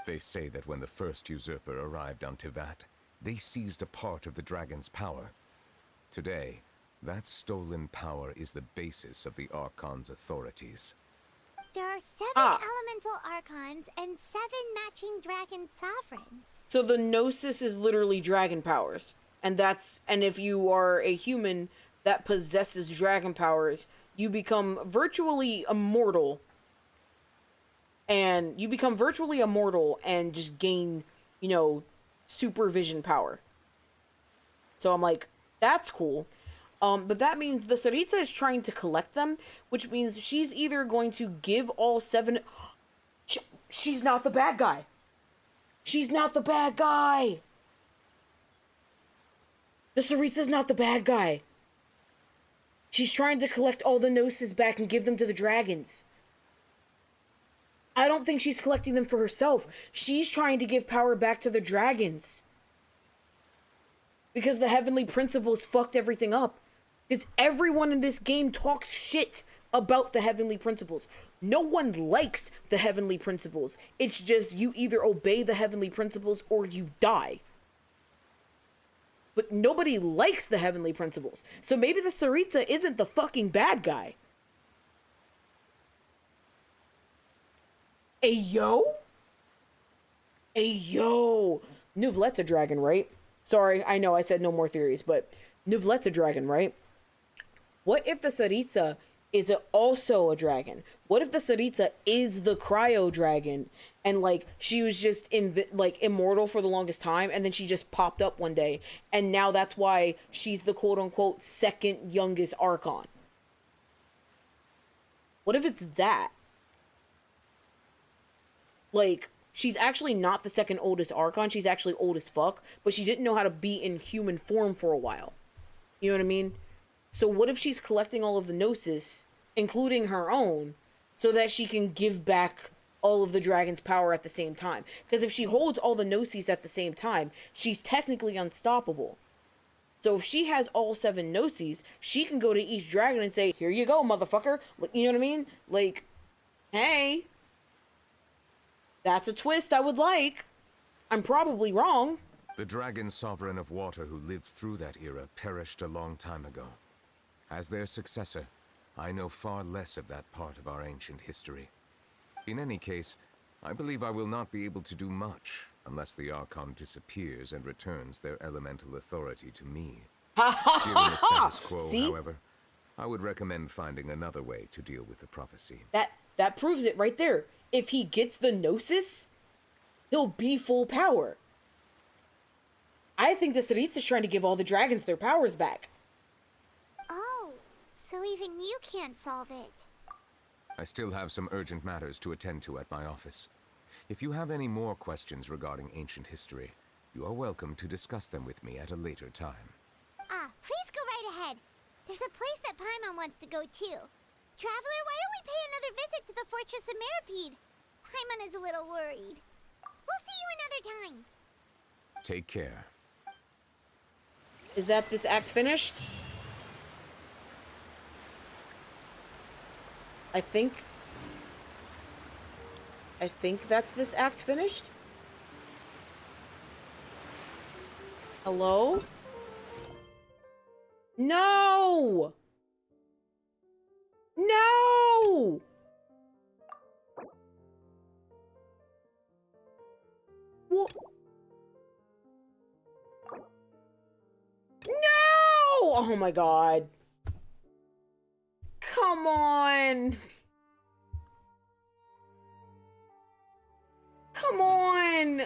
They say that when the first usurper arrived on Tivat, they seized a part of the dragon's power. Today, That stolen power is the basis of the Archon's authorities. There are 7 elemental archons and 7 matching dragon sovereigns. So the Gnosis is literally dragon powers. And if you are a human that possesses dragon powers, you become virtually immortal. And just gain, supervision power. So I'm like, that's cool. But that means the Tsaritsa is trying to collect them, which means she's either going to give all 7... She's not the bad guy. She's not the bad guy. The Tsaritsa's not the bad guy. She's trying to collect all the Gnosis back and give them to the dragons. I don't think she's collecting them for herself. She's trying to give power back to the dragons. Because the Heavenly Principles fucked everything up. Because everyone in this game talks shit about the Heavenly Principles. No one likes the Heavenly Principles. It's just you either obey the Heavenly Principles or you die. But nobody likes the Heavenly Principles. So maybe the Tsaritsa isn't the fucking bad guy. Ayo? Nuvlet's a dragon, right? Sorry, I know I said no more theories, but Nuvlet's a dragon, right? What if the Tsaritsa is also a dragon? What if the Tsaritsa is the cryo dragon and she was just immortal for the longest time and then she just popped up one day and now that's why she's the quote unquote second youngest Archon? What if it's that? She's actually not the second oldest Archon, she's actually old as fuck, but she didn't know how to be in human form for a while. You know what I mean? So what if she's collecting all of the Gnosis, including her own, so that she can give back all of the dragon's power at the same time? Because if she holds all the Gnosis at the same time, she's technically unstoppable. So if she has all 7 Gnosis, she can go to each dragon and say, here you go, motherfucker. You know what I mean? Hey. That's a twist I would like. I'm probably wrong. The dragon sovereign of water who lived through that era perished a long time ago. As their successor, I know far less of that part of our ancient history. In any case, I believe I will not be able to do much unless the Archon disappears and returns their elemental authority to me. Given the status quo, See? however, I would recommend finding another way to deal with the prophecy. That proves it right there. If he gets the Gnosis, he'll be full power. I think the Tsaritsa's trying to give all the dragons their powers back. Oh, so even you can't solve it. I still have some urgent matters to attend to at my office. If you have any more questions regarding ancient history, you are welcome to discuss them with me at a later time. Please go right ahead. There's a place that Paimon wants to go too. Traveler, why don't we pay another visit to the Fortress of Meripede? Paimon is a little worried. We'll see you another time. Take care. Is that this act finished? I think that's this act finished. Hello? No! No! What? No! Oh my god. Come on. Come on.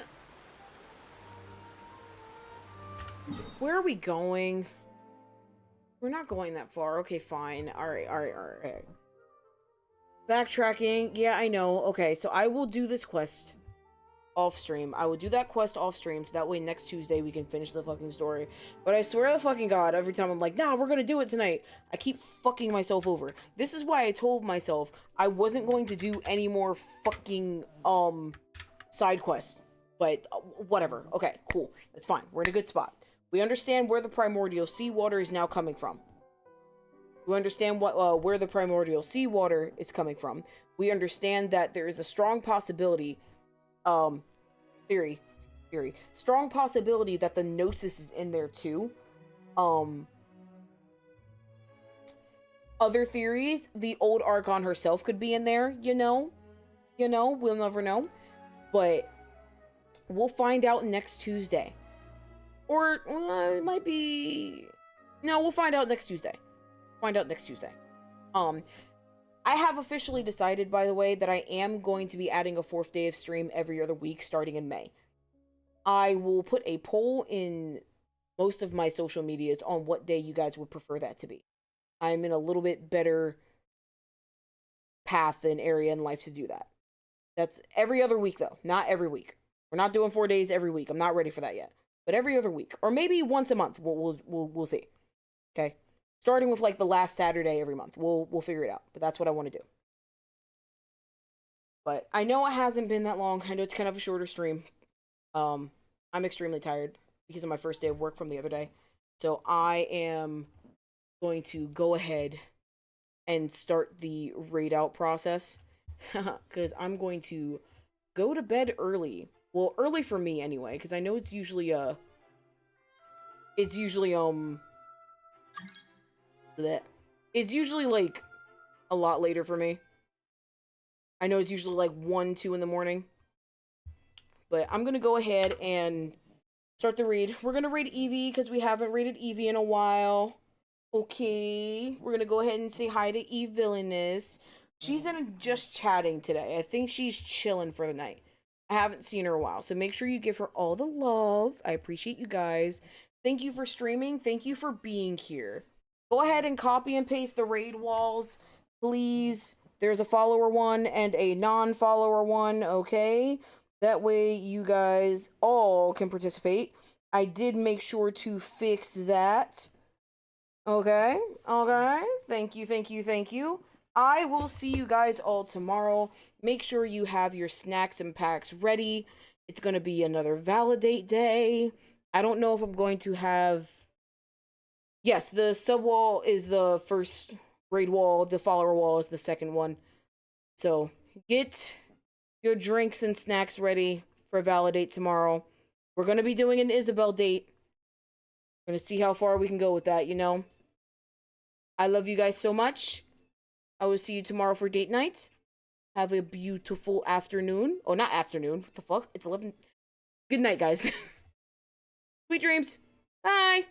Where are we going? We're not going that far. Okay, fine. Alright. Backtracking. Yeah, I know. Okay, so I will do this quest off stream. I will do that quest off stream so that way next Tuesday we can finish the fucking story. But I swear to fucking god, every time I'm like, nah, we're gonna do it tonight, I keep fucking myself over. This is why I told myself I wasn't going to do any more fucking, side quests. But, whatever. Okay, cool. That's fine. We're in a good spot. We understand where the primordial seawater is now coming from. We understand where the primordial seawater is coming from. We understand that there is a strong possibility, theory, strong possibility that the Gnosis is in there too. Other theories, the old Archon herself could be in there, you know? We'll never know. But we'll find out next Tuesday. Or it might be... No, we'll find out next Tuesday. I have officially decided, by the way, that I am going to be adding a 4th day of stream every other week starting in May. I will put a poll in most of my social medias on what day you guys would prefer that to be. I'm in a little bit better path and area in life to do that. That's every other week, though. Not every week. We're not doing 4 days every week. I'm not ready for that yet. But every other week. Or maybe once a month. We'll see. Okay? Starting with like the last Saturday every month. We'll figure it out. But that's what I want to do. But I know it hasn't been that long. I know it's kind of a shorter stream. I'm extremely tired because of my first day of work from the other day. So I am going to go ahead and start the raid out process. Because I'm going to go to bed early. Well, early for me anyway. Because I know it's usually It's usually like a lot later for me. I know it's usually like 1, 2 in the morning. But I'm going to go ahead and start the raid. We're going to raid Evie because we haven't raided Evie in a while. Okay. We're going to go ahead and say hi to Eve Villainous. She's in just chatting today. I think she's chilling for the night. I haven't seen her in a while. So make sure you give her all the love. I appreciate you guys. Thank you for streaming. Thank you for being here. Go ahead and copy and paste the raid walls, please. There's a follower one and a non-follower one, okay? That way you guys all can participate. I did make sure to fix that. Okay? Thank you. I will see you guys all tomorrow. Make sure you have your snacks and packs ready. It's going to be another validate day. I don't know if I'm going to have... Yes, the sub wall is the first raid wall. The follower wall is the second one. So, get your drinks and snacks ready for validate tomorrow. We're going to be doing an Isabel date. We're going to see how far we can go with that, you know. I love you guys so much. I will see you tomorrow for date night. Have a beautiful afternoon. Oh, not afternoon. What the fuck? It's 11. Good night, guys. Sweet dreams. Bye.